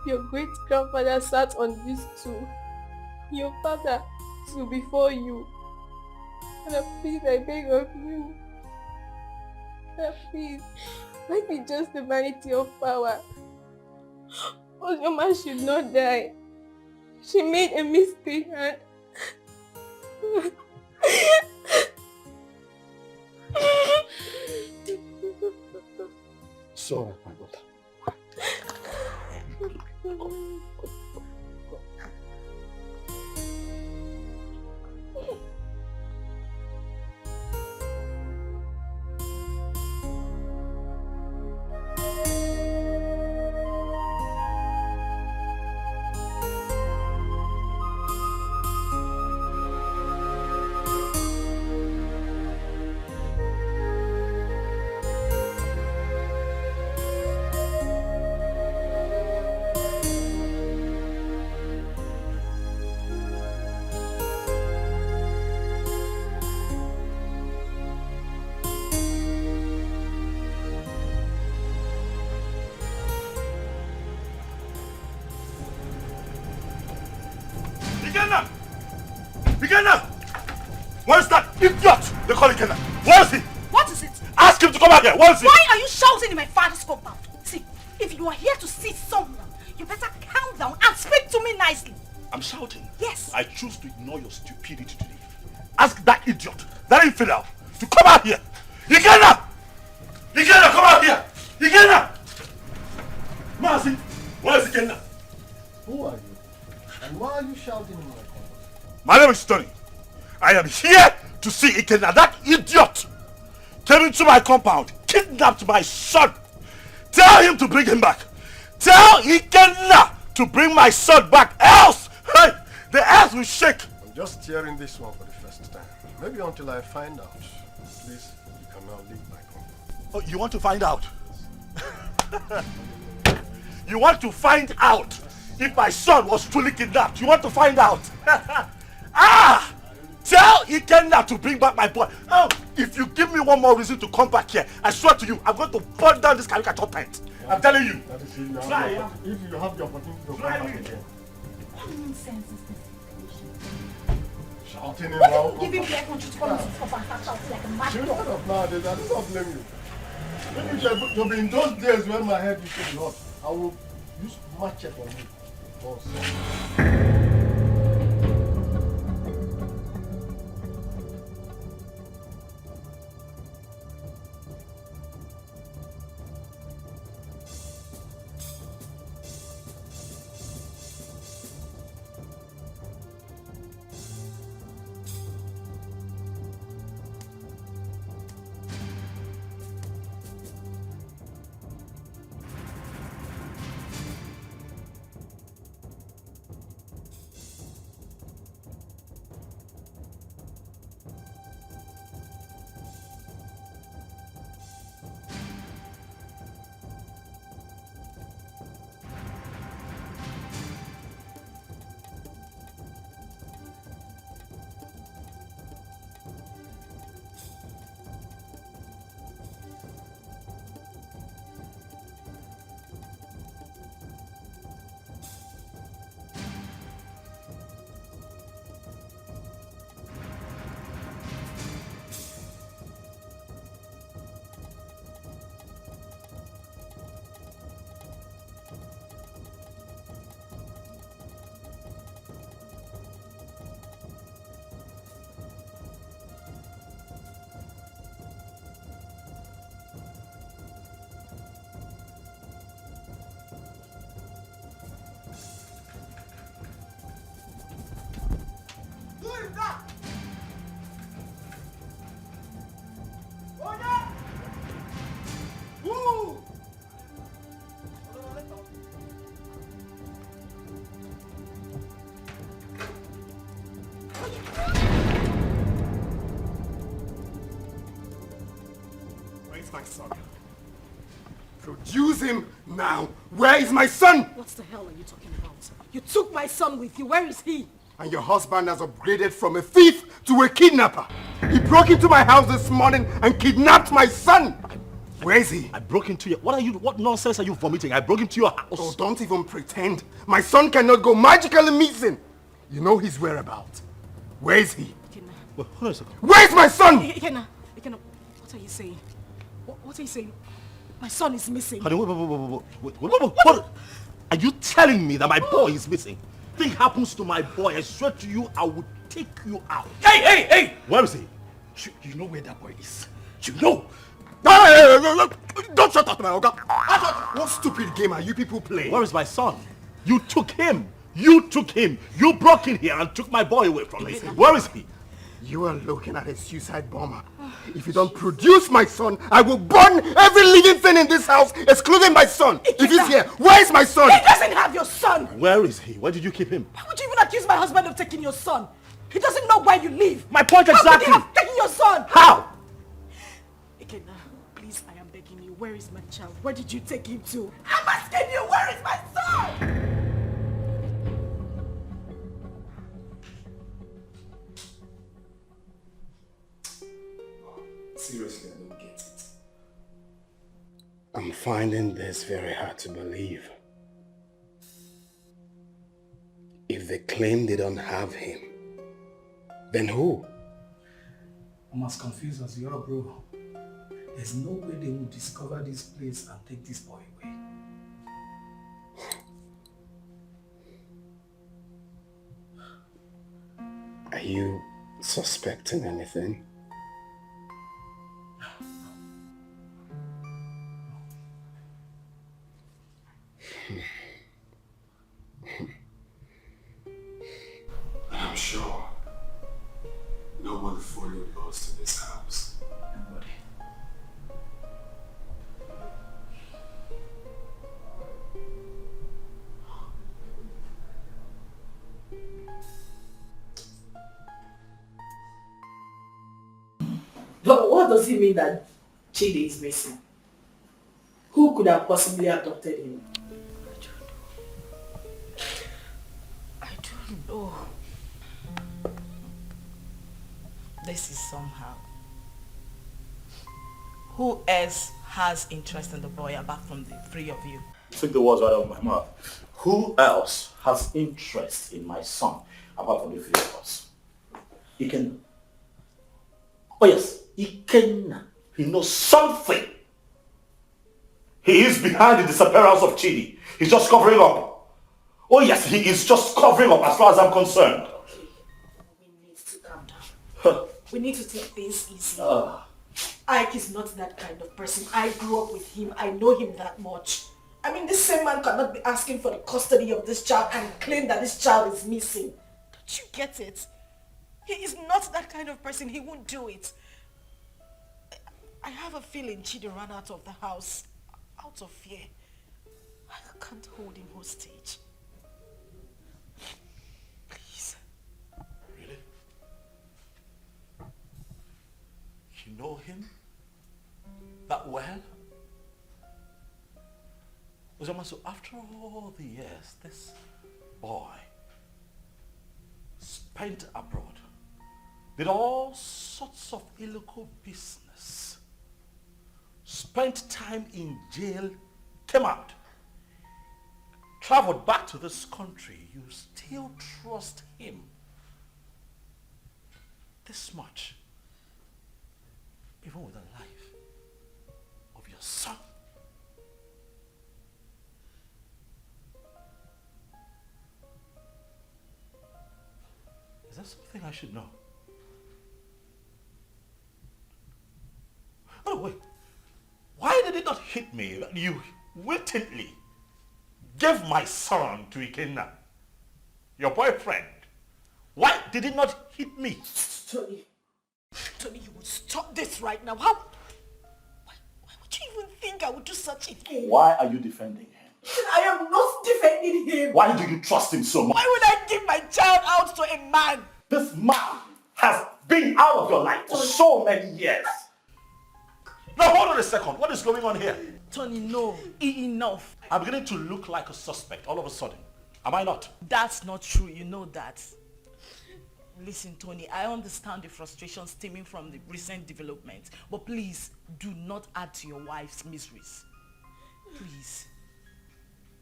Your great-grandfather sat on this stool. Your father stood before you. Father, please, I beg of you. Father, please, let me just the vanity of power. Oyama should not die. She made a mistake and... Sorry, my daughter. Ikenna! Ikenna! Where's that idiot they call Ikenna? Where is he? What is it? Ask him to come out here. Where is he? Why are you shouting in my father's compound? See, if you are here to see someone, you better calm down and speak to me nicely. I'm shouting. Yes. I choose to ignore your stupidity today. Ask that idiot, that infidel, to come out here. Ikenna! Ikenna, come out here! Ikenna! Mercy! Where is Ikenna? Who are you? And why are you shouting in my compound? My name is Tony. I am here to see Ikenna. That idiot came into my compound, kidnapped my son. Tell him to bring him back. Tell Ikenna to bring my son back, else hey, the earth will shake. I'm just hearing this one for the first time. Maybe until I find out. Please, you can now leave my compound. Oh, you want to find out? You want to find out if my son was truly kidnapped? You want to find out? Ah! Tell Ikenna to bring back my boy. Oh, if you give me one more reason to come back here, I swear to you, I'm going to burn down this caricature tent. I'm telling you. That is if you Try have, if you have the opportunity to come back again. What nonsense is this? Shouting in What my did you give him the air control to come into this compound and start shouting like a mad Children dog? of nowadays, I do not blame you. Maybe you should be in those days when my head used to be hot. I will use machete on you. son? Produce him now. Where is my son? What the hell are you talking about? You took my son with you. Where is he? And your husband has upgraded from a thief to a kidnapper. He broke into my house this morning and kidnapped my son. Where is he? I broke into your... What nonsense are you vomiting? I broke into your house. Oh, don't even pretend. My son cannot go magically missing. You know his whereabouts. Where is he? Ikenna. Well, hold on a second. Where is my son? Ikenna, what are you saying? What are you saying? My son is missing. Honey, what? Are you telling me that my boy is missing? Thing happens to my boy, I swear to you, I will take you out. Hey! Where is he? You know where that boy is. You know. Don't shut up, my Oga. What stupid game are you people playing? Where is my son? You took him. You broke in here and took my boy away from me. Where is he? You are looking at a suicide bomber. If you don't produce my son, I will burn every living thing in this house, excluding my son. If he's here, where is my son? He doesn't have your son. Where is he? Where did you keep him? Why would you even accuse my husband of taking your son? He doesn't know where you live. My point exactly. How could he have taken your son? How? Ikenna, please, I am begging you. Where is my child? Where did you take him to? I'm asking you, where is my son? Seriously, I don't get it. I'm finding this very hard to believe. If they claim they don't have him, then who? I'm as confused as you are, bro. There's no way they will discover this place and take this boy away. Are you suspecting anything? I'm sure no one followed us to this house. Nobody. But what does it mean that Chidi is missing? Who could have possibly adopted him? I don't know. This is somehow. Who else has interest in the boy apart from the three of you? Took the words right out of my mouth. Who else has interest in my son apart from the three of us? Ikenna. Oh yes, Ikenna. He knows something. He is behind the disappearance of Chidi. He's just covering up. Oh yes, he is just covering up as far as I'm concerned. We need to calm down. We need to take things easy. Ike is not that kind of person. I grew up with him. I know him that much. I mean, this same man cannot be asking for the custody of this child and claim that this child is missing. Don't you get it? He is not that kind of person. He won't do it. I have a feeling Chidi ran out of the house out of fear. I can't hold him hostage. Please. Really? You know him that well? Oyama, so after all the years, this boy spent abroad, did all sorts of illegal business, spent time in jail, came out, traveled back to this country. You still trust him this much, even with the life of your son. Is that something I should know? Oh wait, why did it not hit me that you wittingly gave my son to Ikenna, your boyfriend? Why did it not hit me? Tony, you would stop this right now. Why would you even think I would do such a thing? Why are you defending him? I am not defending him. Why do you trust him so much? Why would I give my child out to a man? This man has been out of your life for so many years. Now hold on a second. What is going on here? Tony, no. Enough. I'm beginning to look like a suspect all of a sudden. Am I not? That's not true. You know that. Listen, Tony, I understand the frustration stemming from the recent development, but please do not add to your wife's miseries. Please.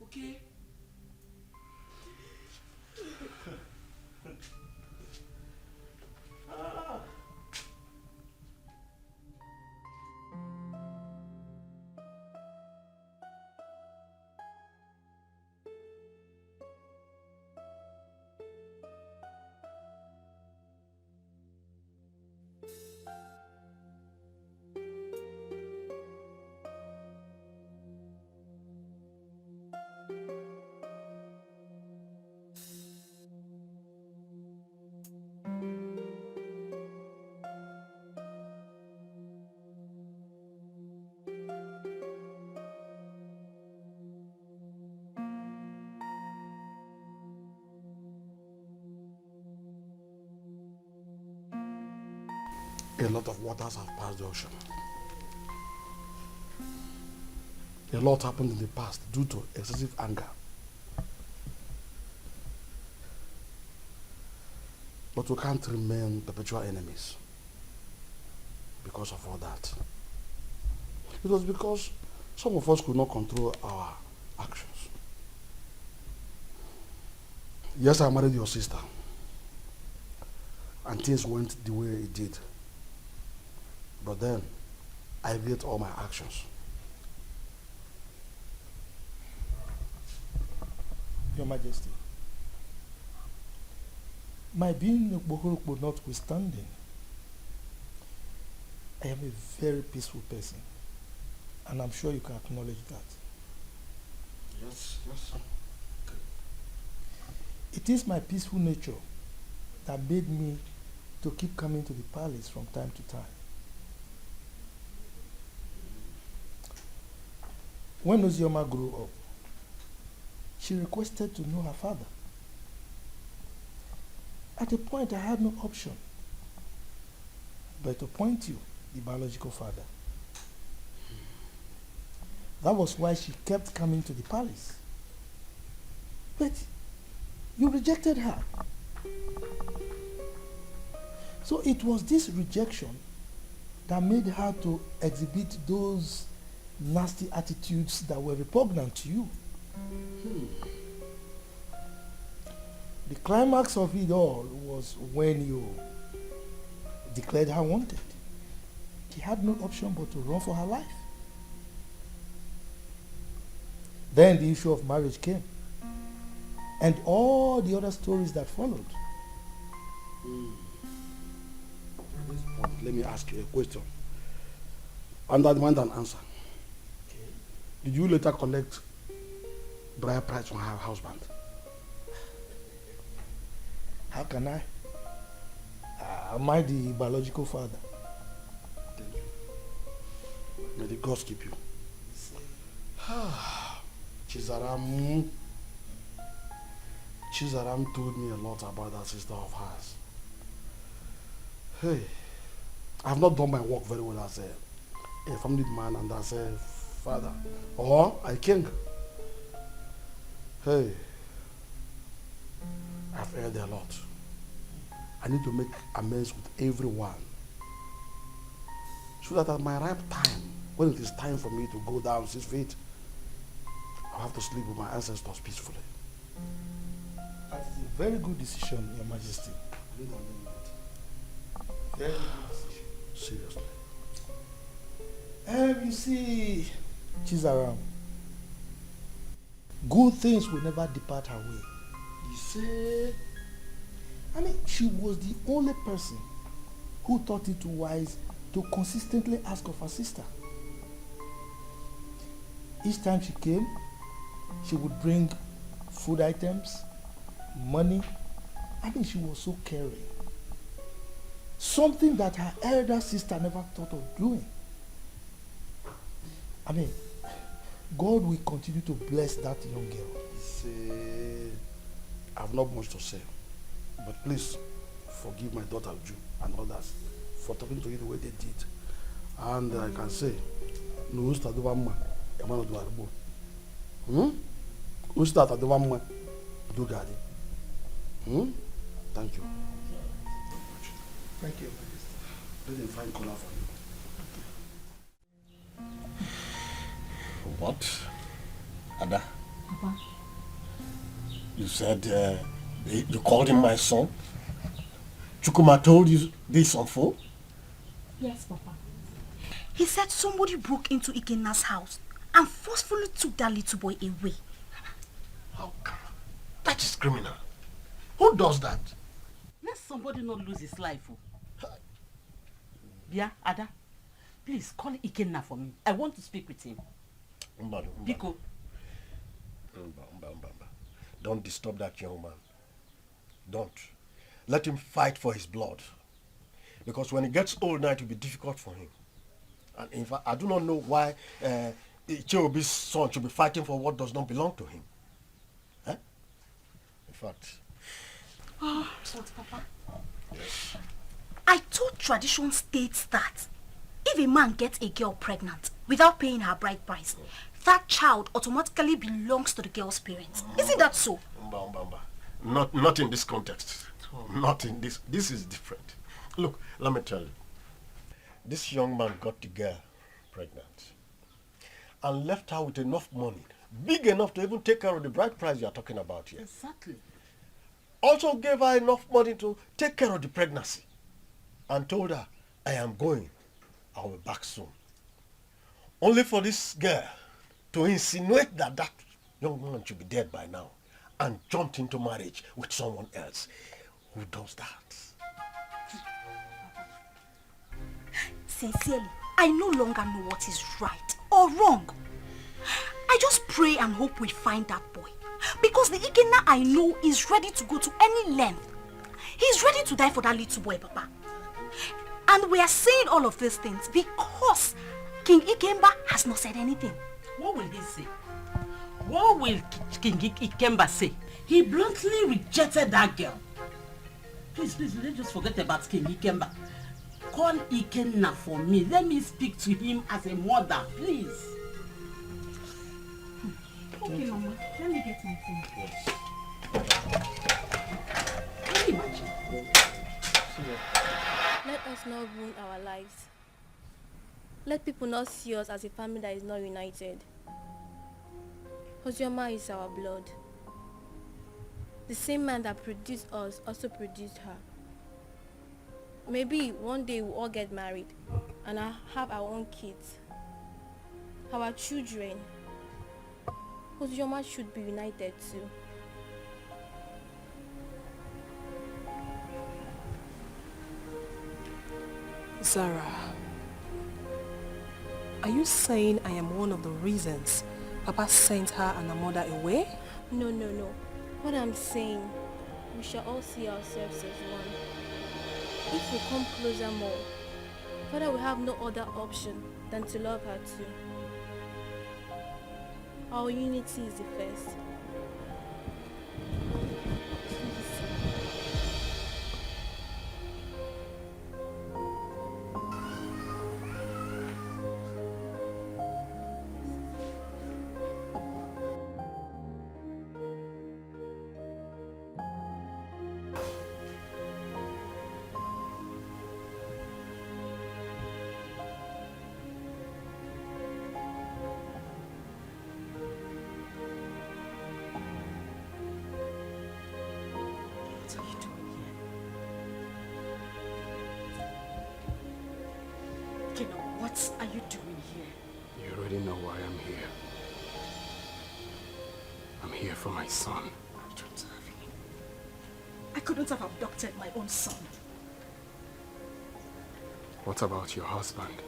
Okay? A lot of waters have passed the ocean. A lot happened in the past due to excessive anger. But we can't remain perpetual enemies because of all that. It was because some of us could not control our actions. Yes, I married your sister. And things went the way it did. But then, I regret all my actions. Your Majesty, my being Okpohorokpo notwithstanding, I am a very peaceful person, and I'm sure you can acknowledge that. Yes, yes. It is my peaceful nature that made me to keep coming to the palace from time to time. When Oyama grew up, she requested to know her father. At a point, I had no option but to point you, the biological father. That was why she kept coming to the palace. But you rejected her. So it was this rejection that made her to exhibit those nasty attitudes that were repugnant to you. The climax of it all was when you declared her wanted. She had no option but to run for her life. Then the issue of marriage came, and all the other stories that followed. At this point, let me ask you a question. And I demand an answer. Did you later collect bride price from her husband? How can I? Am I the biological father? Thank you. May the gods keep you. Chizaram told me a lot about that sister of hers. Hey, I have not done my work very well as a family man and as a father or a king. Hey, I've erred a lot. I need to make amends with everyone so that at my ripe time, when it is time for me to go down 6 feet, I'll have to sleep with my ancestors peacefully. That is a very good decision, Your Majesty. Very good decision. Seriously. You see, Chizaram, good things will never depart her way. You say? I mean, she was the only person who thought it wise to consistently ask of her sister. Each time she came, she would bring food items, money. I mean, she was so caring. Something that her elder sister never thought of doing. I mean, God will continue to bless that young girl. See, I have not much to say, but please forgive my daughter Uju and others for talking to you the way they did. And I can say, no start over man, a man of the world. Who start at the one man, do got it. Thank you. Thank you. Let him find color for you. What? Ada? Papa. You said you called him my son? Chukuma told you this on phone? Yes, Papa. He said somebody broke into Ikenna's house and forcefully took that little boy away. How come? That is criminal. Who does that? Let somebody not lose his life. Yeah, Ada, please call Ikenna for me. I want to speak with him. Biko. Don't disturb that young man. Don't. Let him fight for his blood. Because when he gets old now, it will be difficult for him. And in fact, I do not know why Icheobi's son should be fighting for what does not belong to him. Eh? In fact. Oh, but Papa. Yes. I thought tradition states that if a man gets a girl pregnant without paying her bride price, that child automatically belongs to the girl's parents. Isn't that so? Not in this context. Not in this. This is different. Look, let me tell you. This young man got the girl pregnant and left her with enough money, big enough to even take care of the bride price you are talking about here. Exactly. Also gave her enough money to take care of the pregnancy and told her, I am going. I'll be back soon. Only for this girl to insinuate that that young man should be dead by now and jumped into marriage with someone else. Who does that? Sincerely, I no longer know what is right or wrong. I just pray and hope we find that boy. Because the Ikenna I know is ready to go to any length. He's ready to die for that little boy, Papa. And we are saying all of these things because King Ikemba has not said anything. What will he say? What will King Ikemba say? He bluntly rejected that girl. Please, let's just forget about King Ikemba. Call Ikenna for me. Let me speak to him as a mother, please. Okay, Mama. Let me get my phone. Yes. Can you imagine? Let us not ruin our lives. Let people not see us as a family that is not united. Oyama is our blood. The same man that produced us also produced her. Maybe one day we'll all get married and I'll have our own kids, our children. Oyama should be united too. Zara, are you saying I am one of the reasons Papa sent her and her mother away? No. What I'm saying, we shall all see ourselves as one. If we come closer more, Father will have no other option than to love her too. Our unity is the first. What are you doing here? You already know why I'm here. I'm here for my son. You don't have him. I couldn't have abducted my own son. What about your husband?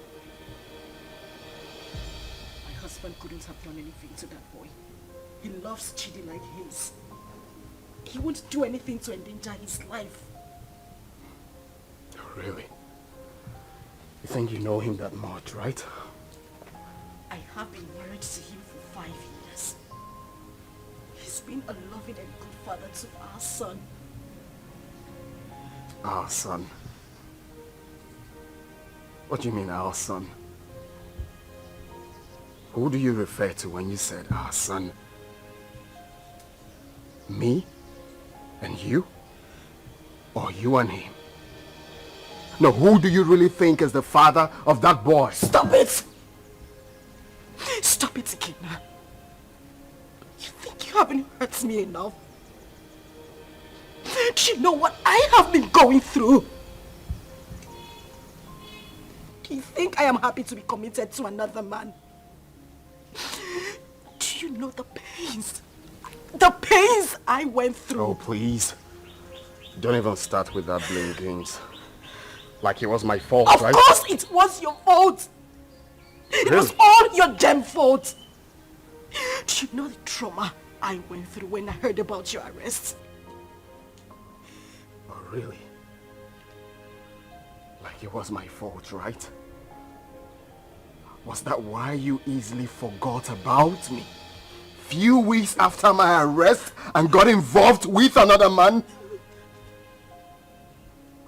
My husband couldn't have done anything to that boy. He loves Chidi like his. He won't do anything to endanger his life. Oh, really? You think you know him that much, right? I have been married to him for 5 years. He's been a loving and good father to our son. Our son. What do you mean, our son? Who do you refer to when you said our son? Me? And you? Or you and him? No, who do you really think is the father of that boy? Stop it! Stop it, Ikenna. You think you haven't hurt me enough? Do you know what I have been going through? Do you think I am happy to be committed to another man? Do you know the pains? The pains I went through. Oh, please. Don't even start with that blame games. Like it was my fault, Of right? course it was your fault. It was all your damn fault. Do you know the trauma I went through when I heard about your arrest? Oh, really? Like it was my fault, right? Was that why you easily forgot about me? Few weeks after my arrest and got involved with another man?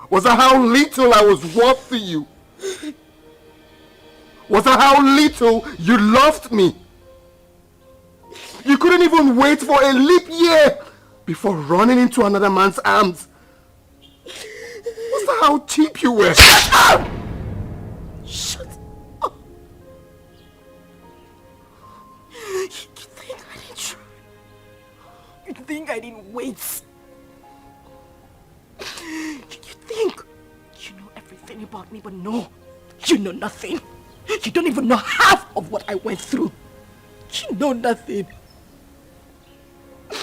Was that how little I was worth to you? Was that how little you loved me? You couldn't even wait for a leap year before running into another man's arms. Was that how cheap you were? Shut up! Shut up! You think I didn't try? You think I didn't wait? You think you know everything about me, but no, you know nothing. You don't even know half of what I went through. You know nothing. You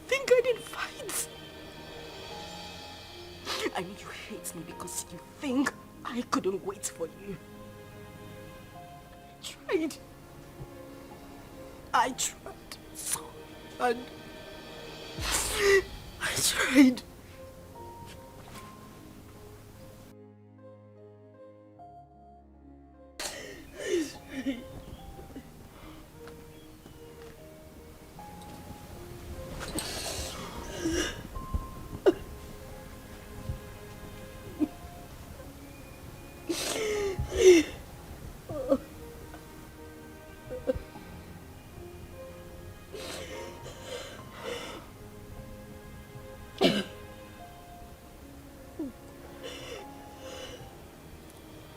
think I didn't fight? I know you hate me because you think I couldn't wait for you. I tried so hard. I tried.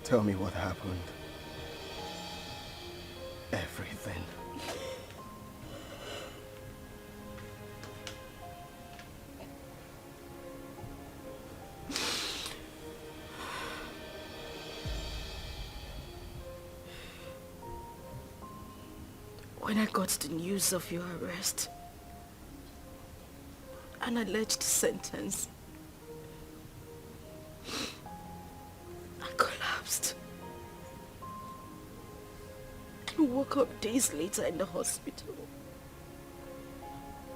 Tell me what happened. Everything. When I got the news of your arrest, an alleged sentence, I collapsed and woke up days later in the hospital.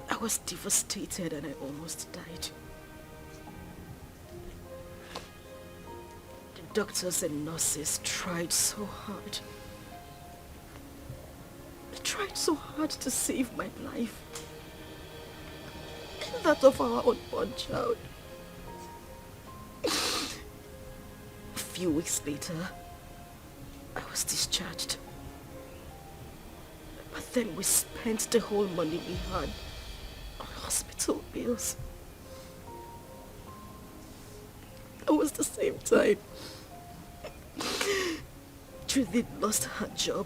I was devastated and I almost died. The doctors and nurses tried so hard. They tried so hard to save my life and that of our unborn child. A few weeks later, I was discharged. But then we spent the whole money we had on hospital bills. That was the same time Judith lost her job.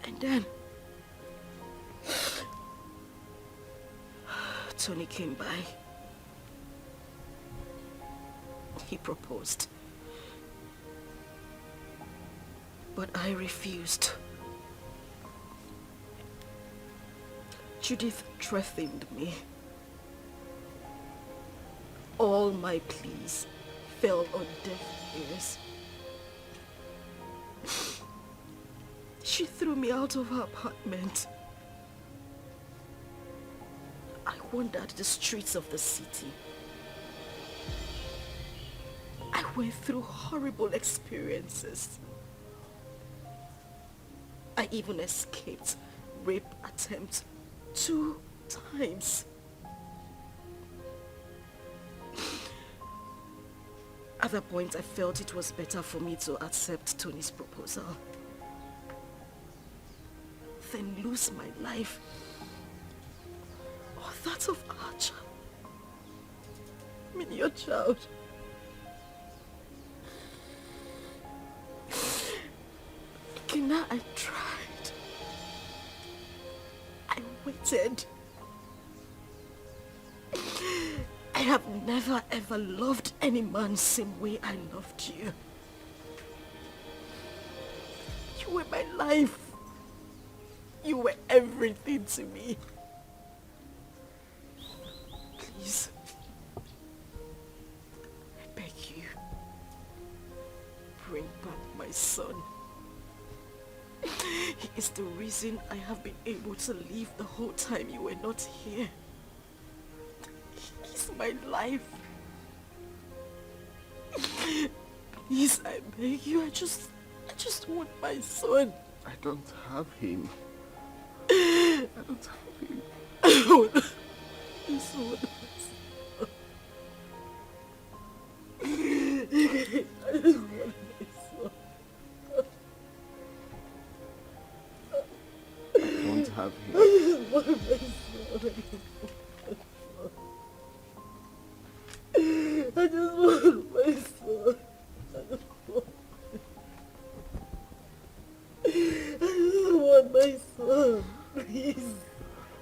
And then Tony came by. He proposed. But I refused. Judith threatened me. All my pleas fell on deaf ears. She threw me out of her apartment. I wandered the streets of the city. I went through horrible experiences. I even escaped rape attempt 2 times. At that point, I felt it was better for me to accept Tony's proposal than lose my life or that of our child. I mean, your child. Ikenna, I tried. I waited. I have never ever loved any man same way I loved you. You were my life. You were everything to me. Please, I beg you, bring back my son. He is the reason I have been able to live the whole time you were not here. He's my life. Please, I beg you, I just want my son. I don't have him. I don't have him. I want my son. I just want my son. I don't have him. I just want my son. I just want my son. I just want my son. Please.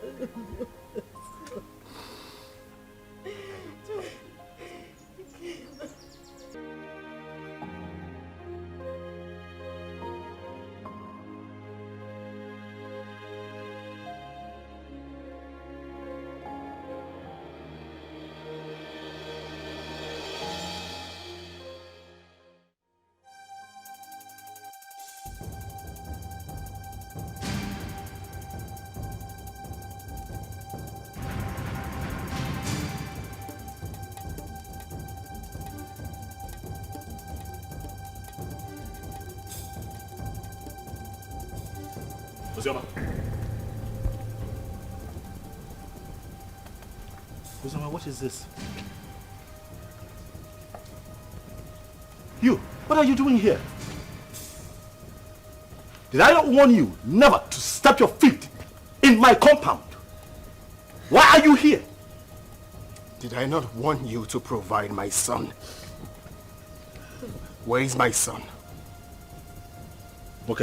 I just want my son. Oyama. Oyama, what is this? You, what are you doing here? Did I not warn you never to step your feet in my compound? Why are you here? Did I not warn you to provide my son? Where is my son? Book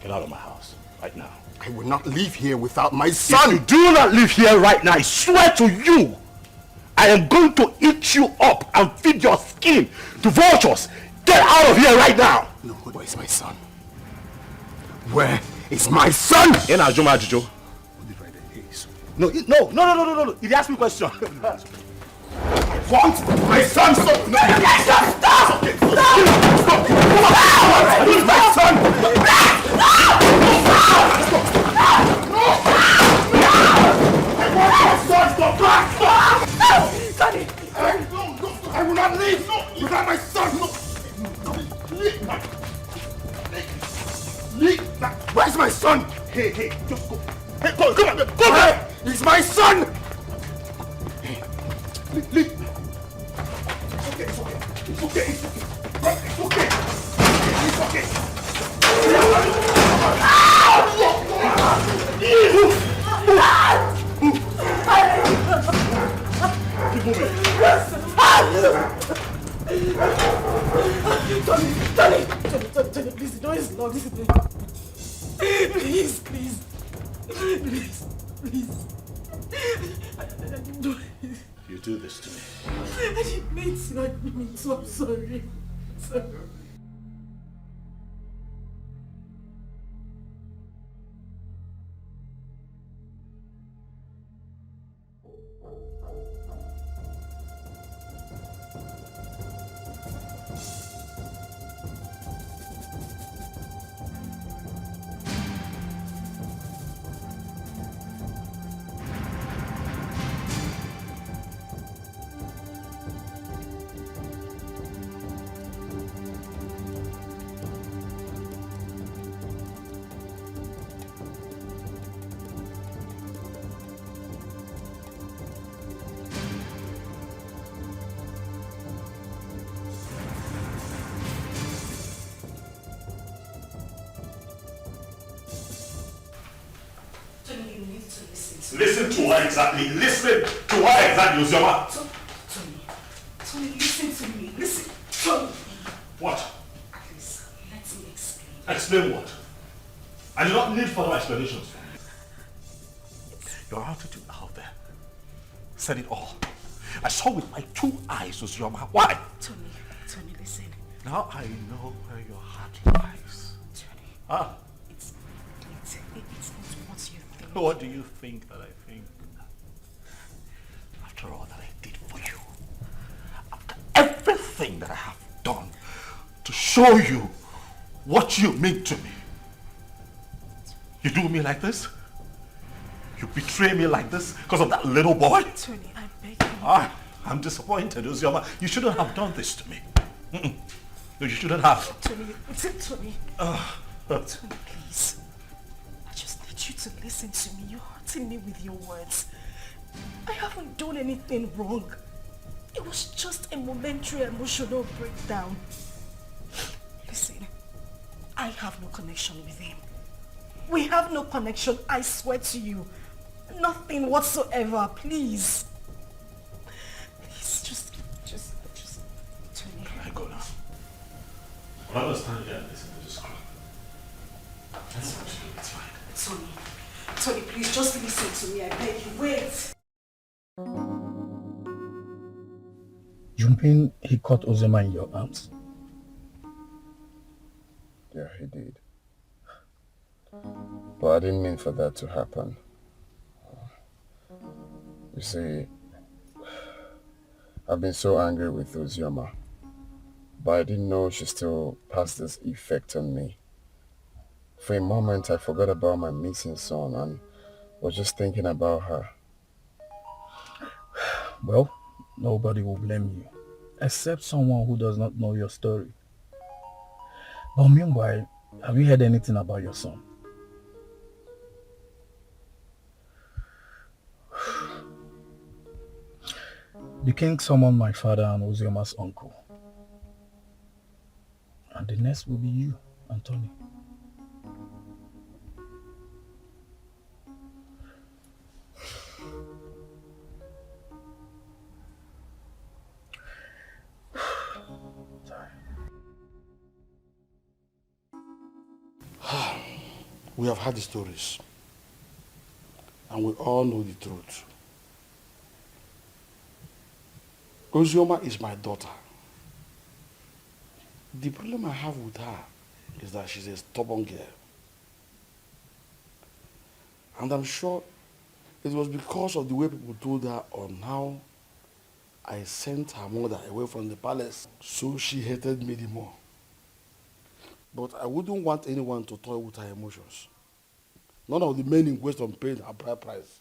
get out of my house right now. I will not leave here without my son. If you do not leave here right now, I swear to you, I am going to eat you up and feed your skin to vultures. Get out of here right now. No, where is my son? Where is my son? In Ajuma Ajujo. No. He asked me a question. I want my son. Stop! No, stop! Okay, stop! Where is my son? Sonny! I will not leave without my son! Leave! Where's my son? Hey, just go. Hey, come on! Where is my son? Hey, leave. It's okay. Keep moving. Tony, please, the door is locked. Please. I didn't do it. You do this to me. I didn't mean to. I'm sorry. Listen to her exactly. Listen to her exactly, Oyama. Tony, listen to me. Listen, Tony. What? Please, let me explain. Explain what? I do not need further explanations. Your attitude out there said it all. I saw with my 2 eyes, Oyama. Why? Tony, listen. Now I know where your heart lies. Tony. Ah. It's not what you think. What do you think that I think? After all that I did for you, after everything that I have done to show you what you mean to me, you do me like this? You betray me like this because of that little boy? Tony, I beg you. I'm disappointed, Oyama. You shouldn't have done this to me. No, you shouldn't have. Tony, Tony, please. I just need you to listen to me. You're hurting me with your words. I haven't done anything wrong. It was just a momentary emotional breakdown. Listen, I have no connection with him. We have no connection, I swear to you. Nothing whatsoever, please. Please, just, Tony. I go now. I understand here and listen to this crap. That's what you do, it's fine. Tony, please, just listen to me, I beg you, wait. You mean he caught Oyama in your arms? Yeah, he did. But I didn't mean for that to happen. You see, I've been so angry with Oyama, but I didn't know she still has this effect on me. For a moment, I forgot about my missing son and was just thinking about her. Well, nobody will blame you, except someone who does not know your story. But meanwhile, have you heard anything about your son? The king summoned my father and Oyama's uncle. And the next will be you, Anthony. We have heard the stories, and we all know the truth. Oyama is my daughter. The problem I have with her is that she's a stubborn girl. And I'm sure it was because of the way people told her on how I sent her mother away from the palace, so she hated me the more. But I wouldn't want anyone to toy with her emotions. None of the men in question paid a bride price.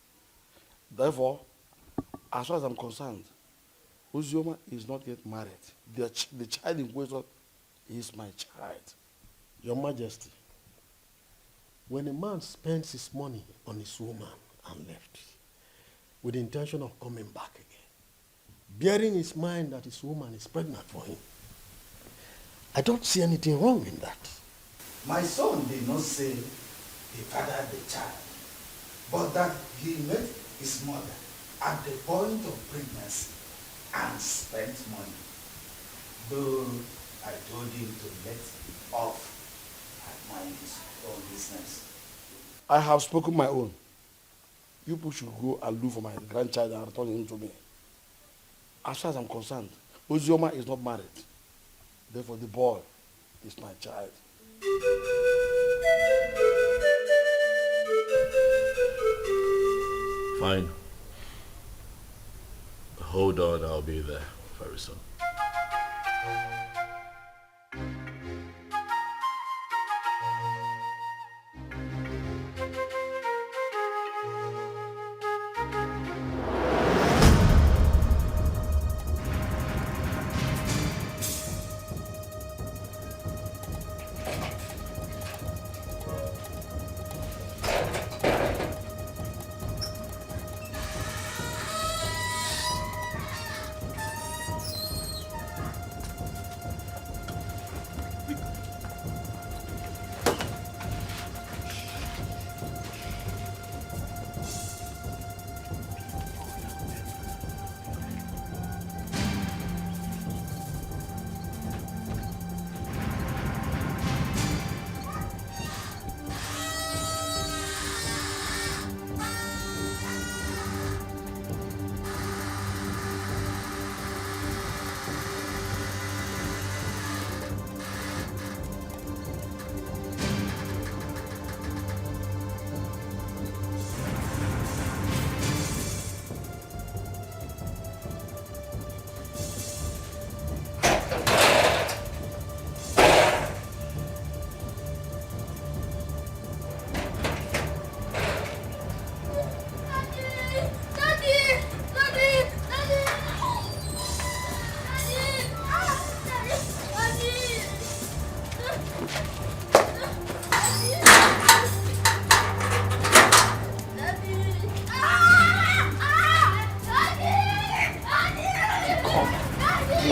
Therefore, as far as I'm concerned, Oyama is not yet married. The child in question is my child. Your Majesty, when a man spends his money on his woman and left, with the intention of coming back again, bearing in his mind that his woman is pregnant for him, I don't see anything wrong in that. My son did not say he fathered the child, but that he met his mother at the point of pregnancy and spent money. Though I told him to let off and mind his own business. I have spoken my own. You people should go and look for my grandchild and return him to me. As far as I'm concerned, Oyama is not married. Therefore, the boy is my child. Fine. Hold on, I'll be there very soon.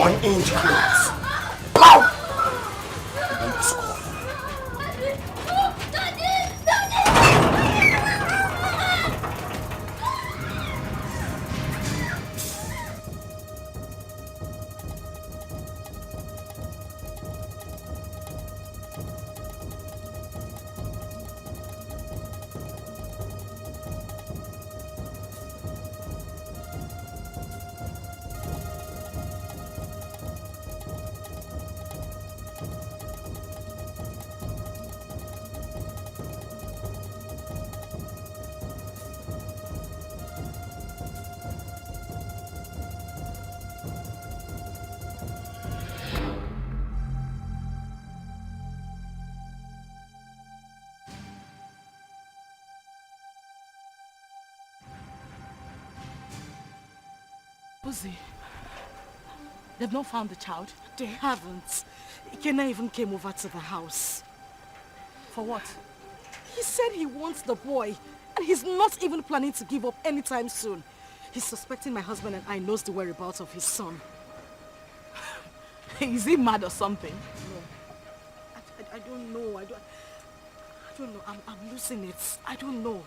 1-inch clothes. Now! Buzi, they've not found the child. They haven't. Ikenna even came over to the house. For what? He said he wants the boy, and he's not even planning to give up anytime soon. He's suspecting my husband and I knows the whereabouts of his son. Is he mad or something? No. I don't know. I don't know. I'm losing it. I don't know.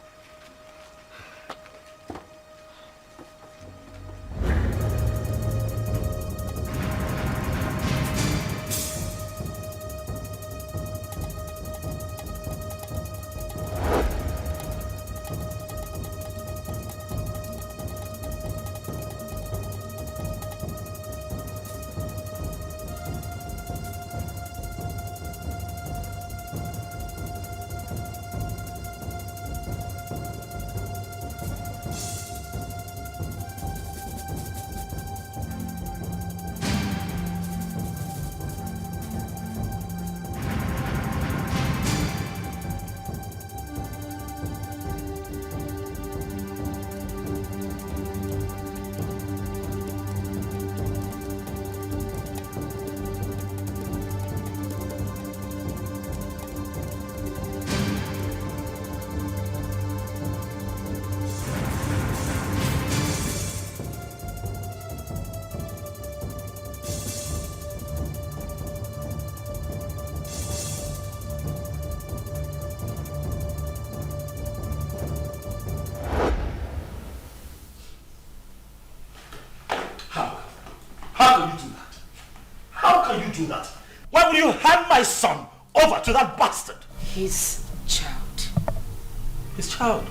Do that? Why would you hand my son over to that bastard? His child. His child?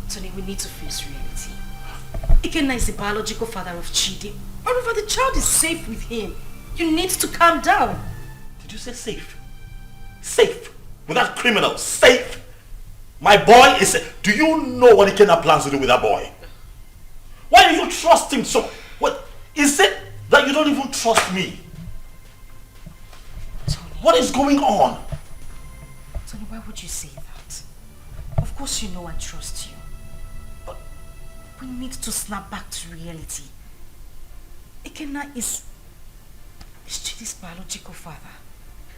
Tony, we need to face reality. Ikenna is the biological father of Chidi. However, the child is safe with him. You need to calm down. Did you say safe? Safe? With that criminal? Safe? My boy is safe. Do you know what Ikenna plans to do with that boy? Why do you trust him so? What is it that you don't even trust me? What is going on? Tony, why would you say that? Of course you know I trust you. But we need to snap back to reality. Ikenna is Chidi's biological father.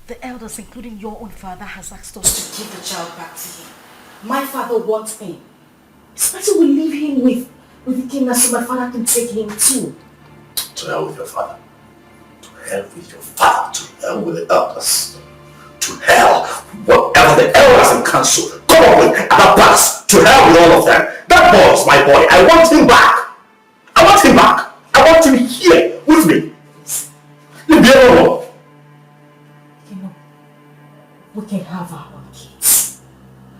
The elders, including your own father, has asked us to give the child back to him. My father wants him. It's better we leave him with Ikenna so my father can take him too. To hell with your father. To hell with your father. To hell with the elders. To hell, whatever the elders and council come up with at the past. To hell with all of them. That boy is my boy. I want him back. I want him back. I want him here with me. Leave me alone. You know, we can have our own kids.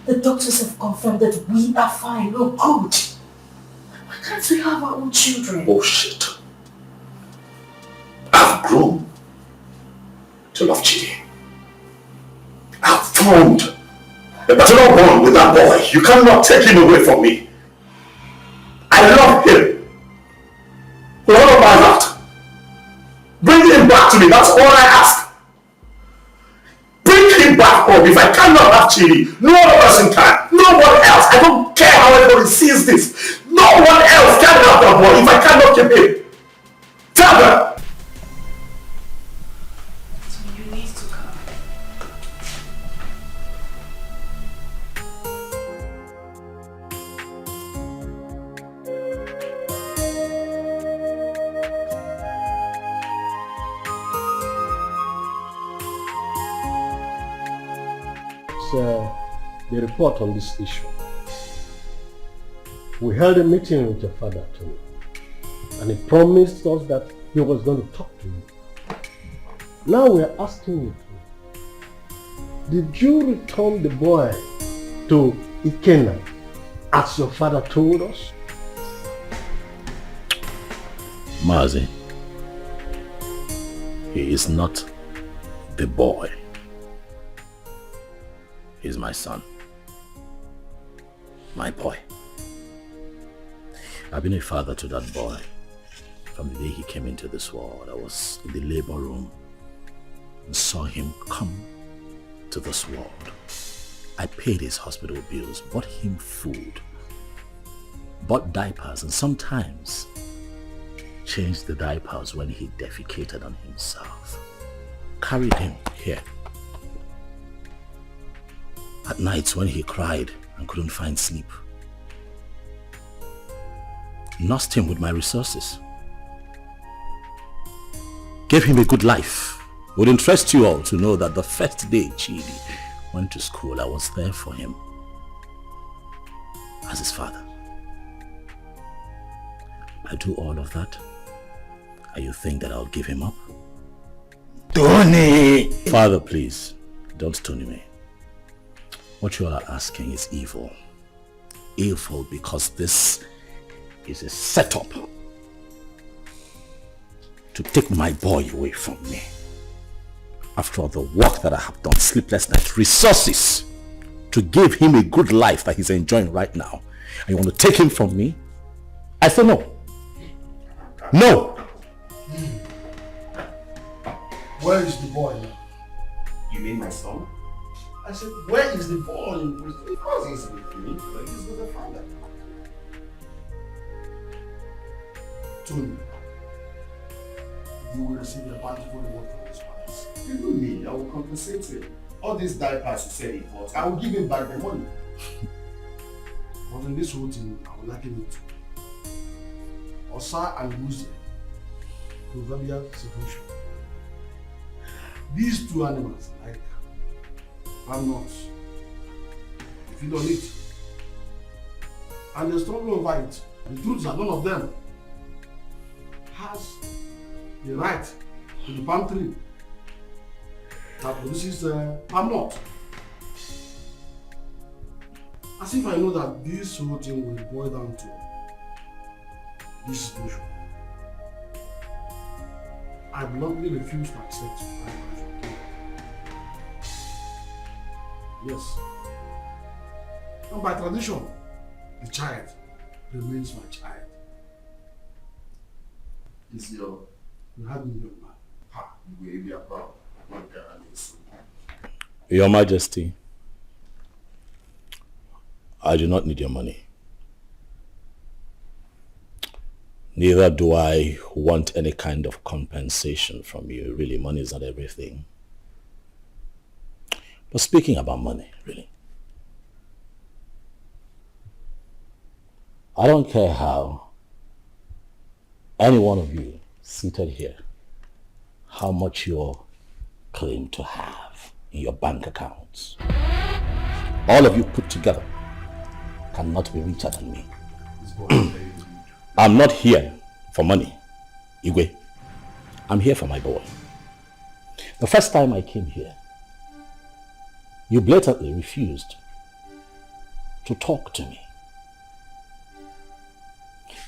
The doctors have confirmed that we are fine, we're good. Why can't we have our own children? Bullshit. I've grown to love Chidi. I've formed a paternal bond with that boy. You cannot take him away from me. I love him. With all of my heart. Bring him back to me. That's all I ask. Bring him back home. If I cannot have Chidi, no other person can. No one else. I don't care how everybody sees this. No one else can have that boy if I cannot keep him. Tell them. the report on this issue. We held a meeting with your father too, and he promised us that he was going to talk to you. Now we are asking you, did you return the boy to Ikenna as your father told us? Mazi, he is not the boy. He's my son. My boy. I've been a father to that boy from the day he came into this world. I was in the labor room and saw him come to this world. I paid his hospital bills, bought him food, bought diapers, and sometimes changed the diapers when he defecated on himself. Carried him here. At nights when he cried and couldn't find sleep. Nursed him with my resources. Gave him a good life. It would interest you all to know that the first day Chidi went to school, I was there for him as his father. I do all of that, and you think that I'll give him up? Tony! Father, please, don't Tony me. What you are asking is evil. Evil because this is a setup to take my boy away from me. After all the work that I have done, sleepless nights, resources to give him a good life that he's enjoying right now, and you want to take him from me? I say no. No! Where is the boy now? You mean my son? I said, where is the boy? Because he's with me, but he's with the father. Tony, you will receive a bountiful reward from his fathers. Even me, I will compensate him. All these diapers he said he bought, I will give him back the money. But in this whole thing, I will liken it to Osa and Muzi, proverbial situation. These two animals, like palm nuts, they feed on it. And they struggle over it. The truth is that none of them has the right to the palm tree that produces palm nut. As if I know that this whole thing will boil down to this situation. I bluntly refuse to accept my marriage. Yes. And by tradition, the child remains my child. Is your... You had me young man. Ha, you will be a proud. Your Majesty, I do not need your money. Neither do I want any kind of compensation from you. Really, money is not everything. But speaking about money, really, I don't care how any one of you seated here, how much you claim to have in your bank accounts. All of you put together cannot be richer than me. I'm not here for money, Igwe. I'm here for my boy. The first time I came here, you blatantly refused to talk to me.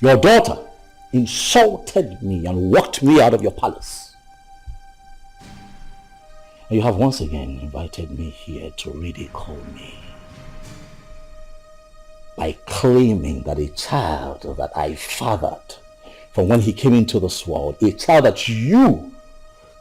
Your daughter insulted me and walked me out of your palace. And you have once again invited me here to ridicule me by claiming that a child that I fathered from when he came into this world, a child that you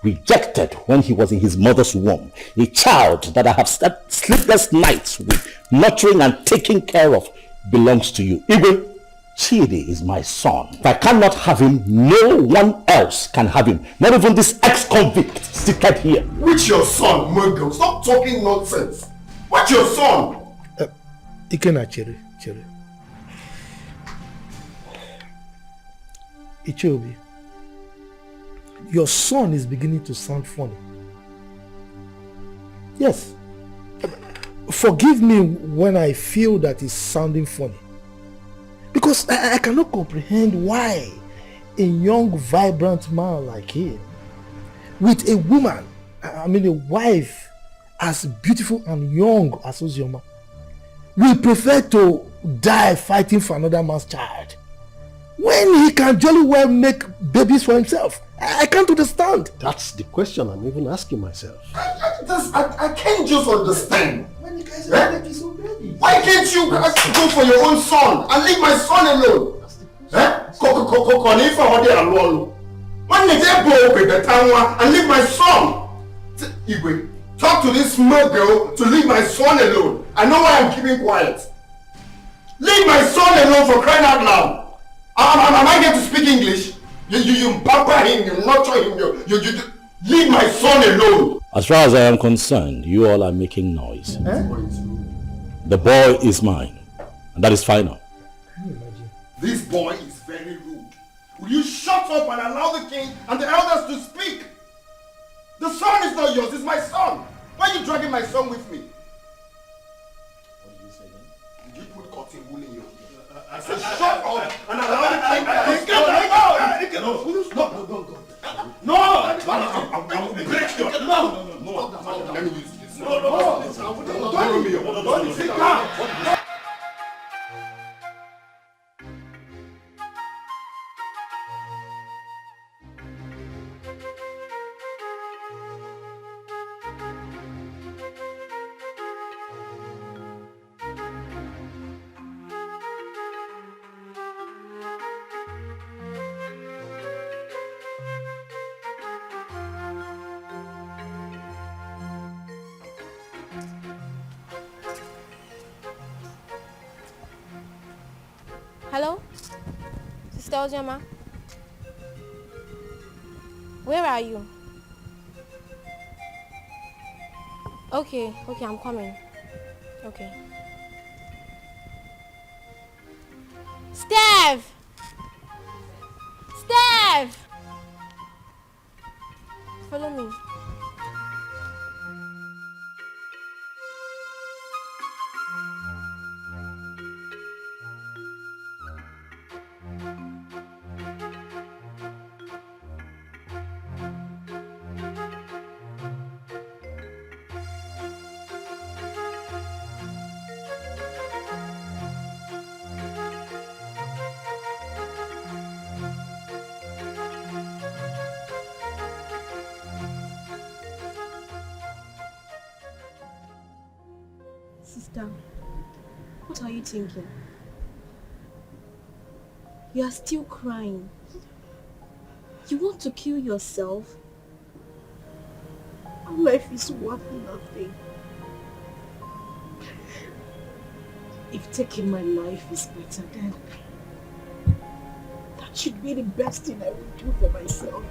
rejected when he was in his mother's womb, a child that I have slept sleepless nights with, nurturing and taking care of, belongs to you. Even Chidi is my son. If I cannot have him, no one else can have him. Not even this ex-convict seated here. Which your son, Muggle? Stop talking nonsense. What's your son? Ikenna, Chere. Ichobi, your son is beginning to sound funny. Yes. forgive me when I feel that it's sounding funny. Because I cannot comprehend why a young, vibrant man like him, with a woman, I mean a wife as beautiful and young as Ozioma, will prefer to die fighting for another man's child when he can jolly well make babies for himself. I can't understand. That's the question I'm even asking myself. I can't just understand. Why can't you go for your own son and leave my son alone? When they go with the town and leave my son? Igwe, talk to this small girl to leave my son alone. I know why I'm keeping quiet. Leave my son alone, for crying out loud. Am I going to speak English? You pamper him, you nurture him, you leave my son alone. As far as I am concerned, you all are making noise. The boy is mine, and that is final. This boy is very rude. Will you shut up and allow the king and the elders to speak? The son is not yours, it's my son. Why are you dragging my son with me? What did you say then? Did you put cotton wool in your ear? I said shut up and allow the king to speak. No, I will break your... No. Let me use this. No. Sit down. Hello? Sister Oyama? Where are you? Okay, I'm coming. Okay. Steph! Follow me. Sister, what are you thinking? You are still crying. You want to kill yourself? Our life is worth nothing. If taking my life is better, then that should be the best thing I would do for myself.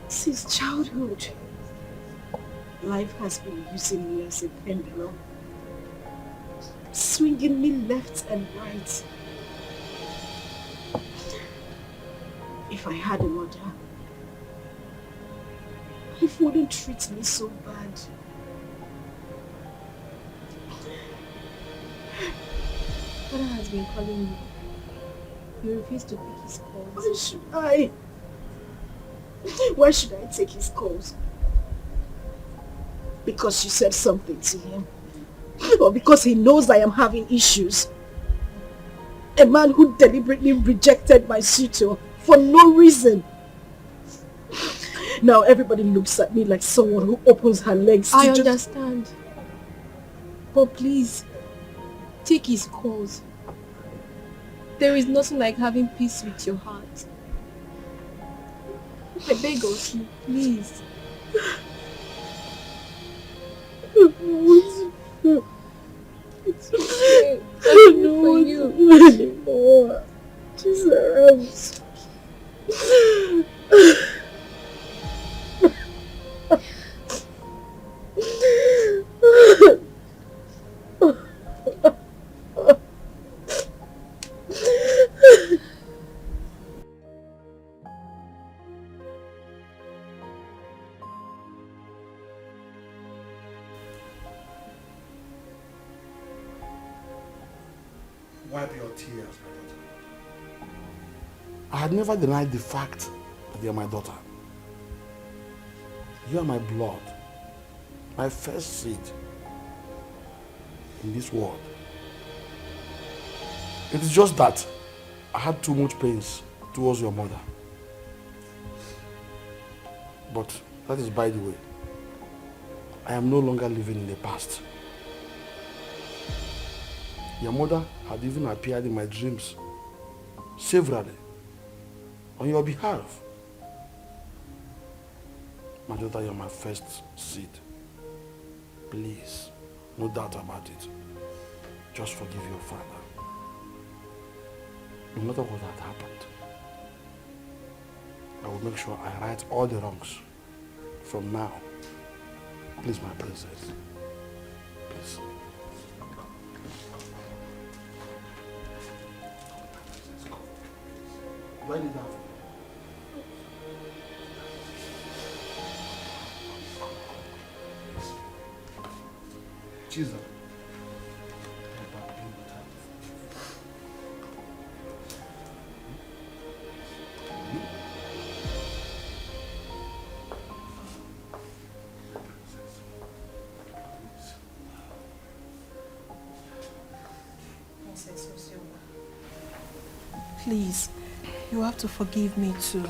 Since childhood, life has been using me as a pendulum, swinging me left and right. If I had a mother, life wouldn't treat me so bad. Father has been calling you. You refuse to pick his calls. Why should I? Why should I take his calls? Because you said something to him? Or because he knows I am having issues? A man who deliberately rejected my suitor for no reason. Now everybody looks at me like someone who opens her legs to I understand. But please, take his calls. There is nothing like having peace with your heart. I beg of you, please. It's okay. I don't know what you anymore. Jesus. tears, my daughter. I had never denied the fact that you are my daughter. You are my blood, my first seed in this world. It is just that I had too much pains towards your mother. But that is by the way. I am no longer living in the past. Your mother had even appeared in my dreams severally on your behalf. My daughter, you are my first seed. Please, no doubt about it. Just forgive your father. No matter what had happened, I will make sure I right all the wrongs from now. Please, my princess. Please. Do I need that? Jesus. Please, you have to forgive me too.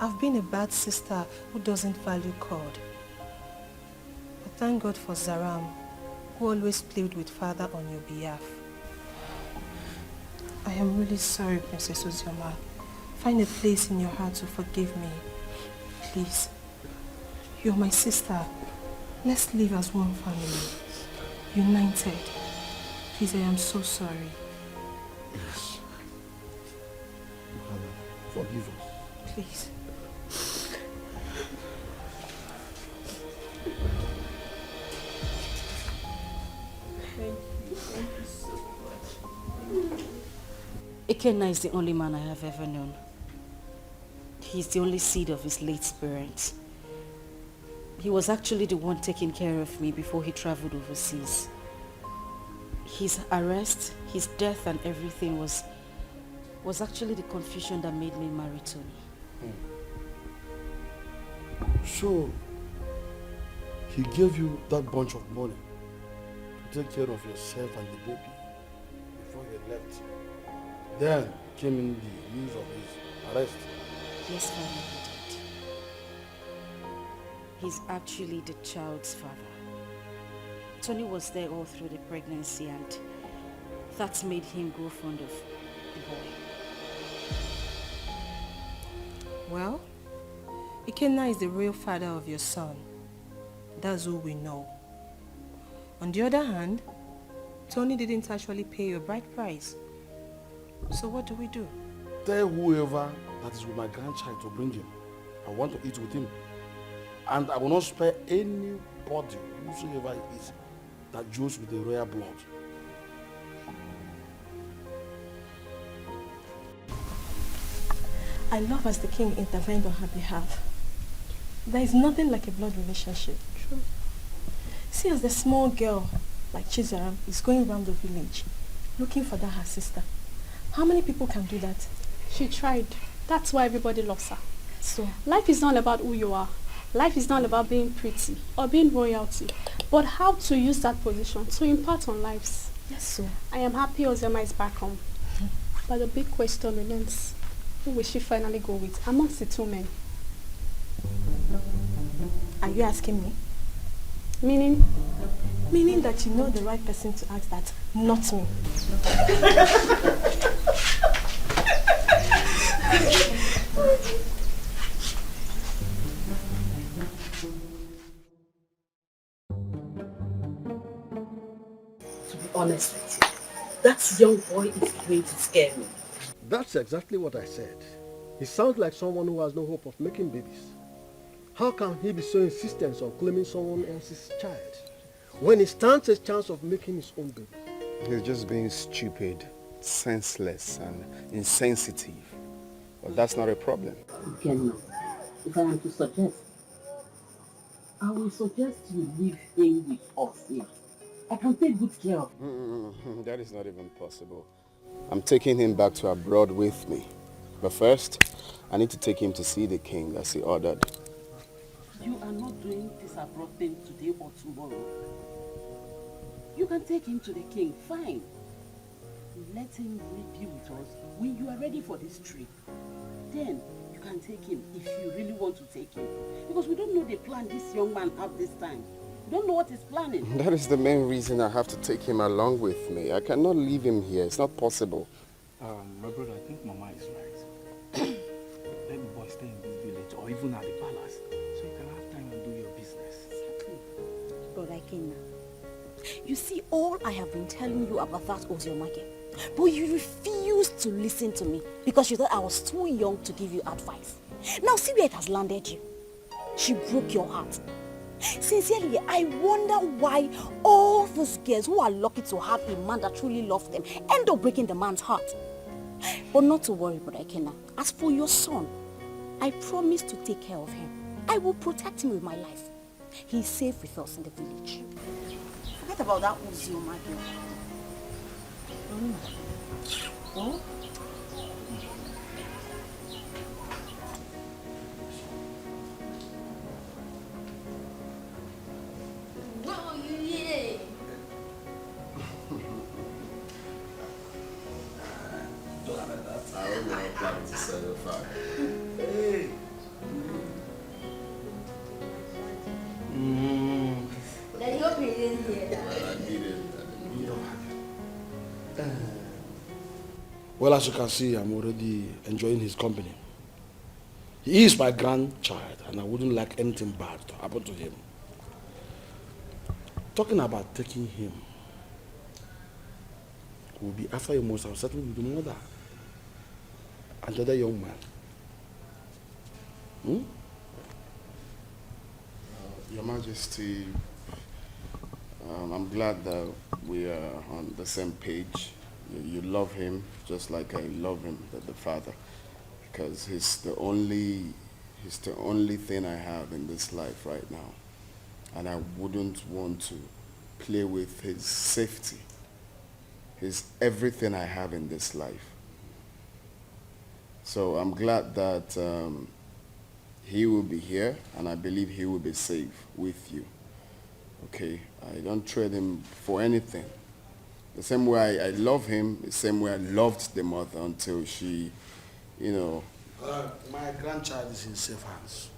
I've been a bad sister who doesn't value God. But thank God for Zaram, who always played with Father on your behalf. I am really sorry, Princess Ozioma. Find a place in your heart to forgive me. Please. You're my sister. Let's live as one family. United. Please, I am so sorry. Yes. Forgive us. Please. Thank you so much. Ikenna is the only man I have ever known. He's the only seed of his late parents. He was actually the one taking care of me before he traveled overseas. His arrest, his death and everything was actually the confusion that made me marry Tony. So, he gave you that bunch of money to take care of yourself and the baby before he left. Then came in the news of his arrest. Yes, Father, he did. He's actually the child's father. Tony was there all through the pregnancy and that made him grow fond of the boy. Well, Ikenna is the real father of your son. That's all we know. On the other hand, Tony didn't actually pay your bride price. So what do we do? Tell whoever that is with my grandchild to bring him. I want to eat with him. And I will not spare anybody, whosoever it is, that joins with the royal blood. I love as the king intervened on her behalf. There is nothing like a blood relationship. True. See, as the small girl, like Chizaram, is going around the village, looking for that her sister. How many people can do that? She tried. That's why everybody loves her. So, life is not about who you are. Life is not about being pretty or being royalty, but how to use that position to impart on lives. Yes, so. I am happy Oyama is back home. But the big question remains, who will she finally go with amongst the two men? Are you asking me? Meaning? Meaning that you know the right person to ask that, not me. To be honest with you, that young boy is going to scare me. That's exactly what I said. He sounds like someone who has no hope of making babies. How can he be so insistent on claiming someone else's child when he stands a chance of making his own baby? He's just being stupid, senseless, and insensitive. But that's not a problem. Ikenna, if I am to suggest, I will suggest you leave him with us here. I can take good care of him. That is not even possible. I'm taking him back to abroad with me. But first, I need to take him to see the king as he ordered. You are not doing this abroad thing today or tomorrow. You can take him to the king, fine. Let him be with us when you are ready for this trip. Then you can take him if you really want to take him. Because we don't know the plan this young man have this time. We don't know what he's planning. That is the main reason I have to take him along with me. I cannot leave him here. It's not possible. My brother, I think Mama is right. Let the boy stay in this village or even at the palace so you can have time and do your business. Brother Ikenna, you see, all I have been telling you about that Oyama girl, but you refused to listen to me because you thought I was too young to give you advice. Now see where it has landed you. She broke your heart. Sincerely, I wonder why all those girls who are lucky to have a man that truly loves them end up breaking the man's heart. But not to worry, Brother Ikenna. As for your son, I promise to take care of him. I will protect him with my life. He's safe with us in the village. Forget about that Oyama girl. Oh? I don't know planning to set a fire. Hey. Daddy, hope he didn't hear that. I needed Well, as you can see, I'm already enjoying his company. He is my grandchild, and I wouldn't like anything bad to happen to him. Talking about taking him, will be after you must have settled with the mother and the other young man. Your Majesty, I'm glad that we are on the same page. You love him just like I love him, the father, because he's the only thing I have in this life right now, and I wouldn't want to play with his safety. He's everything I have in this life. So I'm glad that he will be here, and I believe he will be safe with you. Okay, I don't trade him for anything. The same way I love him, the same way I loved the mother until she, My grandchild is in safe hands.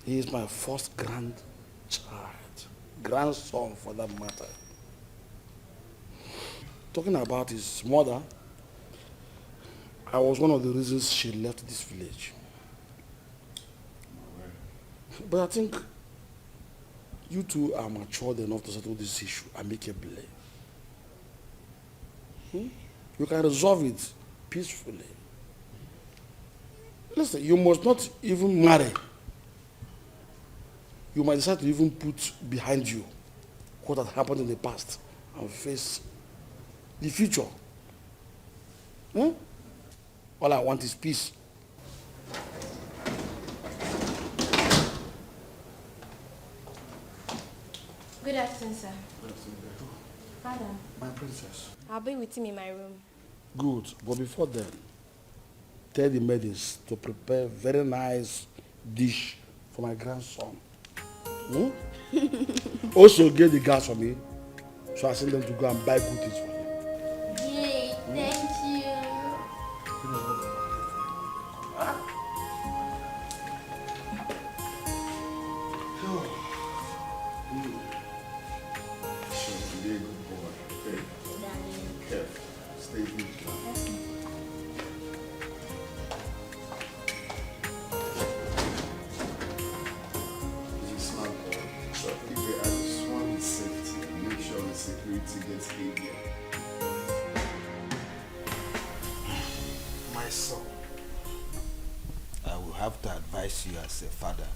He is my first grandson for that matter. Talking about his mother, I was one of the reasons she left this village. But I think you two are matured enough to settle this issue amicably. You can resolve it peacefully. Listen, you must not even marry. You might decide to even put behind you what had happened in the past and face the future. All I want is peace. Good afternoon, sir. Father, My princess. I'll be with him in my room. Good, but before then, tell the maidens to prepare very nice dish for my grandson. Also get the gas for me, so I send them to go and buy good things for you. Yay, thank you. Be a good boy. Okay. Careful. Stay vigilant. He's a smart boy. So if I just want his safety, make sure the security gets heavier. My son, I will have to advise you as a father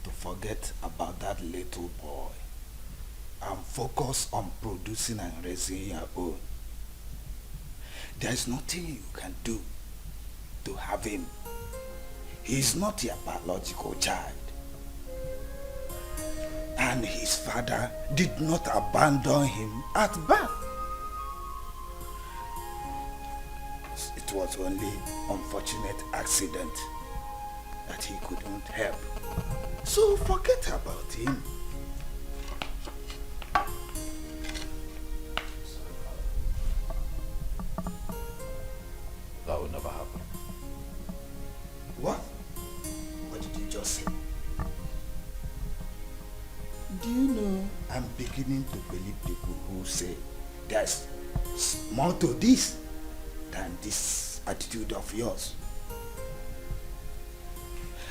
to forget about that little boy and focus on producing and raising your own. There is nothing you can do to have him. He is not your biological child. And his father did not abandon him at birth. It was only unfortunate accident that he couldn't help. So forget about him. That would never happen. What? What did you just say? Do you know, I'm beginning to believe people who say there's more to this than this attitude of yours.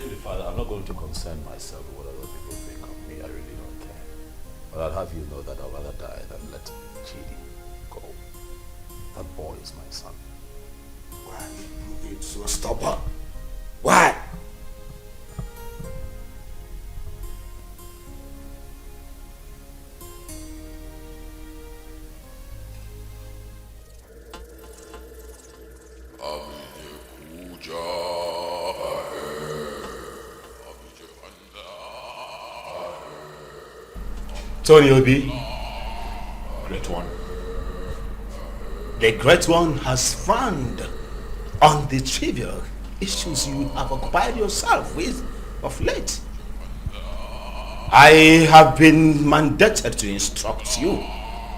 Really, Father, I'm not going to concern myself with what other people think of me. I really don't care. But I'll have you know that I'd rather die than let Chidi go. That boy is my son. Why are you being so stubborn? Why? Tony Obi, Great One. The Great One has frowned on the trivial issues you have occupied yourself with of late. I have been mandated to instruct you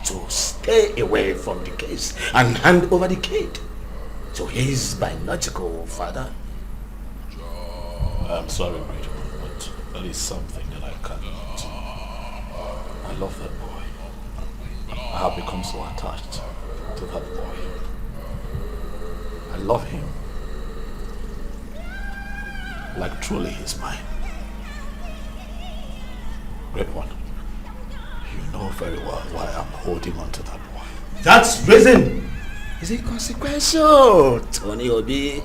to stay away from the case and hand over the kid to his biological father. I'm sorry, Great One, but there is something that I cannot. I love that boy. I have become so attached to that boy. I love him. Like truly he's mine. Great One, you know very well why I'm holding on to that boy. That reason is inconsequential, Tony Obi.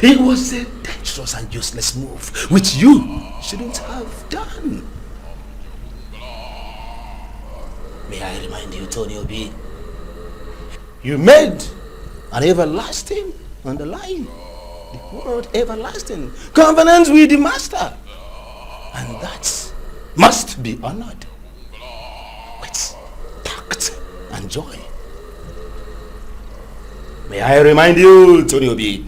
It was a dangerous and useless move, which you shouldn't have done. May I remind you, Tony Obi, you made an everlasting underlying, the word everlasting, covenant with the Master. And that must be honored with tact and joy. May I remind you, Tony Obi,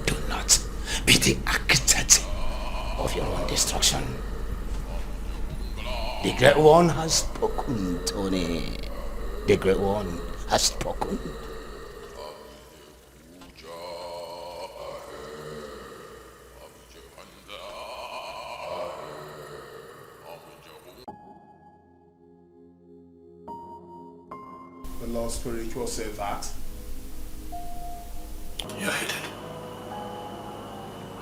do not be the architect of your own destruction. The Great One has spoken, Tony. The Great One has spoken. The Lord Spiritual says that. You're hated.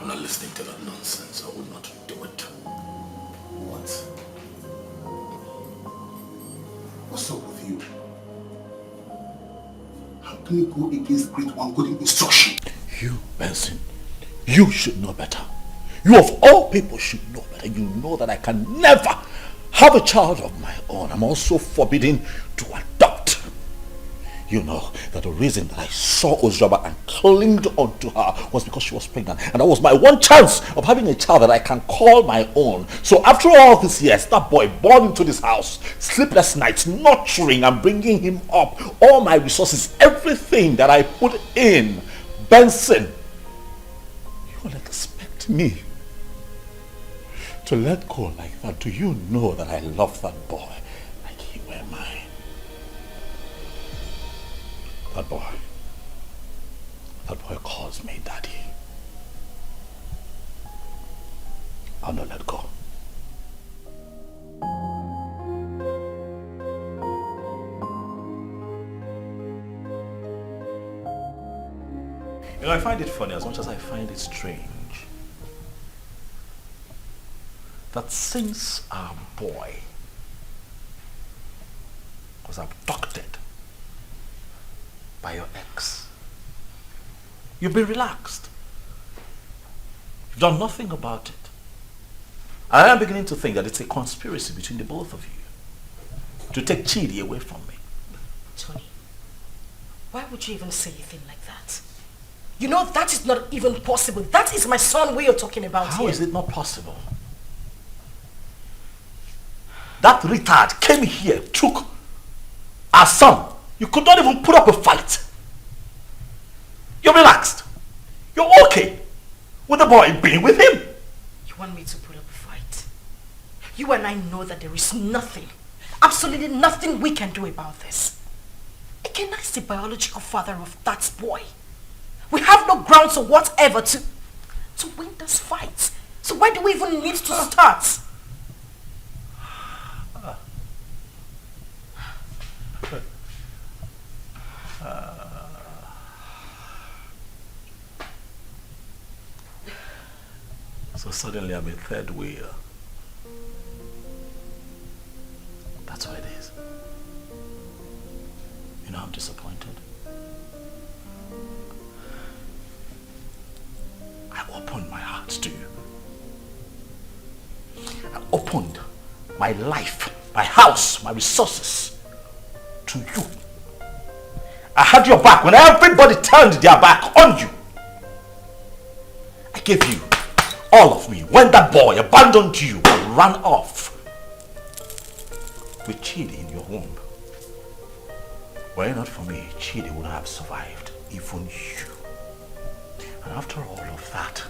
I'm not listening to that nonsense. I would not do it. What? What's up with you? How can you go against Great One good instruction? You, Benson, you should know better. You of all people should know better. You know that I can never have a child of my own. I'm also forbidden to adopt. You know that the reason that I saw Ozioba and clinged onto her was because she was pregnant. And that was my one chance of having a child that I can call my own. So after all these years, that boy born into this house, sleepless nights, nurturing and bringing him up, all my resources, everything that I put in, Benson, you will expect me to let go like that? Do you know that I love that boy like he were mine? That boy calls me daddy. I'll not let go. You know, I find it funny as much as I find it strange that since our boy was abducted by your ex, you've been relaxed. You've done nothing about it. I am beginning to think that it's a conspiracy between the both of you to take Chidi away from me. Tony, why would you even say a thing like that? You know that is not even possible. That is my son we are talking about How here. is it not possible? That retard came here, took our son, You could not even put up a fight. You're relaxed. You're okay with the boy being with him. You want me to put up a fight? You and I know that there is nothing, absolutely nothing we can do about this. Ikenna is the biological father of that boy. We have no grounds or whatever to win this fight. So why do we even need to start? So suddenly I'm a third wheel. That's what it is. You know, I'm disappointed. I opened my heart to you. I opened my life, my house, my resources to you. I had your back when everybody turned their back on you. I gave you all of me when that boy abandoned you and ran off with Chidi in your womb. Were it not for me, Chidi would have survived, even you. And after all of that,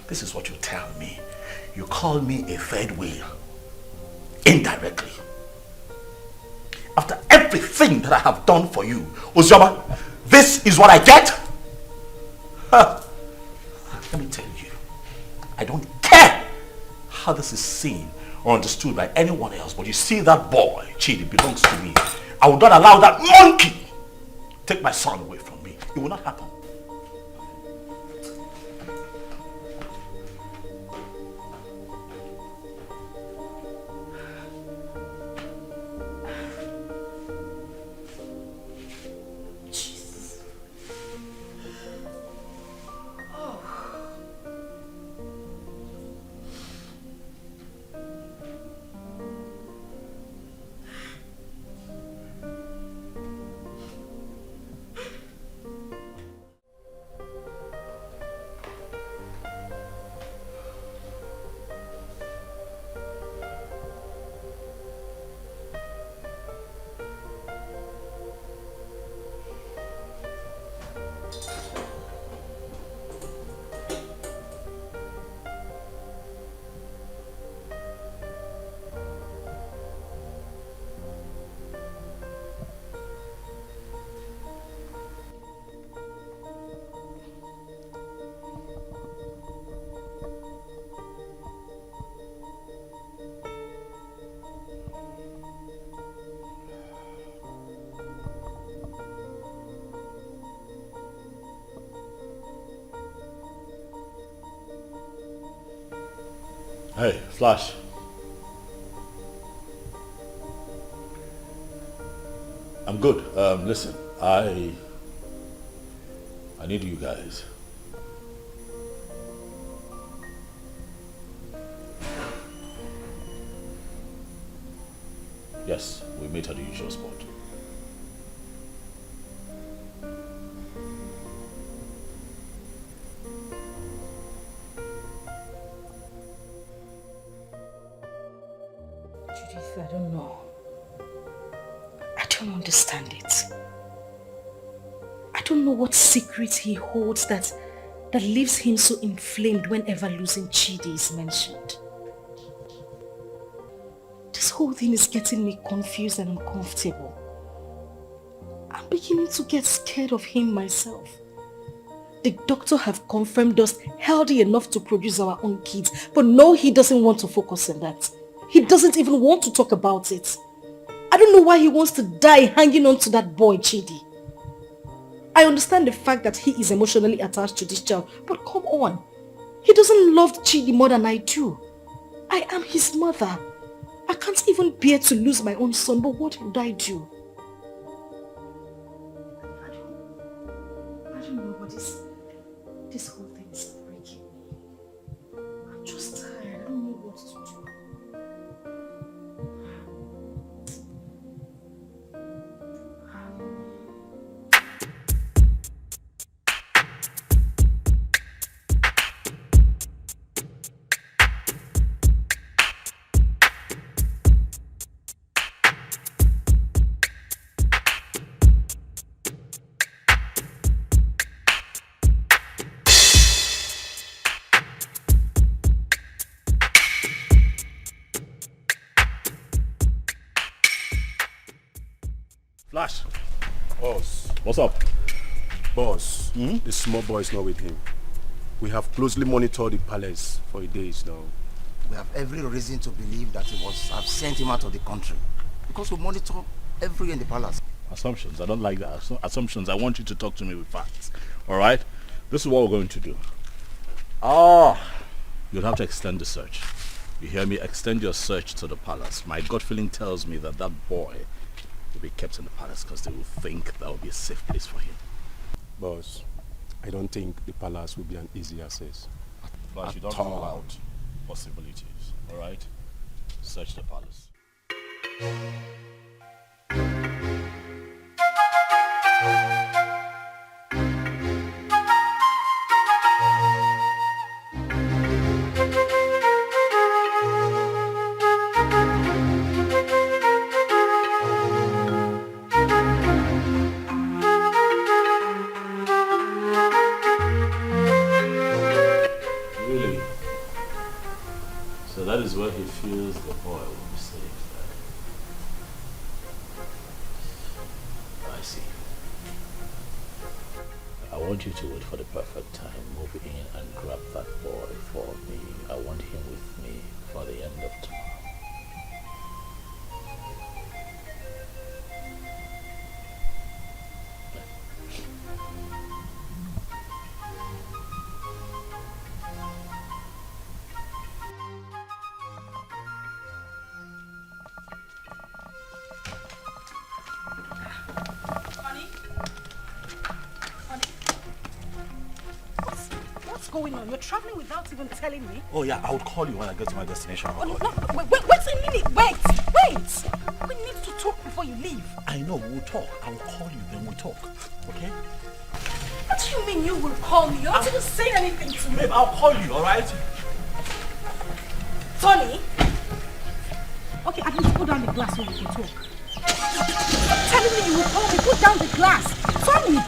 this is what you tell me. You call me a third wheel, indirectly. After everything that I have done for you, Uzoma, this is what I get? Huh. Let me tell you, I don't care how this is seen or understood by anyone else, but you see that boy, Chidi, belongs to me. I will not allow that monkey take my son away from me. It will not happen. Hey, Flash. I'm good. Listen, I need you guys. Yes, we meet at the usual spot. I don't know. I don't understand it. I don't know what secret he holds that leaves him so inflamed whenever losing Chidi is mentioned. This whole thing is getting me confused and uncomfortable. I'm beginning to get scared of him myself. The doctor have confirmed us healthy enough to produce our own kids, but no, he doesn't want to focus on that. He doesn't even want to talk about it. I don't know why he wants to die hanging on to that boy, Chidi. I understand the fact that he is emotionally attached to this child, but come on. He doesn't love Chidi more than I do. I am his mother. I can't even bear to lose my own son, but what would I do? I don't know what this whole thing is breaking me. I'm just tired. I don't know what to do. Flash. Boss. What's up? Boss, the small boy is not with him. We have closely monitored the palace for days now. We have every reason to believe that he was have sent him out of the country because we monitor everywhere in the palace. Assumptions. I don't like that. Assumptions. I want you to talk to me with facts. All right? This is what we're going to do. You'll have to extend the search. You hear me? Extend your search to the palace. My gut feeling tells me that that boy will be kept in the palace because they will think that will be a safe place for him. Boss, I don't think the palace will be an easy access. But you don't rule out possibilities. All right? Search the palace. Really? So that is where he feels the boy will be safe. I see. I want you to wait for the perfect time, move in and grab that boy for me. I want him with me for the end of tomorrow. What's going on? You're traveling without even telling me? Oh yeah, I will call you when I get to my destination. Oh, no, wait a minute. Wait. We need to talk before you leave. I know, we'll talk. I will call you, then we'll talk. Okay? What do you mean you will call me? You're not even saying anything to me. Babe, I'll call you, alright? Tony? Okay, at least put down the glass so we can talk. Stop telling me you will call me. Put down the glass. Tony!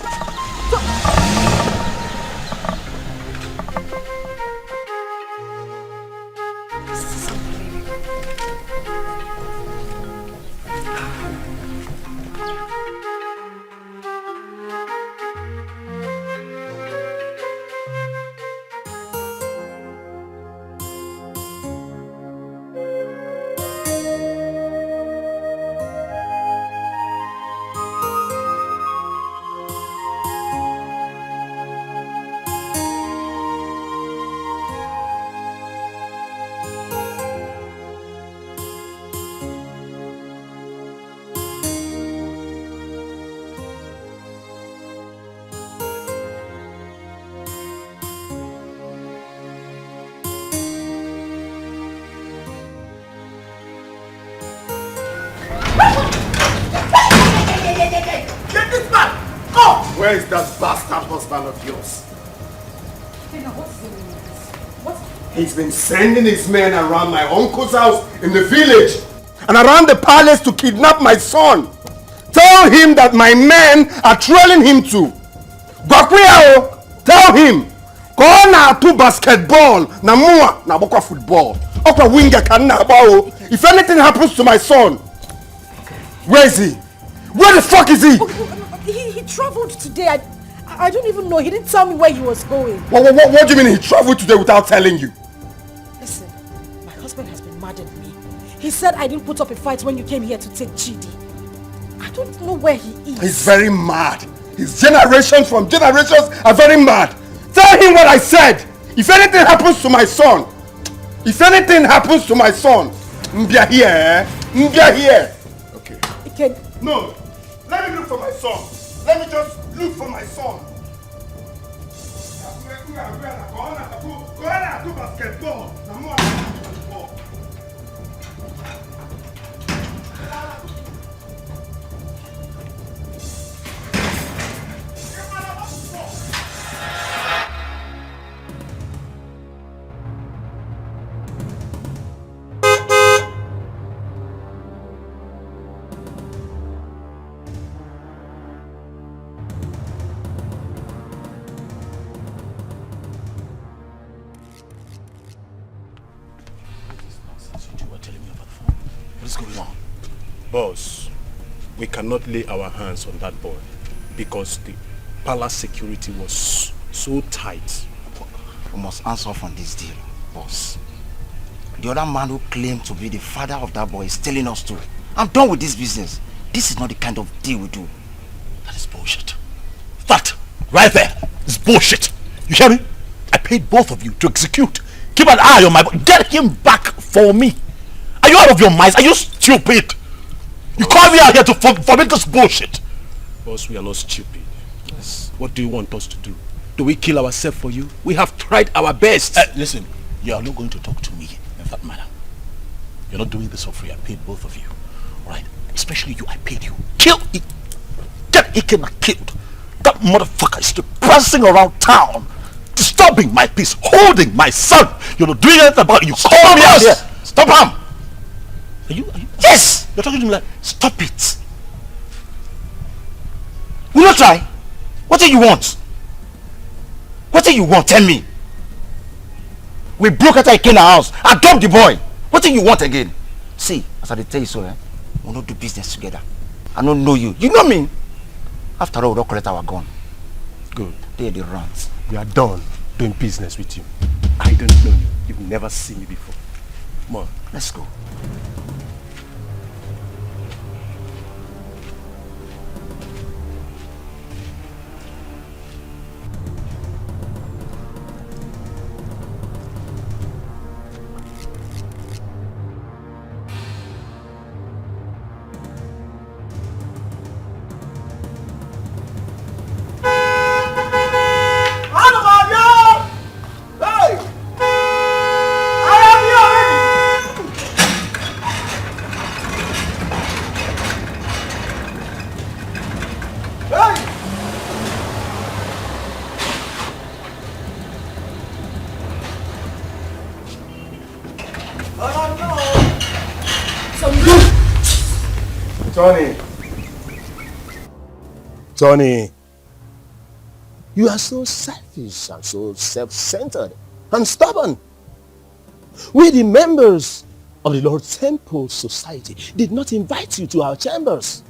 Where is that bastard husband of yours? What's the meaning of this? He's been sending his men around my uncle's house in the village and around the palace to kidnap my son. Tell him that my men are trailing him to. Gwakwiyao, tell him. Go na to basketball, na mua na bokwa football. Okwa winger kan na bao. If anything happens to my son, where is he? Where the fuck is he? He traveled today. I don't even know. He didn't tell me where he was going. What do you mean he traveled today without telling you? Listen, my husband has been mad at me. He said I didn't put up a fight when you came here to take Chidi. I don't know where he is. He's very mad. His generations from generations are very mad. Tell him what I said. If anything happens to my son, Mbia here, eh? Mbia here. Okay. No, let me look for my son. Let me just look for my son. Go on to basketball. What is going on? Boss, we cannot lay our hands on that boy because the palace security was so tight. We must answer off on this deal, boss. The other man who claimed to be the father of that boy is telling us to. I'm done with this business. This is not the kind of deal we do. That is bullshit. That, right there, is bullshit. You hear me? I paid both of you to execute. Keep an eye on my boy. Get him back for me. Are you out of your minds? Are you stupid? You call me out here to forbid this bullshit. Boss, we are not stupid. Yes. What do you want us to do? Do we kill ourselves for you? We have tried our best. Listen, you are not going to talk to me in that manner. You're not doing this for free. I paid both of you. Alright? Especially you, I paid you. Kill it. Get Ikenna killed. That motherfucker is still prancing around town, disturbing my peace, holding my son. You're not doing anything about it. You call me out here. Stop him. Are you? Yes! You're talking to me like, stop it. Will you try? What do you want? What do you want? Tell me. We broke out of Ikenna's house. I dropped the boy. What do you want again? See, as I tell you so, we'll not do business together. I don't know you. You know me. After all, we don't collect our gun. Good. They're the runs. We are done doing business with you. I don't know you. You've never seen me before. Come on. Let's go. Tony, you are so selfish and so self-centered and stubborn. We, the members of the Lord Temple Society, did not invite you to our chambers.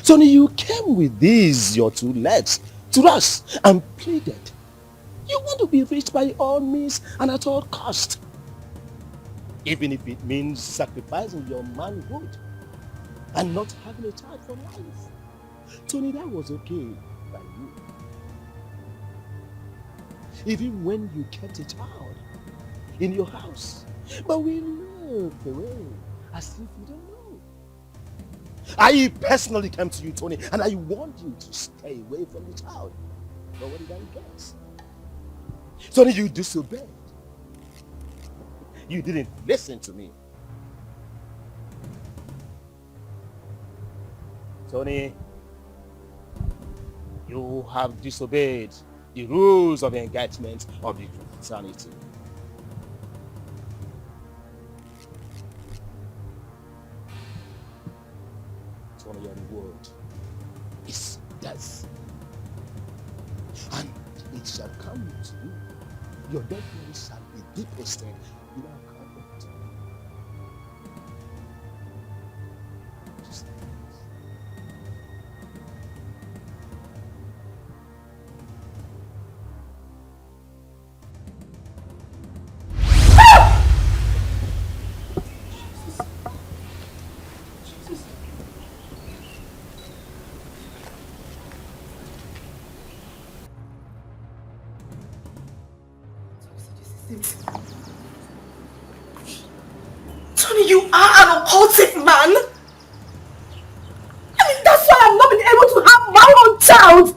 Tony, you came with these, your two legs, to us and pleaded. You want to be rich by all means and at all cost. Even if it means sacrificing your manhood and not having a child for life. Tony, that was okay by you. Even when you kept a child in your house. But we looked away as if you don't know. I personally came to you, Tony, and I warned you to stay away from the child. But what did I guess? Tony, you disobeyed. You didn't listen to me. Tony, you have disobeyed the rules of engagement of the fraternity. Tony, your reward is death. And it shall come to you. Your dead body shall be deposited in our convent. Tony, you are an occultic man. I mean, that's why I've not been able to have my own child.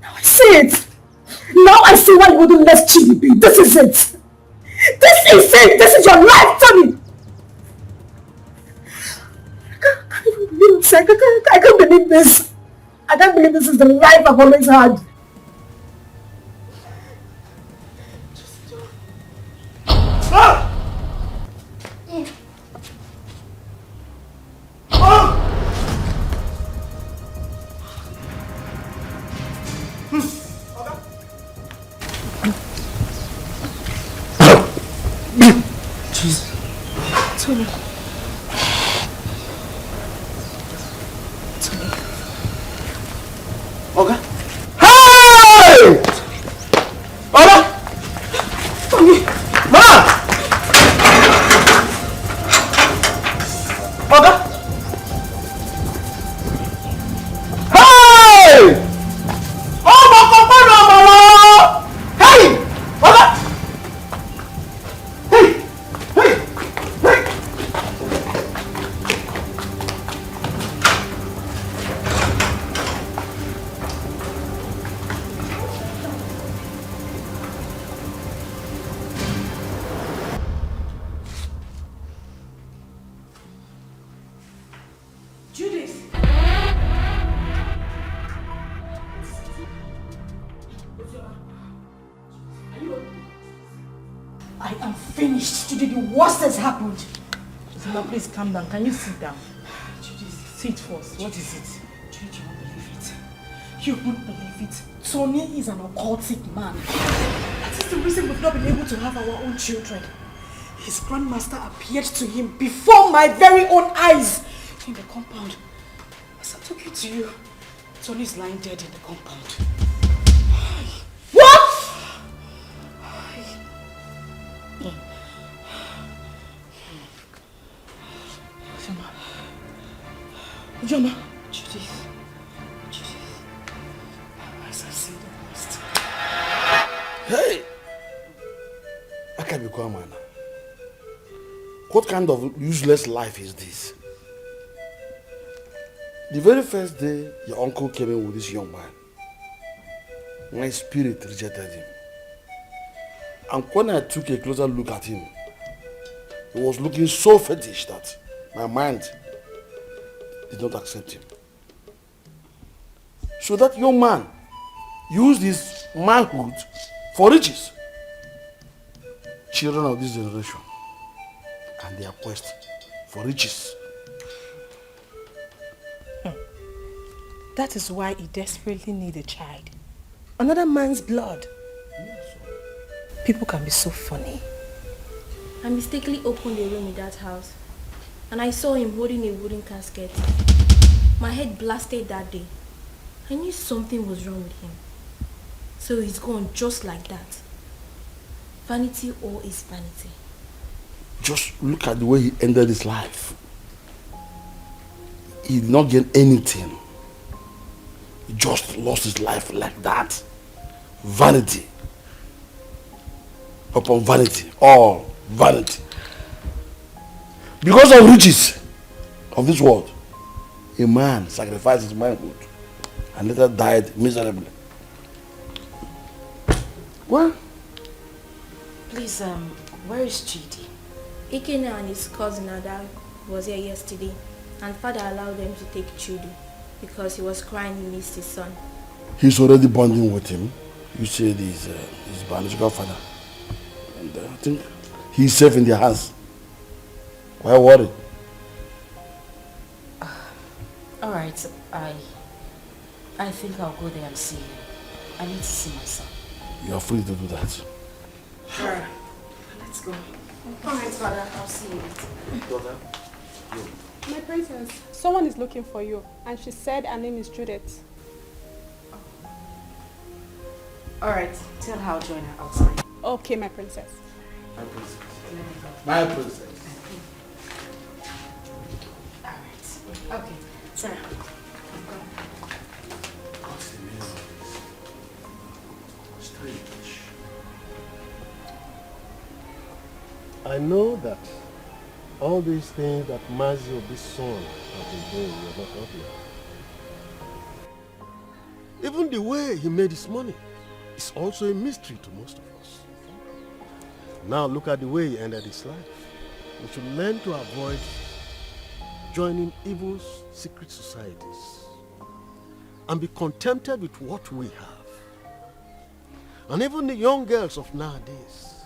Now I see it. Now I see why you wouldn't let Chidi be. This is it. This is it. This is your life, Tony. I can't even believe it. I can't believe this. I can't believe this is the life I've always had. Oga. Hey! Oga! Mama! Oga! Hey! Oh, mama! Hey! Oga! I am finished. Today the worst has happened. Zima, please calm down. Can you sit down? Judith, sit first. What is it? Judith, you won't believe it. You won't believe it. Tony is an occultic man. That is the reason we've not been able to have our own children. His grandmaster appeared to him before my very own eyes in the compound. As I'm talking to you, Tony is lying dead in the compound. What? Oyama. Judith. As I see the worst. Hey! I can't be quiet, man. What kind of useless life is this? The very first day your uncle came in with this young man, my spirit rejected him. And when I took a closer look at him, he was looking so fetish that my mind did not accept him. So that young man used his manhood for riches. Children of this generation and their quest for riches. That is why he desperately needs a child. Another man's blood. People can be so funny. I mistakenly opened a room in that house and I saw him holding a wooden casket. My head blasted that day. I knew something was wrong with him. So he's gone just like that. Vanity all is vanity. Just look at the way he ended his life. He did not gain anything. He just lost his life like that. Vanity upon vanity, all vanity. Because of riches of this world, a man sacrificed his manhood and later died miserably. What? Please, where is Chidi? Ikenna and his cousin Ada was here yesterday and father allowed them to take Chidi because he was crying he missed his son. He's already bonding with him. You said he's his biological father. And I think he's safe in their hands. Why worry? Alright, I think I'll go there and see him. I need to see my son. You are free to do that. Sure. Let's go. Alright, father, I'll see you later. Daughter, My princess, someone is looking for you, and she said her name is Judith. Alright, tell her I'll join her outside. Okay, my princess. My princess. My princess. Alright. Okay, sorry. I know that all these things that Mazi Obi's son have been doing, you're not happy. Even the way he made his money is also a mystery to most of us. Now look at the way he ended his life. We should learn to avoid joining evil secret societies and be contented with what we have. And even the young girls of nowadays,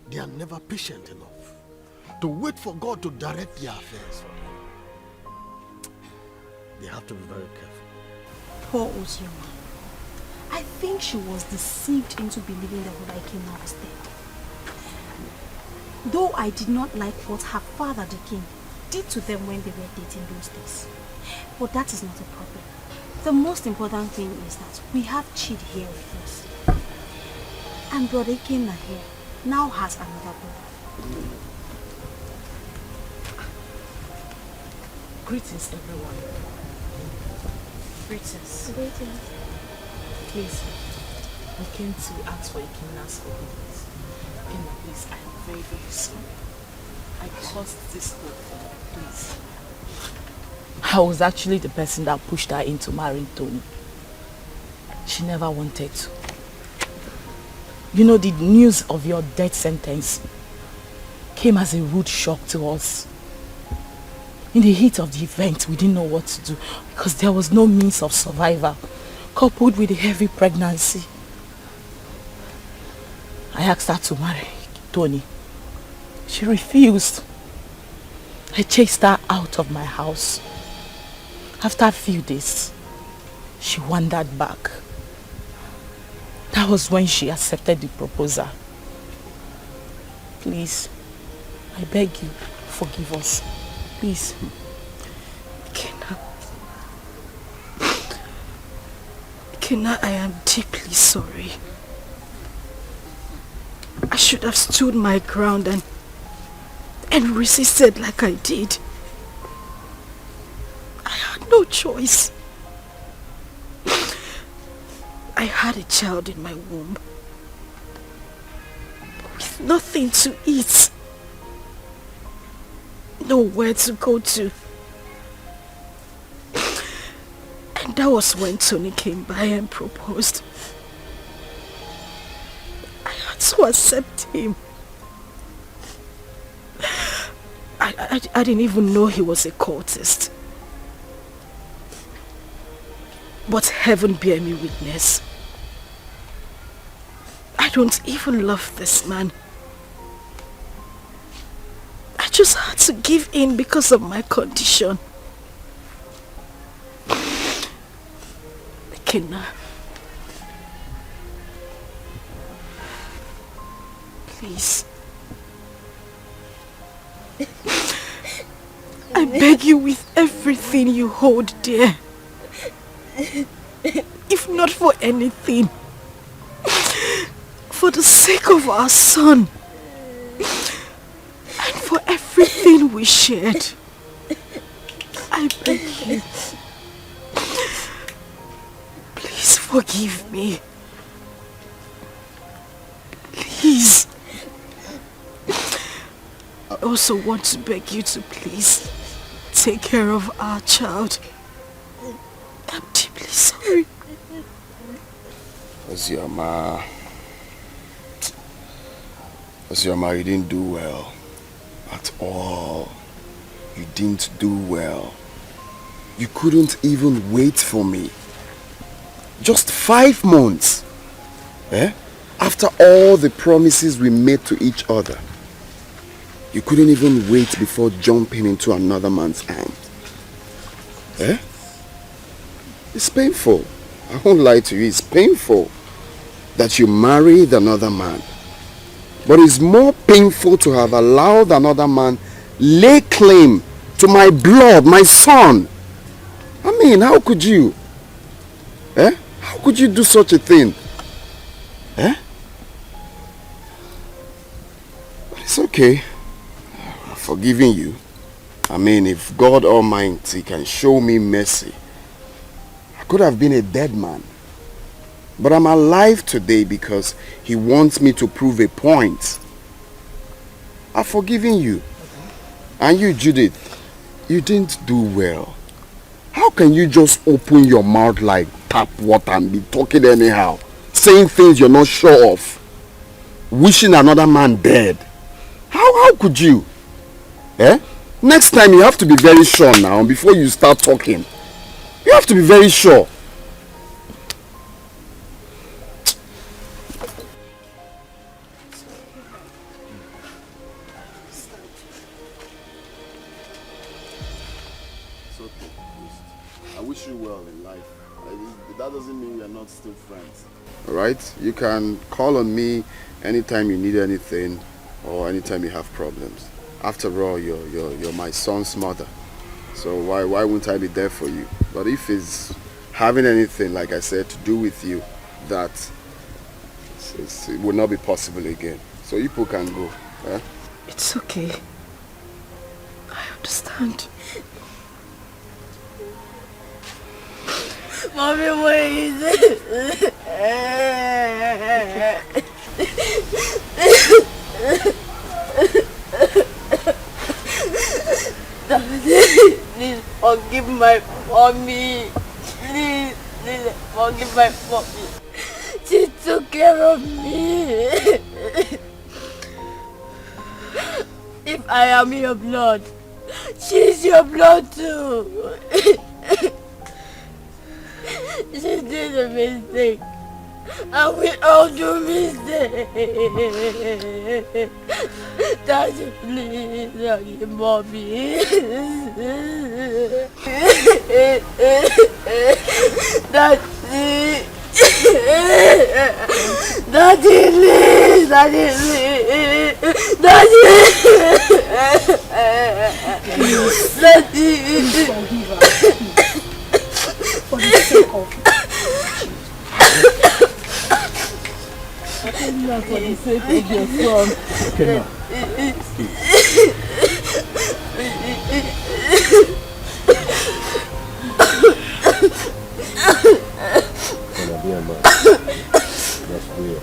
they are never patient enough to wait for God to direct their affairs for them. They have to be very careful. Poor Oyama. I think she was deceived into believing that what Ikenna was dead. Though I did not like what her father, the king, did to them when they were dating those days. But that is not a problem. The most important thing is that we have Chid here with us. And Brother Ikenna here now has another brother. Greetings, everyone. Greetings. Greetings. Please, I came to ask for Ikenna's forgiveness. Ikenna, please, I am very, very sorry. I caused this whole thing, please. I was actually the person that pushed her into marrying Tony. She never wanted to. You know, the news of your death sentence came as a rude shock to us. In the heat of the event, we didn't know what to do because there was no means of survival, coupled with a heavy pregnancy. I asked her to marry Tony. She refused. I chased her out of my house. After a few days, she wandered back. That was when she accepted the proposal. Please, I beg you, forgive us. Please. Ikenna, I am deeply sorry. I should have stood my ground and resisted like I did. I had no choice. I had a child in my womb with nothing to eat, nowhere to go to. And that was when Tony came by and proposed. I had to accept him. I didn't even know he was a cultist. But heaven bear me witness. I don't even love this man. I just had to give in because of my condition. Ikenna, please. I beg you with everything you hold dear. If not for anything, for the sake of our son and for everything we shared, I beg you, please forgive me. Please. I also want to beg you to please take care of our child. I'm deeply sorry. Oyama, you didn't do well. At all. You didn't do well. You couldn't even wait for me. Just 5 months. After all the promises we made to each other. You couldn't even wait before jumping into another man's arms. It's painful. I won't lie to you, it's painful that you married another man. But it's more painful to have allowed another man lay claim to my blood, my son. I mean, how could you? How could you do such a thing? But it's okay. I'm forgiving you. I mean, if God Almighty can show me mercy, I could have been a dead man. But I'm alive today because he wants me to prove a point. I've forgiven you. And you, Judith, you didn't do well. How can you just open your mouth like tap water and be talking anyhow? Saying things you're not sure of. Wishing another man dead. How could you? Next time you have to be very sure now before you start talking. You have to be very sure. It's okay. I wish you well in life. That doesn't mean we are not still friends. Alright? You can call on me anytime you need anything or anytime you have problems. After all, you're my son's mother. So why wouldn't I be there for you? But if it's having anything, like I said, to do with you, that it will not be possible again. So you people can go. Eh? It's okay. I understand. Mommy, what is it? Please forgive my mommy. Please forgive my mommy. She took care of me. If I am your blood, she's your blood too. She did a mistake. And we all do mistakes. Daddy, please forgive mommy. Daddy. Daddy, please. Daddy, please. Daddy. Daddy. Forgive her. For the sake of Ikenna, for the sake of your son. Ikenna. Be a man. That's weird.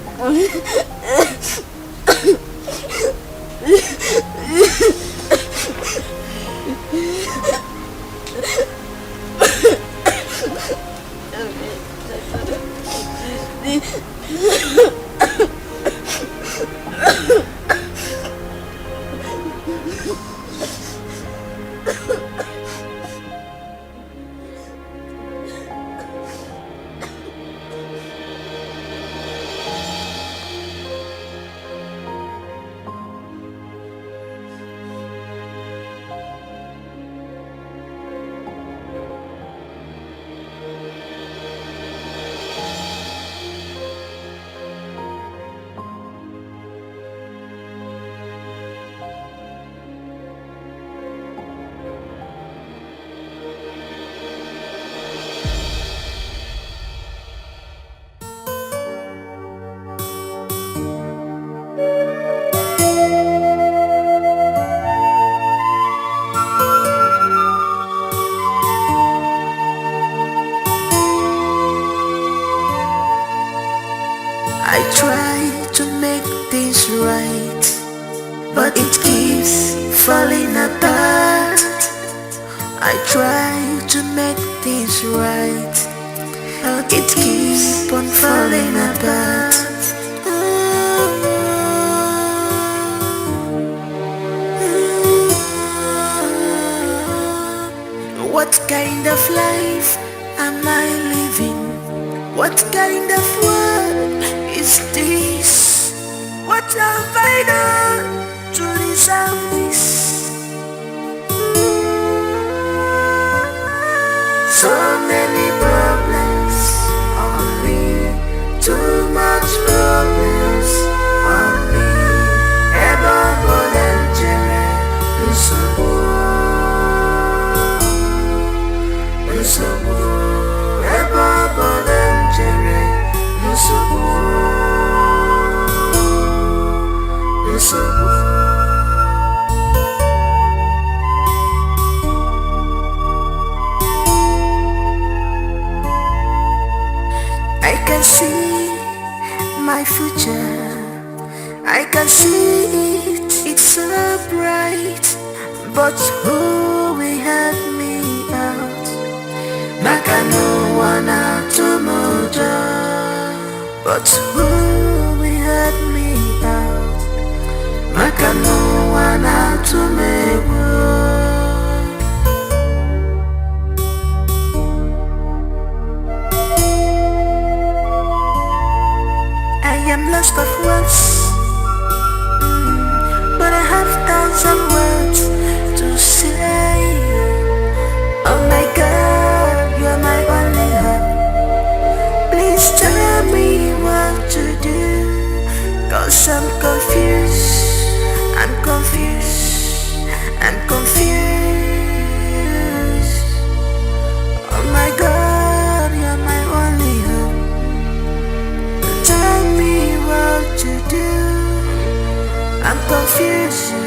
confusion.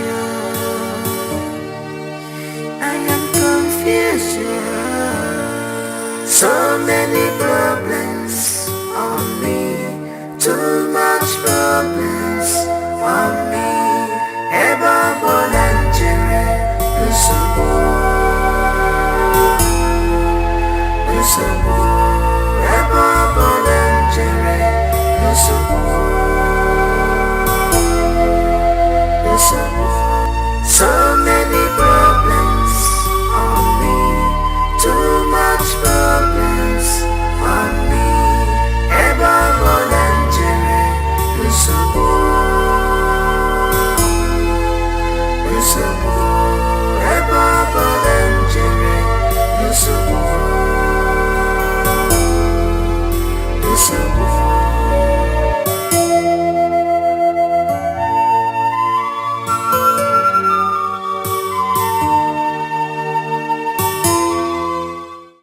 I am confusion. So many problems on me. Too much problems on me. Eba Bolangere, Lusubo.